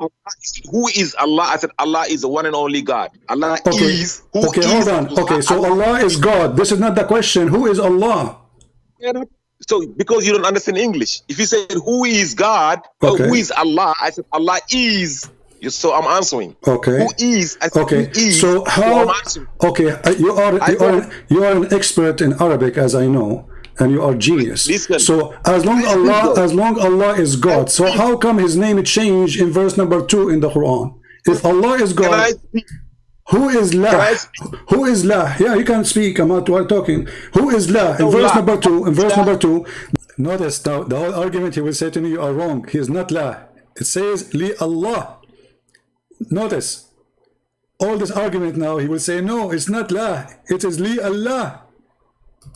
Speaker 6: who is Allah? I said, Allah is the one and only God. Allah is.
Speaker 1: Okay, hold on. Okay, so Allah is God. This is not the question. Who is Allah?
Speaker 6: So, because you don't understand English, if you said, who is God? Or who is Allah? I said, Allah is. So I'm answering.
Speaker 1: Okay.
Speaker 6: Who is? I said,
Speaker 1: okay.
Speaker 6: Who is?
Speaker 1: So how? Okay, you are an expert in Arabic, as I know, and you are genius.
Speaker 6: Listen.
Speaker 1: So as long Allah is God, so how come His name changed in verse number 2 in the Quran? If Allah is God, who is La? Who is La? Yeah, you can speak. I'm not talking. Who is La? In verse number 2. In verse number 2. Notice now the whole argument he will say to me, you are wrong. He is not La. It says Li Allah. Notice all this argument now. He will say, no, it's not La. It is Li Allah.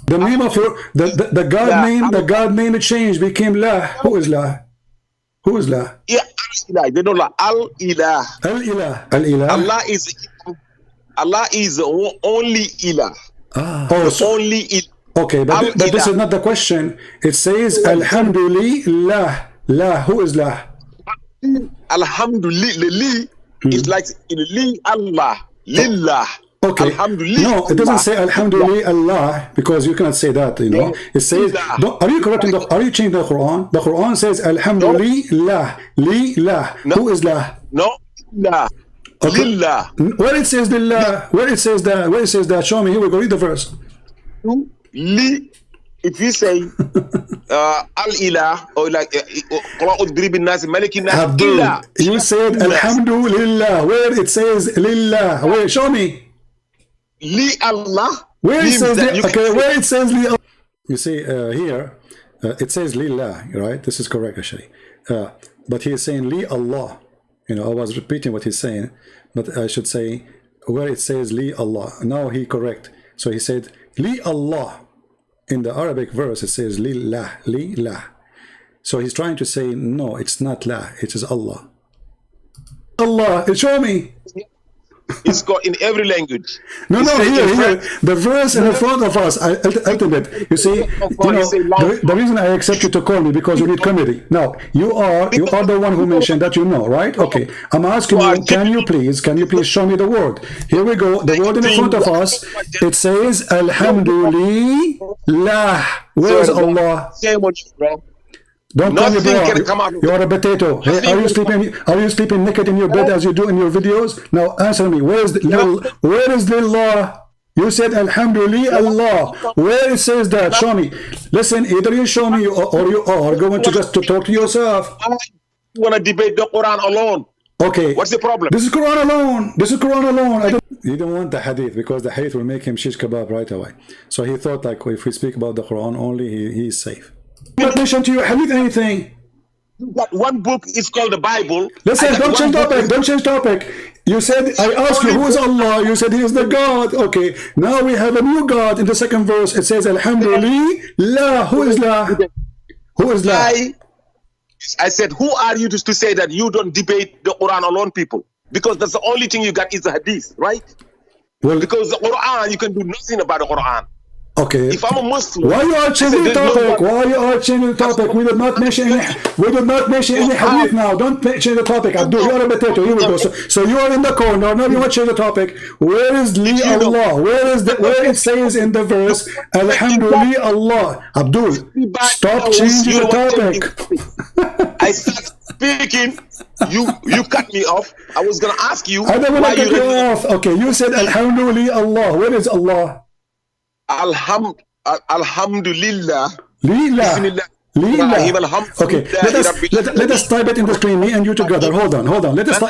Speaker 1: The name of the God name, the God name changed, became La. Who is La? Who is La?
Speaker 6: Yeah, Al-Ilah. They don't like Al-Ilah.
Speaker 1: Al-Ilah. Al-Ilah.
Speaker 6: Allah is the only Ilah. Only Ilah.
Speaker 1: Okay, but this is not the question. It says Alhamdulillah. La. Who is La?
Speaker 6: Alhamdulillah. It's like in Li Allah. Lillah.
Speaker 1: Okay. No, it doesn't say Alhamdulillah Allah, because you cannot say that, you know. It says, are you correcting are you changing the Quran? The Quran says Alhamdulillah. Lillah. Who is La?
Speaker 6: No. La.
Speaker 1: Okay.
Speaker 6: Lillah.
Speaker 1: Where it says Lillah, where it says that, show me. Here we go, read the verse.
Speaker 6: Li. If you say Al-Ilah, or like
Speaker 1: Abdul, you said Alhamdulillah. Where it says Lillah? Where? Show me.
Speaker 6: Li Allah.
Speaker 1: Where it says where it says Li Allah. You see here, it says Lillah, right? This is correct actually. But he is saying Li Allah. You know, I was repeating what he's saying, but I should say where it says Li Allah. Now he correct. So he said Li Allah. In the Arabic verse, it says Lillah, Lillah. So he's trying to say, no, it's not La, it is Allah. Allah, show me.
Speaker 6: It's got in every language.
Speaker 1: No, here. The verse in front of us, ultimate. You see, the reason I accept you to call me because you need comedy. Now, you are the one who mentioned that, you know, right? Okay. I'm asking you, can you please show me the word? Here we go. The word in front of us, it says Alhamdulillah. Where is Allah? Don't call me bro. You are a potato. Hey, are you sleeping naked in your bed as you do in your videos? Now answer me. Where is Lillah? You said Alhamdulillah Allah. Where it says that? Show me. Listen, either you show me or you are going to just to talk to yourself.
Speaker 6: You want to debate the Quran alone?
Speaker 1: Okay.
Speaker 6: What's the problem?
Speaker 1: This is Quran alone. You don't want the hadith because the hadith will make him shish kebab right away. So he thought like if we speak about the Quran only, he is safe. Not mention to your hadith anything.
Speaker 6: That one book is called the Bible.
Speaker 1: Listen, don't change topic. You said, I asked you who is Allah. You said he is the God. Okay, now we have a new God in the second verse. It says Alhamdulillah. Who is La? Who is La?
Speaker 6: I said, who are you to say that you don't debate the Quran alone, people? Because that's the only thing you got is the hadith, right? Well, because the Quran, you can do nothing about the Quran.
Speaker 1: Okay.
Speaker 6: If I'm a Muslim,
Speaker 1: why you are changing the topic? We did not mention any hadith now. Don't change the topic. Abdul, you are a potato. Here we go. So you are in the corner. Now you want to change the topic. Where is Li Allah? Where it says in the verse Alhamdulillah Allah? Abdul, stop changing the topic.
Speaker 6: I started speaking. You cut me off. I was gonna ask you.
Speaker 1: I don't want to cut you off. Okay, you said Alhamdulillah Allah. Where is Allah?
Speaker 6: Alhamdulillah.
Speaker 1: Lillah. Okay, let us type it in the screen, me and you together. Hold on. Let us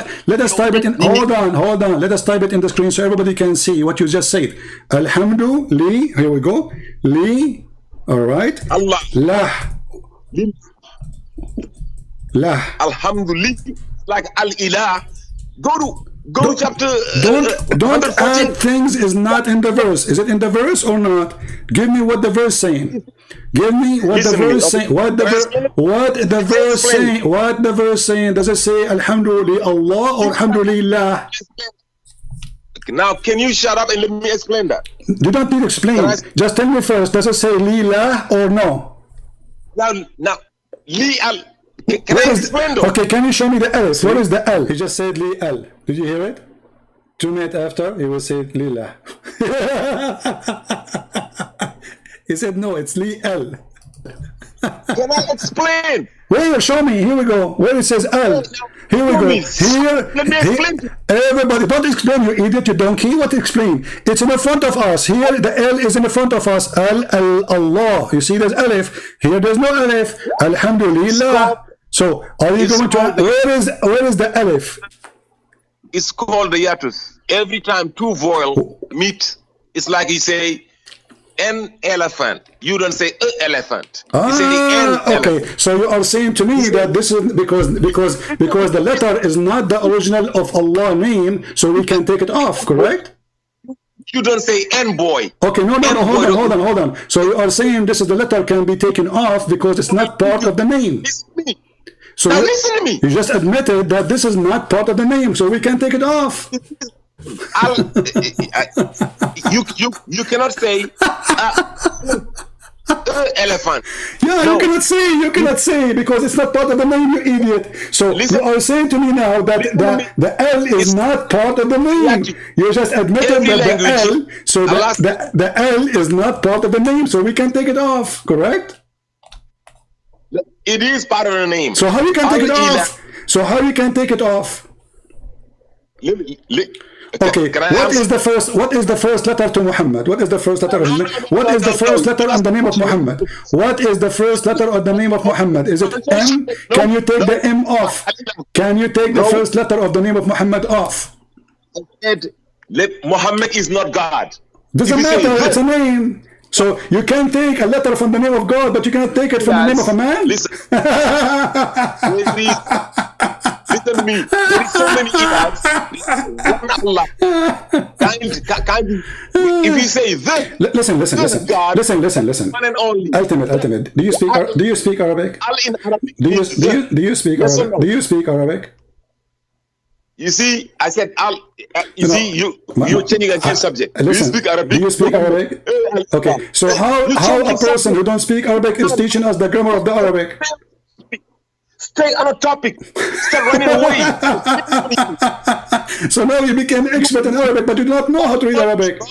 Speaker 1: type it in. Hold on. Let us type it in the screen so everybody can see what you just said. Alhamdulillah. Here we go. Li. All right.
Speaker 6: Allah.
Speaker 1: Lah. Lah.
Speaker 6: Alhamdulillah. Like al-ilah. Go to chapter.
Speaker 1: Don't add things is not in the verse. Is it in the verse or not? Give me what the verse saying. Give me what the verse saying. What the verse saying? What the verse saying? Does it say Alhamdulillah Allah or Alhamdulillah?
Speaker 6: Now, can you shut up and let me explain that?
Speaker 1: You don't need to explain. Just tell me first. Does it say Lillah or no?
Speaker 6: Now, Li al. Can I explain though?
Speaker 1: Okay, can you show me the L? What is the L? He just said Li L. Did you hear it? 2 minutes after, he will say Lillah. He said no, it's Li L.
Speaker 6: Can I explain?
Speaker 1: Where? Show me. Here we go. Where it says L. Here we go. Here.
Speaker 6: Let me explain.
Speaker 1: Everybody, don't explain, you idiot, you donkey. What explain? It's in the front of us. Here, the L is in the front of us. Allah. You see, there's Alif. Here, there's no Alif. Alhamdulillah. So, are you going to? Where is the Alif?
Speaker 6: It's called the yatus. Every time two vowel meet, it's like you say an elephant. You don't say elephant. You say an
Speaker 1: okay.
Speaker 6: elephant.
Speaker 1: So you are saying to me that this is because the letter is not the original of Allah name, so we can take it off, correct?
Speaker 6: You don't say N boy.
Speaker 1: Okay, no, hold on. So you are saying this is the letter can be taken off because it's not part of the name. So
Speaker 6: now listen to me.
Speaker 1: You just admitted that this is not part of the name, so we can take it off.
Speaker 6: You cannot say elephant.
Speaker 1: Yeah, no. You cannot say because it's not part of the name, you idiot. So listen, you are saying to me now that the L is not part of the name. You just admitted that the L, so the L is not part of the name, so we can take it off, correct?
Speaker 6: It is part of the name.
Speaker 1: So how you can take it off? Okay. What is the first letter to Muhammad? What is the first letter? What is the first letter of the name of Muhammad? What is the first letter of the name of Muhammad? Is it M? Can you take the M off? Can you take the first letter of the name of Muhammad off?
Speaker 6: Muhammad is not God.
Speaker 1: Doesn't matter. It's a name. So you can take a letter from the name of God, but you cannot take it from the name of a man?
Speaker 6: Listen. Listen to me. There is so many ilahs. If you say
Speaker 1: listen.
Speaker 6: God,
Speaker 1: listen.
Speaker 6: one and only.
Speaker 1: Ultimate. Do you speak Arabic? Do you speak Arabic? Do you speak Arabic?
Speaker 6: You see, I said, you're changing against subject.
Speaker 1: Listen,
Speaker 6: do you speak Arabic?
Speaker 1: Okay, so how a person who don't speak Arabic is teaching us the grammar of the Arabic?
Speaker 6: Stay on a topic. Stop running away.
Speaker 1: So now you became expert in Arabic, but you do not know how to read Arabic.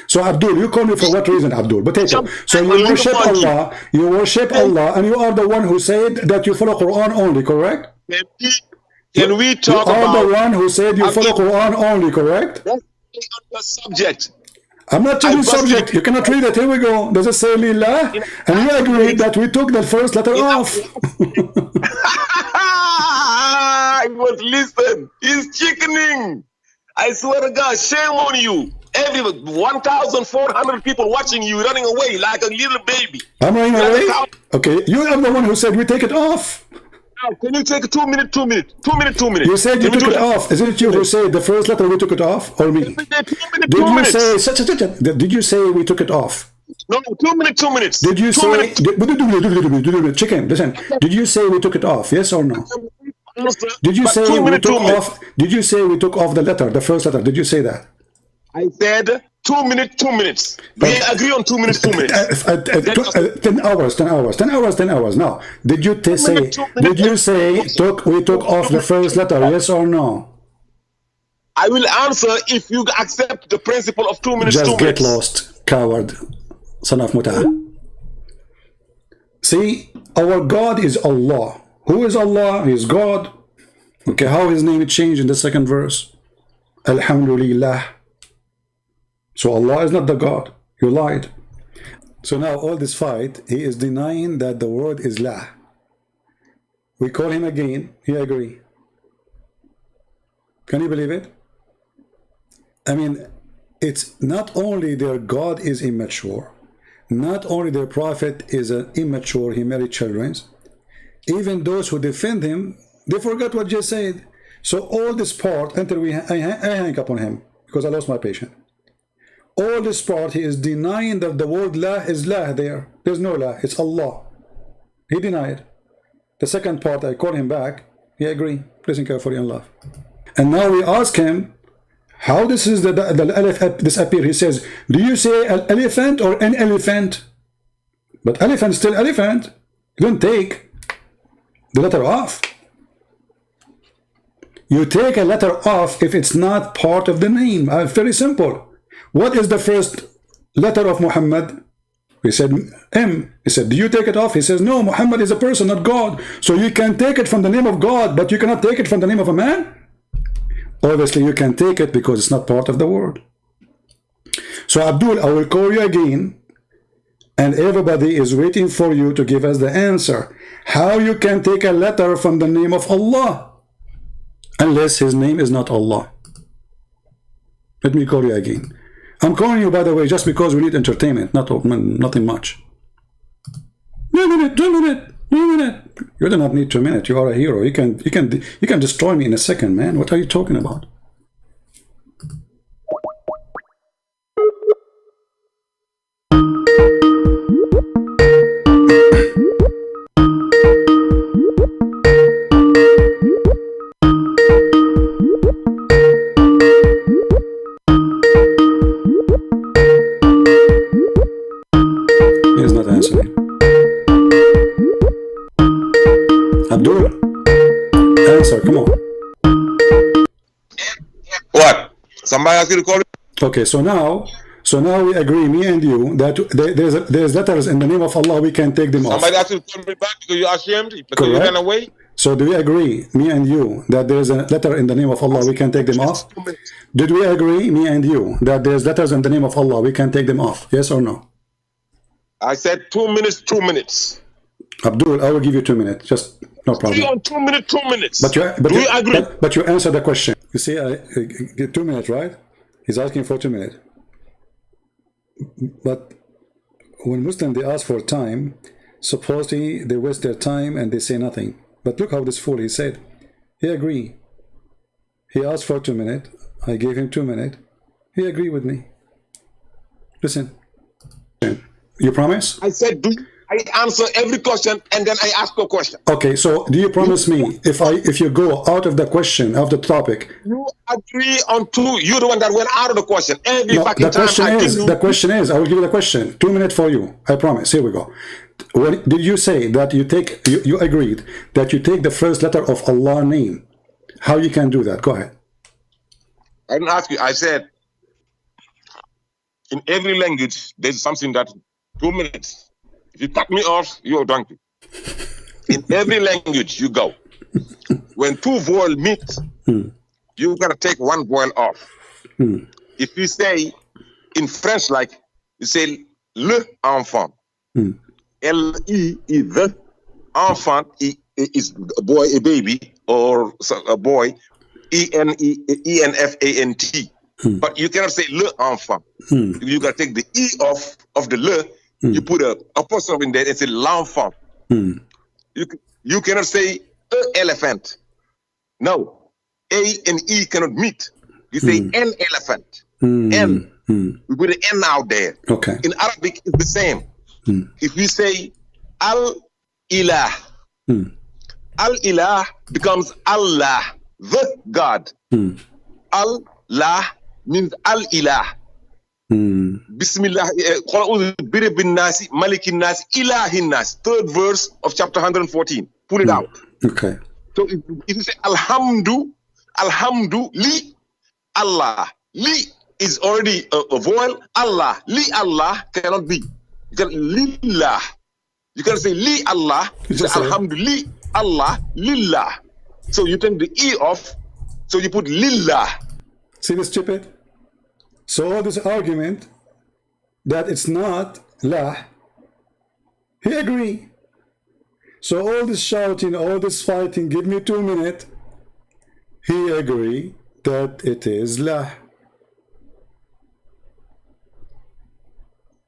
Speaker 1: So Abdul, you call me for what reason, Abdul? Potato. So you worship Allah, and you are the one who said that you follow Quran only, correct?
Speaker 6: Can we talk about...
Speaker 1: You are the one who said you follow Quran only, correct?
Speaker 6: That's the subject.
Speaker 1: I'm not changing subject. You cannot read it. Here we go. Does it say Lillah? And we agreed that we took the first letter off.
Speaker 6: I was listening. He's chickening. I swear to God, shame on you. Every 1,400 people watching you, running away like a little baby.
Speaker 1: I'm running away? Okay, you are the one who said we take it off.
Speaker 6: Now, can you take 2 minutes, 2 minutes? 2 minutes, 2 minutes.
Speaker 1: You said you took it off. Isn't it you who said the first letter we took it off? Or me? Did you say we took it off?
Speaker 6: No, 2 minutes, 2 minutes.
Speaker 1: Did you say... Chicken, listen. Did you say we took it off? Yes or no? Did you say we took off? Did you say we took off the letter, the first letter? Did you say that?
Speaker 6: I said 2 minutes, 2 minutes. We agree on 2 minutes, 2 minutes.
Speaker 1: 10 hours. Now, did you say we took off the first letter? Yes or no?
Speaker 6: I will answer if you accept the principle of 2 minutes, 2 minutes.
Speaker 1: Just get lost, coward, son of Mut'a. See, our God is Allah. Who is Allah? He is God. Okay, how his name changed in the second verse? Alhamdulillah. So Allah is not the God. You lied. So now all this fight, he is denying that the word is lah. We call him again, he agree. Can you believe it? I mean, it's not only their God is immature, not only their prophet is an immature, he married children, even those who defend him, they forgot what Jesus said. So all this part, until I hang up on him, because I lost my patience. All this part, he is denying that the word lah is lah there. There's no lah, it's Allah. He denied. The second part, I call him back, he agreed. Listen carefully and laugh. And now we ask him, how this is the elephant disappear? He says, do you say an elephant or an elephant? But elephant is still elephant. You don't take the letter off. You take a letter off if it's not part of the name. Very simple. What is the first letter of Muhammad? We said M. He said, do you take it off? He says, no, Muhammad is a person, not God. So you can take it from the name of God, but you cannot take it from the name of a man? Obviously, you can take it because it's not part of the word. So Abdul, I will call you again, and everybody is waiting for you to give us the answer. How you can take a letter from the name of Allah, unless his name is not Allah. Let me call you again. I'm calling you, by the way, just because we need entertainment, nothing much. 2 minutes, 2 minutes, 2 minutes. You do not need 2 minutes. You are a hero. You can destroy me in a second, man. What are you talking about? He's not answering. Abdul, answer, come on.
Speaker 6: What? Somebody asked you to call it?
Speaker 1: Okay, so now we agree, me and you, that there's letters in the name of Allah, we can take them off.
Speaker 6: Somebody asked you to call me back because you're ashamed? Because you ran away?
Speaker 1: So do we agree, me and you, that there's a letter in the name of Allah, we can take them off? Did we agree, me and you, that there's letters in the name of Allah, we can take them off? Yes or no?
Speaker 6: I said 2 minutes, 2 minutes.
Speaker 1: Abdul, I will give you 2 minutes, just no problem.
Speaker 6: 2 minutes, 2 minutes.
Speaker 1: But
Speaker 6: you agree?
Speaker 1: But you answer the question. You see, I get 2 minutes, right? He's asking for 2 minutes. But when Muslims, they ask for time, supposedly they waste their time and they say nothing. But look how this fool, he said, he agreed. He asked for 2 minutes. I gave him 2 minutes. He agreed with me. Listen. You promise?
Speaker 6: I said, I answer every question and then I ask a question.
Speaker 1: Okay, so do you promise me if you go out of the question, of the topic?
Speaker 6: You agree on 2. You're the one that went out of the question. Every fucking
Speaker 1: the question is, I will give you the question. 2 minutes for you. I promise. Here we go. Did you say that you agreed that you take the first letter of Allah's name? How you can do that? Go ahead.
Speaker 6: I didn't ask you. I said, in every language, there's something that 2 minutes. If you cut me off, you're a donkey. In every language you go, when 2 vowels meet, you gotta take 1 vowel off. If you say in French, like you say le enfant, L-E is the enfant is a boy, a baby, or a boy, E-N-F-A-N-T. But you cannot say le enfant. You gotta take the E off of the le. You put a apostrophe in there and say l'enfant. You cannot say elephant. No. A and E cannot meet. You say an elephant. N. We put an N out there.
Speaker 1: Okay.
Speaker 6: In Arabic, it's the same. If we say al-ilah, al-ilah becomes Allah, the God. Allah means al-ilah. Bismillah, bin nasi, malikin nasi, ilahin nasi. 3rd verse of chapter 114. Pull it out.
Speaker 1: Okay.
Speaker 6: So if you say alhamdu, li Allah. Li is already a vowel. Allah, li Allah cannot be. You can lillah. You can say li Allah. You say alhamdu li Allah, lillah. So you take the E off. So you put lillah.
Speaker 1: See this stupid? So all this argument that it's not lah, He agree. So all this shouting, all this fighting, give me 2 minutes. He agree that it is lah.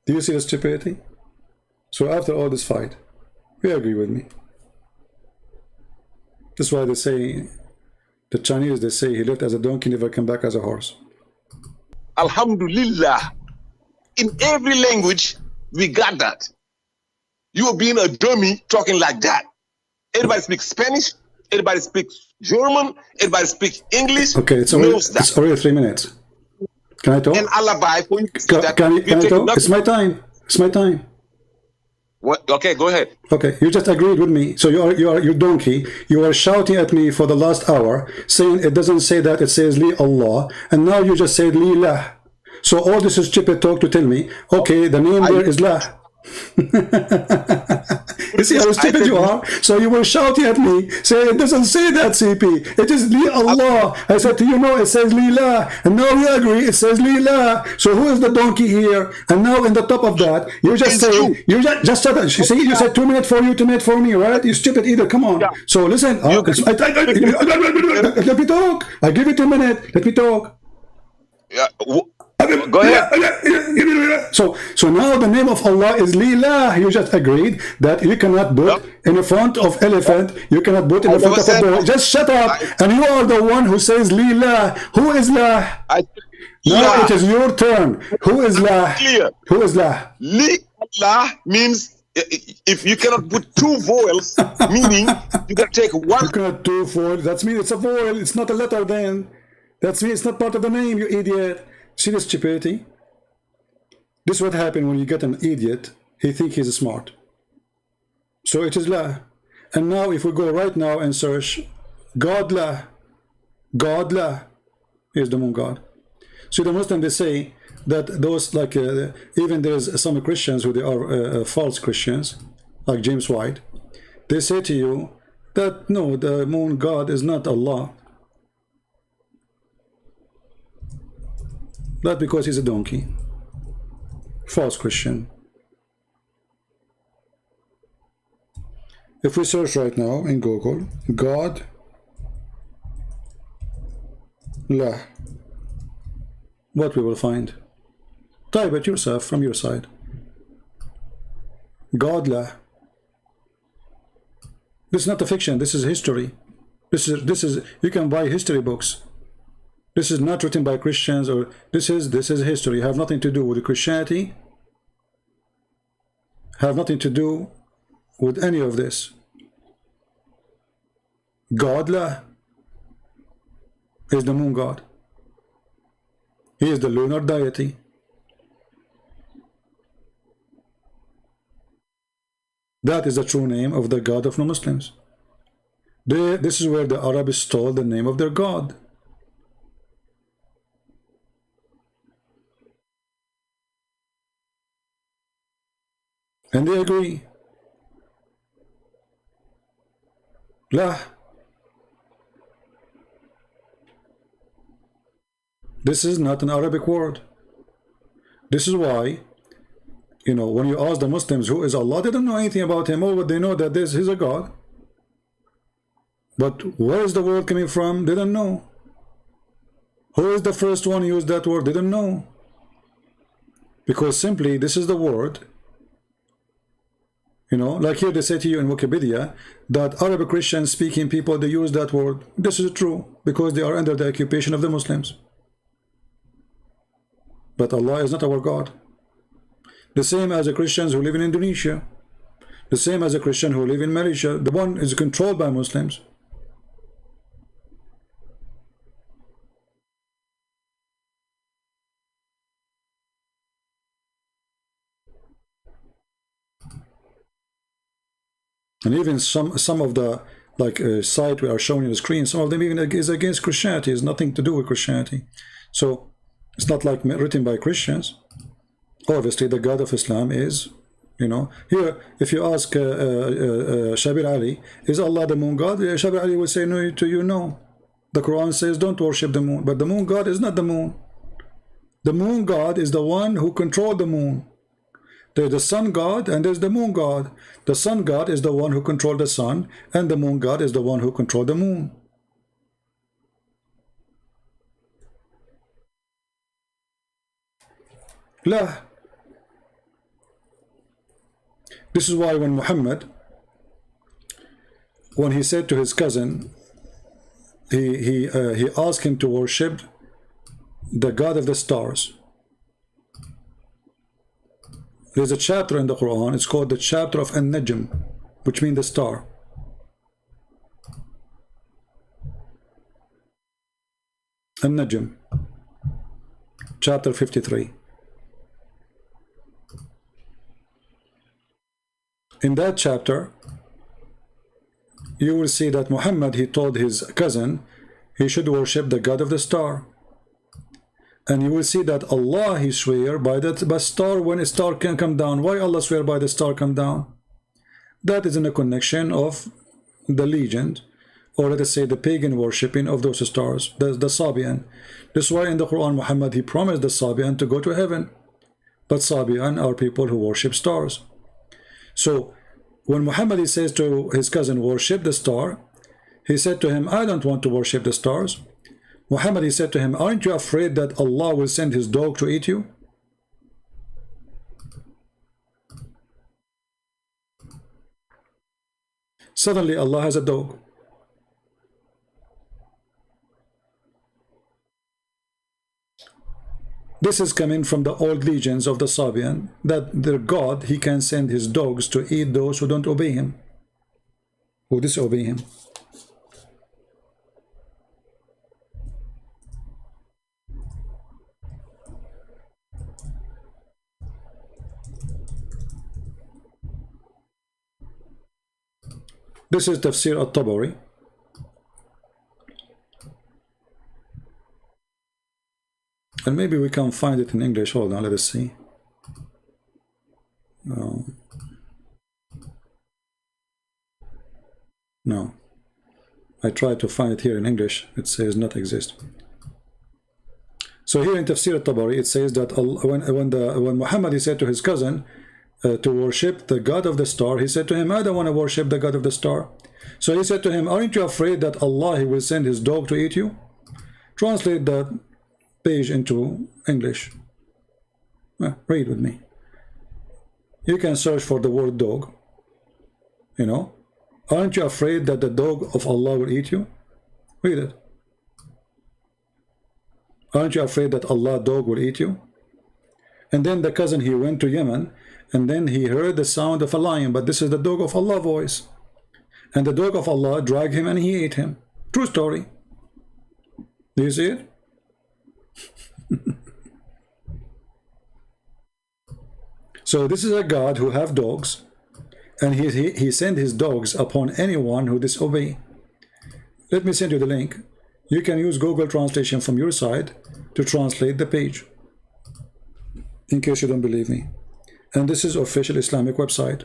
Speaker 1: Do you see the stupidity? So after all this fight, he agree with me. That's why they say, the Chinese, they say he lived as a donkey, never come back as a horse.
Speaker 6: Alhamdulillah. In every language, we got that. You are being a dummy talking like that. Everybody speaks Spanish, everybody speaks German, everybody speaks English.
Speaker 1: Okay, it's already 3 minutes. Can I talk?
Speaker 6: And alibi for you.
Speaker 1: Can I talk? It's my time. It's my time.
Speaker 6: What? Okay, go ahead.
Speaker 1: Okay, you just agreed with me. So you donkey. You were shouting at me for the last hour, saying it doesn't say that, it says li Allah, and now you just said li lah. So all this is stupid talk to tell me, okay, the name there is lah. You see how stupid you are? So you were shouting at me, saying it doesn't say that, CP. It is li Allah. I said to you, no, it says li lah. And now you agree, it says li lah. So who is the donkey here? And now in the top of that, you just say, you just said that. You see, you said 2 minutes for you, 2 minutes for me, right? You stupid either. Come on. Yeah. So listen, let me talk. I give you 2 minutes. Let me talk.
Speaker 6: Yeah. Go ahead.
Speaker 1: So now the name of Allah is Lillah. You just agreed that you cannot put in the front of elephant, you cannot put in the front of a boy. Just shut up. And you are the one who says Lillah. Who is lah? Now it is your turn. Who is lah? Who is lah?
Speaker 6: Lillah means if you cannot put 2 vowels, meaning you can take one.
Speaker 1: You cannot do vowels. That means it's a vowel. It's not a letter then. That means it's not part of the name, you idiot. See the stupidity? This is what happens when you get an idiot. He thinks he's smart. So it is lah. And now if we go right now and search God lah, God lah is the moon god. So the Muslims, they say that those, like even there's some Christians who they are false Christians, like James White. They say to you that no, the moon god is not Allah. That's because he's a donkey. False Christian. If we search right now in Google, God lah, what we will find? Type it yourself from your side. God lah. This is not a fiction. This is history. This is you can buy history books. This is not written by Christians, or this is history. Have nothing to do with Christianity. Have nothing to do with any of this. God lah is the moon god. He is the lunar deity. That is the true name of the God of non-Muslims. This is where the Arabs stole the name of their God. And they agree. Lah. This is not an Arabic word. This is why, you know, when you ask the Muslims who is Allah, they don't know anything about him. All they know that this is a God. But where is the word coming from? They don't know. Who is the first one who used that word? They don't know. Because simply this is the word. You know, like here they say to you in Wikipedia that Arab Christian speaking people, they use that word. This is true because they are under the occupation of the Muslims. But Allah is not our God. The same as the Christians who live in Indonesia. The same as the Christian who live in Malaysia. The one is controlled by Muslims. And even some of the site we are showing on the screen, some of them even is against Christianity. It's nothing to do with Christianity. So it's not like written by Christians. Obviously the God of Islam is, you know, here if you ask Shabir Ali, is Allah the moon god? Shabir Ali will say no to you, no. The Quran says don't worship the moon, but the moon god is not the moon. The moon god is the one who controlled the moon. There's the sun god and there's the moon god. The sun god is the one who controls the sun, and the moon god is the one who controls the moon. La. This is why when Muhammad, when he said to his cousin, he asked him to worship the God of the stars. There's a chapter in the Quran, it's called the chapter of An-Najm, which means the star. An-Najm, chapter 53. In that chapter, you will see that Muhammad, he told his cousin he should worship the God of the star. And you will see that Allah, he swear by that by star when a star can come down. Why Allah swear by the star come down? That is in a connection of the legend, or let us say the pagan worshipping of those stars, the Sabian. That's why in the Quran Muhammad, he promised the Sabian to go to heaven. But Sabian are people who worship stars. So when Muhammad, he says to his cousin, worship the star, he said to him, I don't want to worship the stars. Muhammad, he said to him, aren't you afraid that Allah will send his dog to eat you? Suddenly Allah has a dog. This is coming from the old legends of the Sabian, that their God, he can send his dogs to eat those who don't obey him, who disobey him. This is Tafsir al-Tabari. And maybe we can find it in English. Hold on, let us see. No. I tried to find it here in English. It says not exist. So here in Tafsir al-Tabari, it says that when Muhammad, he said to his cousin to worship the God of the star, he said to him, I don't want to worship the God of the star. So he said to him, aren't you afraid that Allah, he will send his dog to eat you? Translate that page into English. Read with me. You can search for the word dog. You know, aren't you afraid that the dog of Allah will eat you? Read it. Aren't you afraid that Allah dog will eat you? And then the cousin, he went to Yemen, and then he heard the sound of a lion, but this is the dog of Allah voice. And the dog of Allah dragged him and he ate him. True story. Do you see it? So this is a God who have dogs, and he sent his dogs upon anyone who disobey. Let me send you the link. You can use Google translation from your side to translate the page, in case you don't believe me. And this is official Islamic website.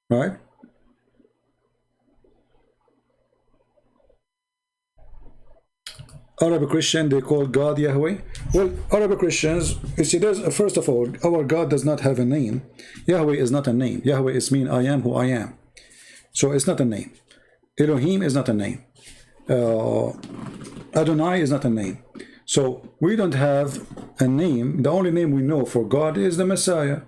Speaker 1: Right? Arab Christian, they call God Yahweh. Well, Arab Christians, you see, first of all, our God does not have a name. Yahweh is not a name. Yahweh is mean I am who I am. So it's not a name. Elohim is not a name. Adonai is not a name. So we don't have a name. The only name we know for God is the Messiah.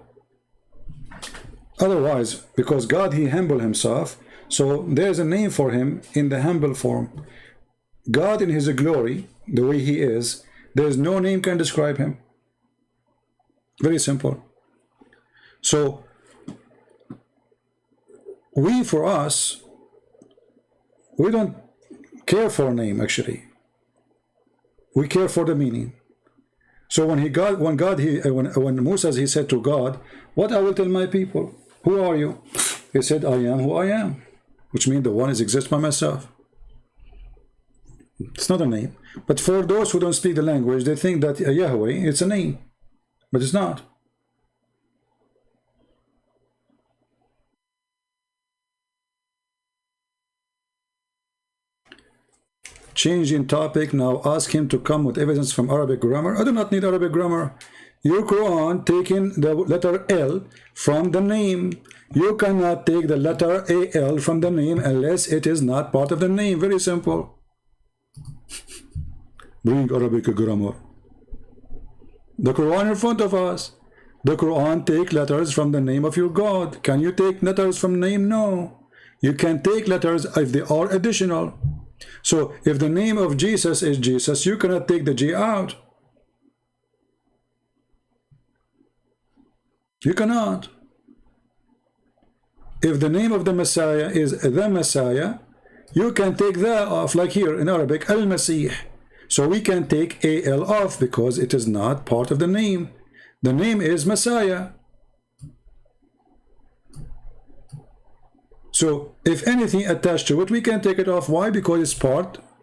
Speaker 1: Otherwise, because God, he humbled himself, so there's a name for him in the humble form. God in his glory, the way he is, there's no name can describe him. Very simple. So for us, we don't care for a name actually. We care for the meaning. So when Moses, he said to God, what I will tell my people? Who are you? He said, I am who I am, which means the one is exist by myself. It's not a name. But for those who don't speak the language, they think that Yahweh, it's a name. But it's not. changing topic. Now ask him to come with evidence from Arabic grammar. I do not need Arabic grammar. Your Quran taking the letter L from the name. You cannot take the letter AL from the name unless it is not part of the name. Very simple. Bring Arabic grammar. The Quran in front of us. The Quran take letters from the name of your God. Can you take letters from name? No. You can take letters if they are additional. So if the name of Jesus is Jesus, you cannot take the G out. You cannot. If the name of the Messiah is the Messiah, you can take that off, like here in Arabic, Al-Masih. So we can take AL off because it is not part of the name. The name is Messiah. So if anything attached to it, we can take it off. Why? Because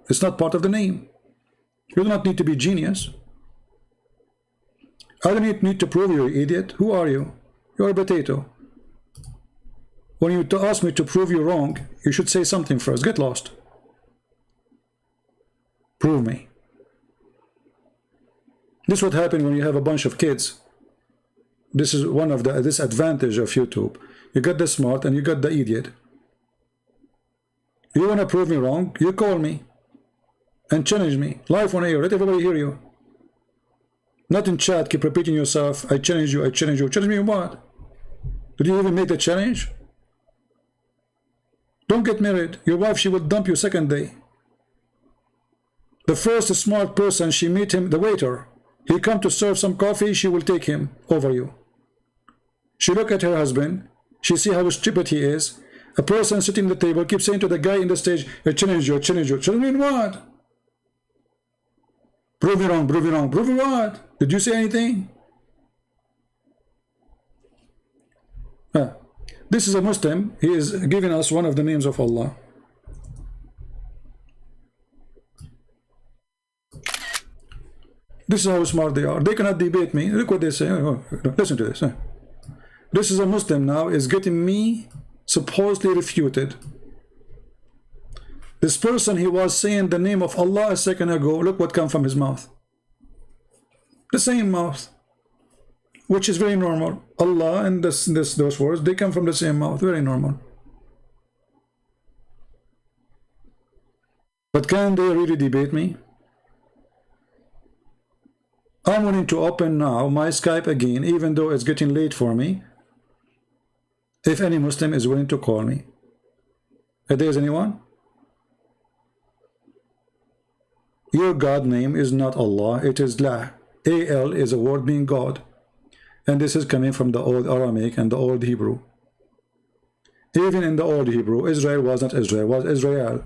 Speaker 1: it's not part of the name. You do not need to be genius. I don't need to prove you, idiot. Who are you? You're a potato. When you ask me to prove you wrong, you should say something first. Get lost. Prove me. This is what happens when you have a bunch of kids. This is one of the disadvantage of YouTube. You got the smart and you got the idiot. You want to prove me wrong? You call me and challenge me. Live on air. Let everybody hear you. Not in chat. Keep repeating yourself. I challenge you. I challenge you. Challenge me in what? Did you even make the challenge? Don't get married. Your wife, she will dump you second day. The first smart person, she meet him, the waiter. He come to serve some coffee, she will take him over you. She look at her husband. She see how stupid he is. A person sitting at the table keeps saying to the guy in the stage, I challenge you, I challenge you. Challenge me in what? Prove me wrong, prove me wrong. Prove me what? Did you say anything? This is a Muslim. He is giving us one of the names of Allah. This is how smart they are. They cannot debate me. Look what they say. Listen to this. This is a Muslim now, is getting me supposedly refuted. This person, he was saying the name of Allah a second ago. Look what come from his mouth. The same mouth. Which is very normal. Allah and those words, they come from the same mouth. Very normal. But can they really debate me? I'm willing to open now my Skype again, even though it's getting late for me. If any Muslim is willing to call me. If there is anyone? Your God name is not Allah, it is La. A-L is a word meaning God. And this is coming from the old Aramaic and the old Hebrew. Even in the old Hebrew, Israel was not Israel, was Israel.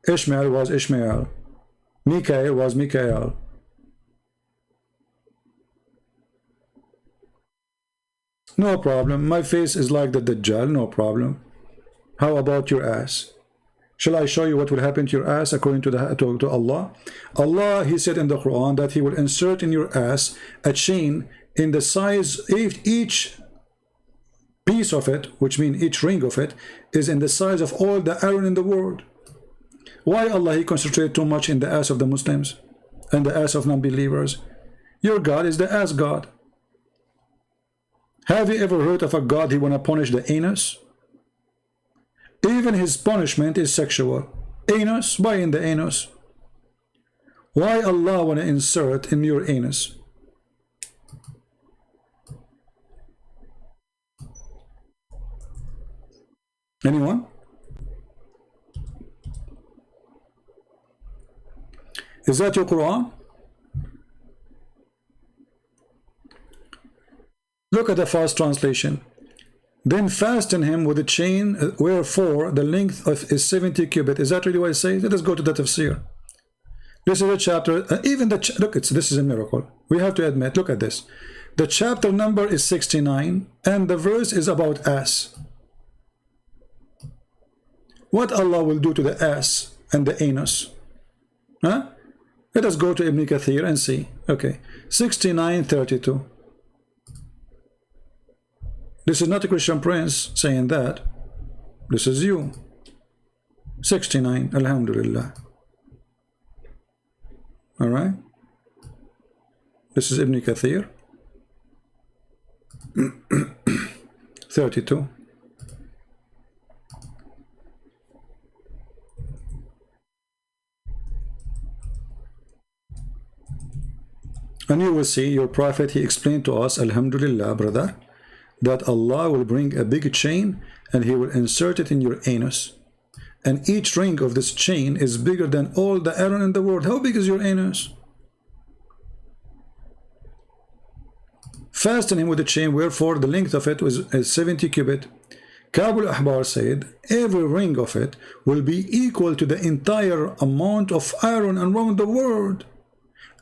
Speaker 1: Ishmael was Ishmael. Mikael was Mikael. No problem. My face is like the Dajjal, no problem. How about your ass? Shall I show you what will happen to your ass according to Allah? Allah, he said in the Quran that he will insert in your ass a chain in the size, each piece of it, which means each ring of it, is in the size of all the iron in the world. Why Allah, he concentrated too much in the ass of the Muslims and the ass of non-believers? Your God is the ass God. Have you ever heard of a God he want to punish the anus? Even his punishment is sexual. Anus? Why in the anus? Why Allah want to insert in your anus? Anyone? Is that your Quran? Look at the fast translation. Then fasten him with a chain, wherefore the length of is 70 cubits. Is that really what it says? Let us go to the tafsir. This is a chapter, even the, look, this is a miracle. We have to admit, look at this. The chapter number is 69, and the verse is about ass. What Allah will do to the ass and the anus? Huh? Let us go to Ibn Kathir and see. Okay, 69:32. This is not a Christian prince saying that. This is you. 69, Alhamdulillah. All right. This is Ibn Kathir. 32. And you will see your prophet, he explained to us, Alhamdulillah, brother, that Allah will bring a big chain and he will insert it in your anus. And each ring of this chain is bigger than all the iron in the world. How big is your anus? Fasten him with the chain, wherefore the length of it is 70 cubit. Kabul Ahbar said, every ring of it will be equal to the entire amount of iron around the world.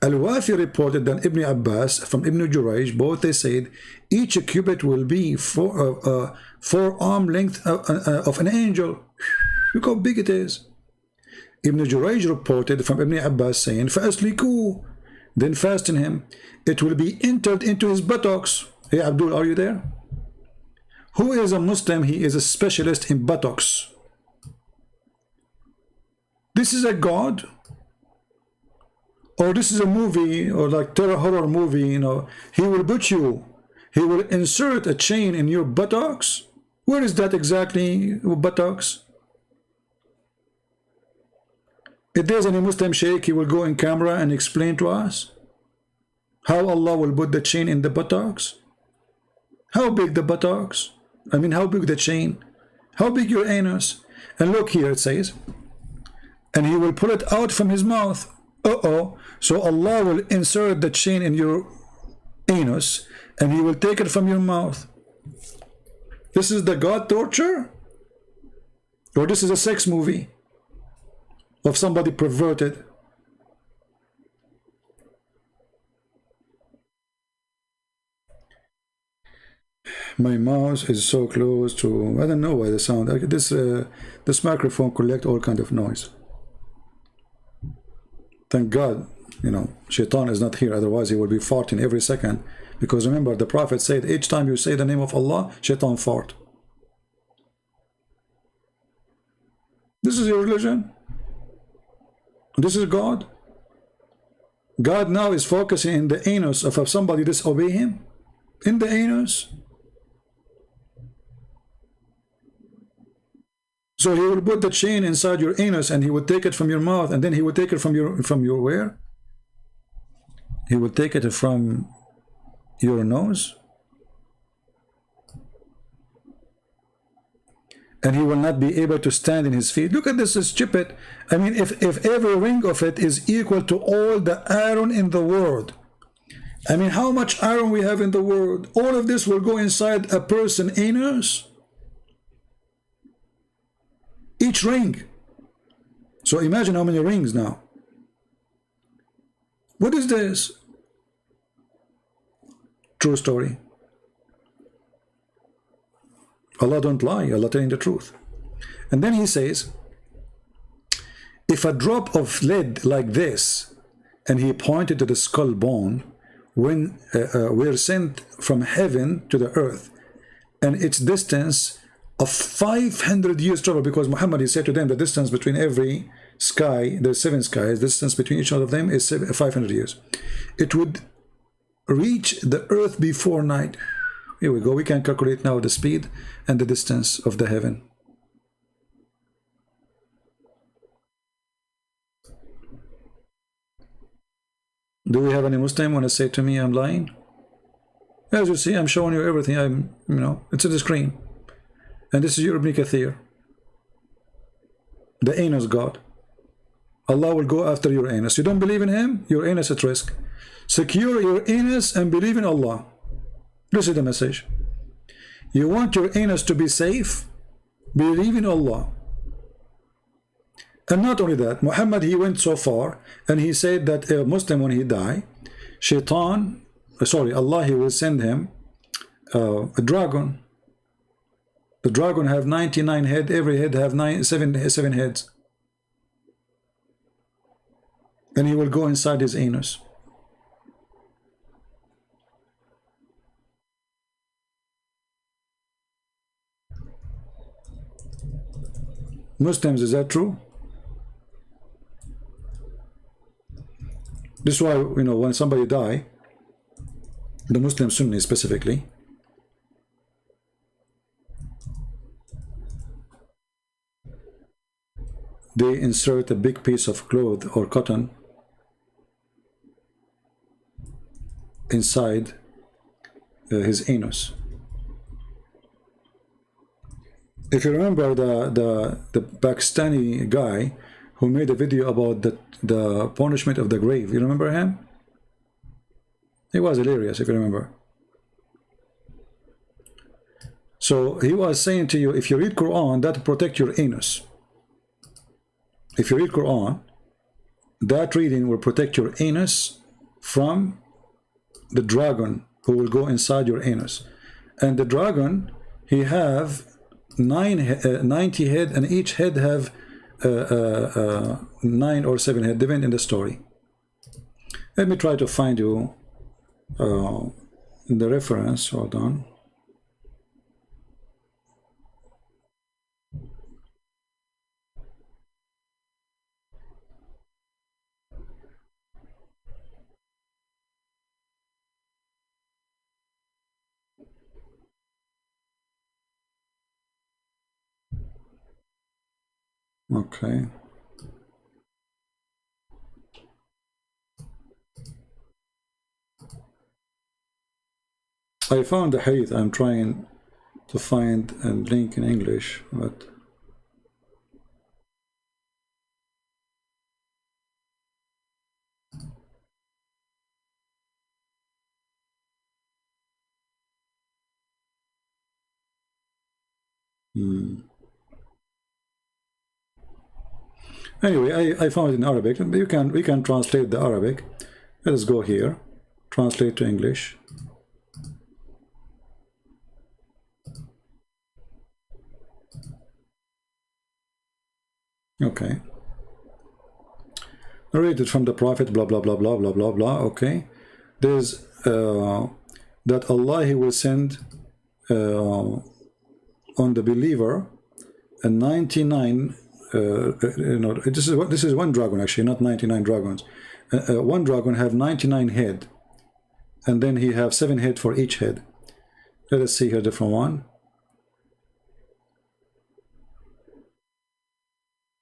Speaker 1: Al-Wafi reported that Ibn Abbas from Ibn Jurayj, both they said, each cubit will be four-arm length of an angel. Look how big it is. Ibn Jurayj reported from Ibn Abbas saying, فَأَسْلِكُوا, then fasten him. It will be entered into his buttocks. Hey Abdul, are you there? Who is a Muslim? He is a specialist in buttocks. This is a god? Or this is a movie, or like terror horror movie, you know. He will put you, he will insert a chain in your buttocks. Where is that exactly, buttocks? If there's any Muslim sheikh, he will go in camera and explain to us how Allah will put the chain in the buttocks. How big the buttocks? I mean, how big the chain? How big your anus? And look here, it says, and he will pull it out from his mouth. So Allah will insert the chain in your anus and he will take it from your mouth. This is the God torture? Or this is a sex movie of somebody perverted? My mouse is so close to, I don't know why the sound, this microphone collects all kind of noise. Thank God, you know, Shaitan is not here, otherwise he will be farting every second. Because remember, the Prophet said, each time you say the name of Allah, Shaitan fart. This is your religion? This is God? God now is focusing in the anus of somebody disobey him? In the anus? So he will put the chain inside your anus and he would take it from your mouth, and then he would take it from your where? He would take it from your nose. And he will not be able to stand in his feet. Look at this, is stupid. I mean, if every ring of it is equal to all the iron in the world, I mean, how much iron we have in the world? All of this will go inside a person's anus. Each ring. So imagine how many rings now. What is this? True story. Allah don't lie, Allah telling the truth. And then he says, if a drop of lead like this, and he pointed to the skull bone, when we're sent from heaven to the earth, and its distance of 500 years travel, because Muhammad, he said to them, the distance between every sky, there's 7 skies, the distance between each one of them is 500 years. It would reach the earth before night. Here we go, we can calculate now the speed and the distance of the heaven. Do we have any Muslim want to say to me I'm lying? As you see, I'm showing you everything. It's on the screen. And this is your Ibn Kathir. The anus God. Allah will go after your anus. You don't believe in him? Your anus at risk. Secure your anus and believe in Allah. This is the message. You want your anus to be safe? Believe in Allah. And not only that, Muhammad, he went so far and he said that a Muslim, when he die, Allah, he will send him a dragon. The dragon have 99 heads, every head have seven heads. And he will go inside his anus. Muslims, is that true? This is why, you know, when somebody die, the Muslim Sunni specifically, they insert a big piece of cloth or cotton inside his anus. If you remember the Pakistani guy who made a video about the punishment of the grave, you remember him? He was hilarious, if you remember. So he was saying to you, if you read Quran, that protect your anus. If you read Quran, that reading will protect your anus from the dragon who will go inside your anus. And the dragon, he have 90 head, and each head have 9 or 7 head, depending on the story. Let me try to find you the reference. Hold on. Okay. I found the hadith. I'm trying to find a link in English, but anyway, I found it in Arabic. We can translate the Arabic. Let us go here, translate to English. Okay. Narrated from the Prophet, blah, blah, blah, blah, blah, blah, blah. Okay. There's that Allah, He will send on the believer a 99, you know, this is one dragon, actually, not 99 dragons. One dragon have 99 head, and then he have 7 head for each head. Let us see here different one.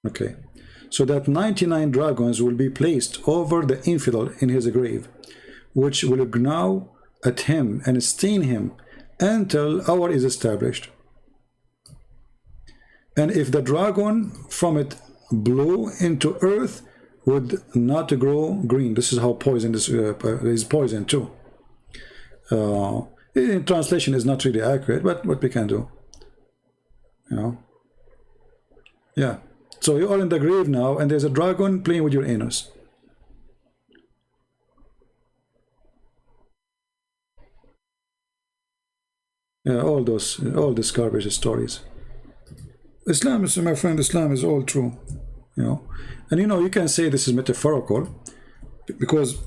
Speaker 1: Okay, so that 99 dragons will be placed over the infidel in his grave, which will gnaw at him and stain him until hour is established. And if the dragon from it blow into earth, would not grow green. This is how poison is poison too. In translation is not really accurate, but what we can do, you know. Yeah. So you are in the grave now, and there's a dragon playing with your anus. Yeah, all this garbage stories. Islam is, my friend, Islam is all true, you know. And you know, you can say this is metaphorical, because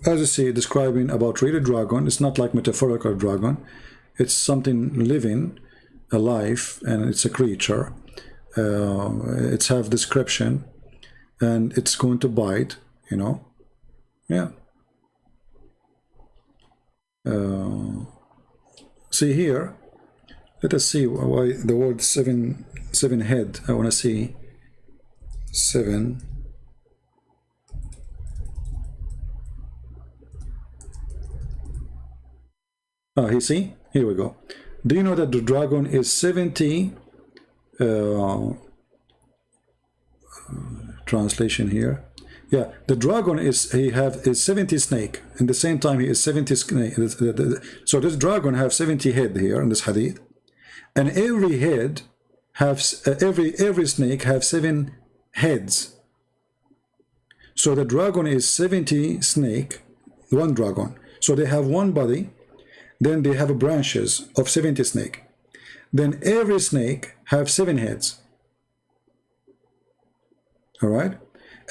Speaker 1: as I say, describing about really dragon, it's not like metaphorical dragon. It's something living, alive, and it's a creature. It's have description, and it's going to bite, you know. Yeah. See here, let us see why the word seven head. I want to see 7. You see, here we go. Do you know that the dragon is 70? Translation here. Yeah, the dragon is 70 snake. In the same time, he is 70 snake. So this dragon have 70 head here in this hadith, and every head have every snake have 7 heads. So the dragon is 70 snake, one dragon. So they have one body, then they have branches of 70 snake. Then every snake have 7 heads. All right,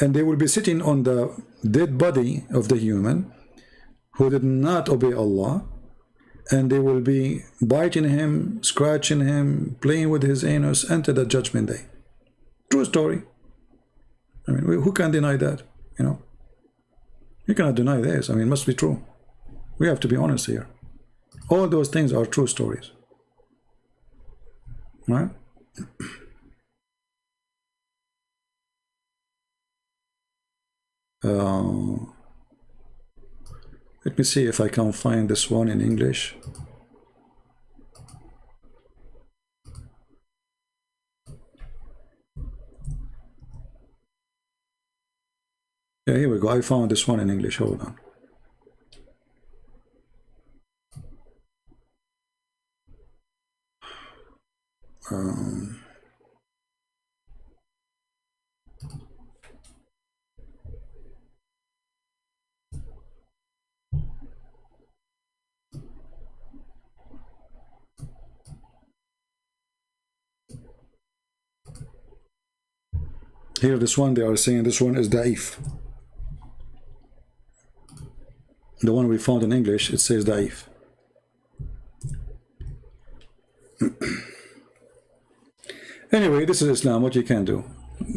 Speaker 1: and they will be sitting on the dead body of the human who did not obey Allah, and they will be biting him, scratching him, playing with his anus until the judgment day. True story. I mean, who can deny that, you know? You cannot deny this. I mean, it must be true. We have to be honest here. All those things are true stories. Right? Let me see if I can find this one in English. Yeah, here we go. I found this one in English. Hold on. Here, this one, they are saying this one is da'if. The one we found in English, it says da'if. Anyway, this is Islam, what you can do.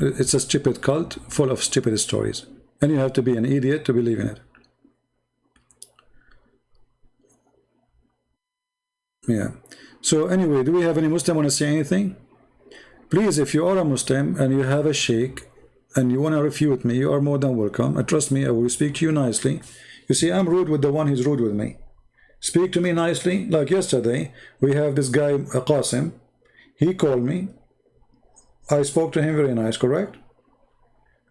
Speaker 1: It's a stupid cult full of stupid stories. And you have to be an idiot to believe in it. Yeah. So anyway, do we have any Muslim want to say anything? Please, if you are a Muslim and you have a sheikh and you want to refute me, you are more than welcome. And trust me, I will speak to you nicely. You see, I'm rude with the one who's rude with me. Speak to me nicely. Like yesterday, we have this guy, Qasim. He called me. I spoke to him very nice, correct?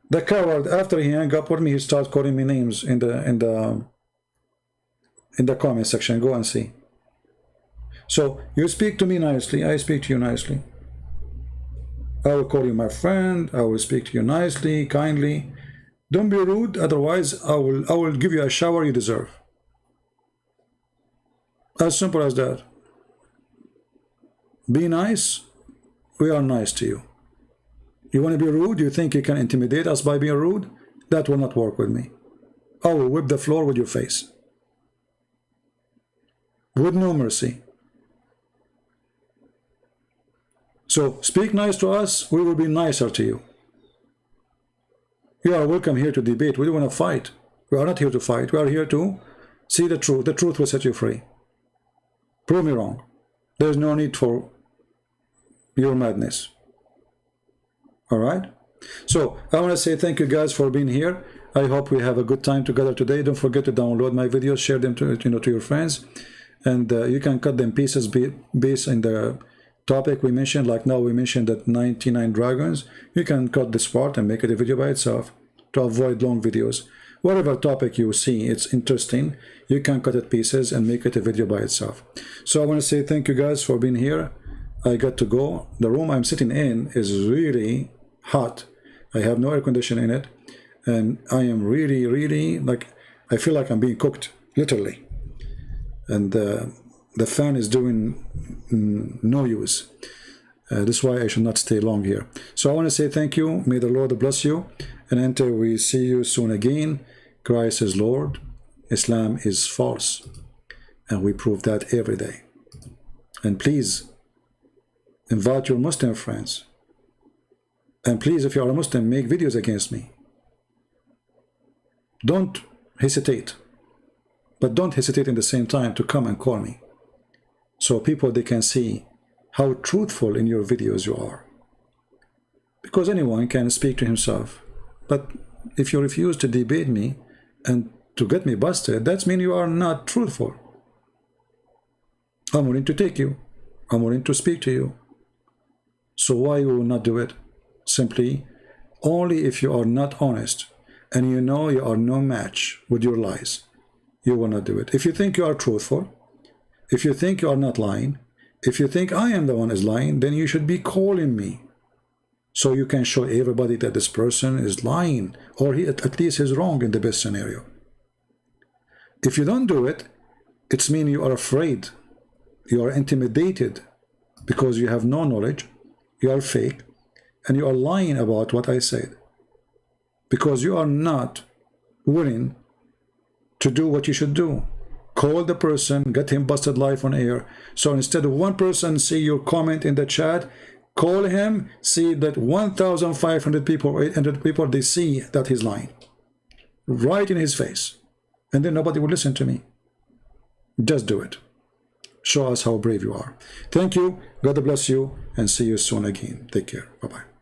Speaker 1: The coward, after he hung up with me, he starts calling me names in the comment section. Go and see. So you speak to me nicely, I speak to you nicely. I will call you my friend. I will speak to you nicely, kindly. Don't be rude, otherwise I will give you a shower you deserve. As simple as that. Be nice, we are nice to you. You want to be rude? You think you can intimidate us by being rude? That will not work with me. I will whip the floor with your face. With no mercy. So speak nice to us, we will be nicer to you. You are welcome here to debate. We don't want to fight. We are not here to fight. We are here to see the truth. The truth will set you free. Prove me wrong. There is no need for your madness. All right? So I want to say thank you guys for being here. I hope we have a good time together today. Don't forget to download my videos, share them to your friends, and you can cut them pieces based on the topic we mentioned. Like now we mentioned that 99 dragons. You can cut this part and make it a video by itself to avoid long videos. Whatever topic you see it's interesting, you can cut it pieces and make it a video by itself. So I want to say thank you guys for being here. I got to go. The room I'm sitting in is really hot. I have no air conditioning in it, and I am really like, I feel like I'm being cooked, literally. And the fan is doing no use. This is why I should not stay long here. So I want to say thank you. May the Lord bless you. And until we see you soon again, Christ is Lord, Islam is false. And we prove that every day. And please, invite your Muslim friends. And please, if you are a Muslim, make videos against me. Don't hesitate. But don't hesitate in the same time to come and call me. So people, they can see how truthful in your videos you are. Because anyone can speak to himself. But if you refuse to debate me and to get me busted, that means you are not truthful. I'm willing to take you. I'm willing to speak to you. So why you will not do it? Simply, only if you are not honest and you know you are no match with your lies, you will not do it. If you think you are truthful, if you think you are not lying, if you think I am the one is lying, then you should be calling me. So you can show everybody that this person is lying, or he at least is wrong in the best scenario. If you don't do it, it means you are afraid, you are intimidated, because you have no knowledge, you are fake, and you are lying about what I said. Because you are not willing to do what you should do. Call the person, get him busted live on air. So instead of one person see your comment in the chat, call him, see that 1,500 people or 800 people, they see that he's lying. right in his face, and then nobody will listen to me. Just do it. Show us how brave you are. Thank you. God bless you, and see you soon again. Take care. Bye-bye.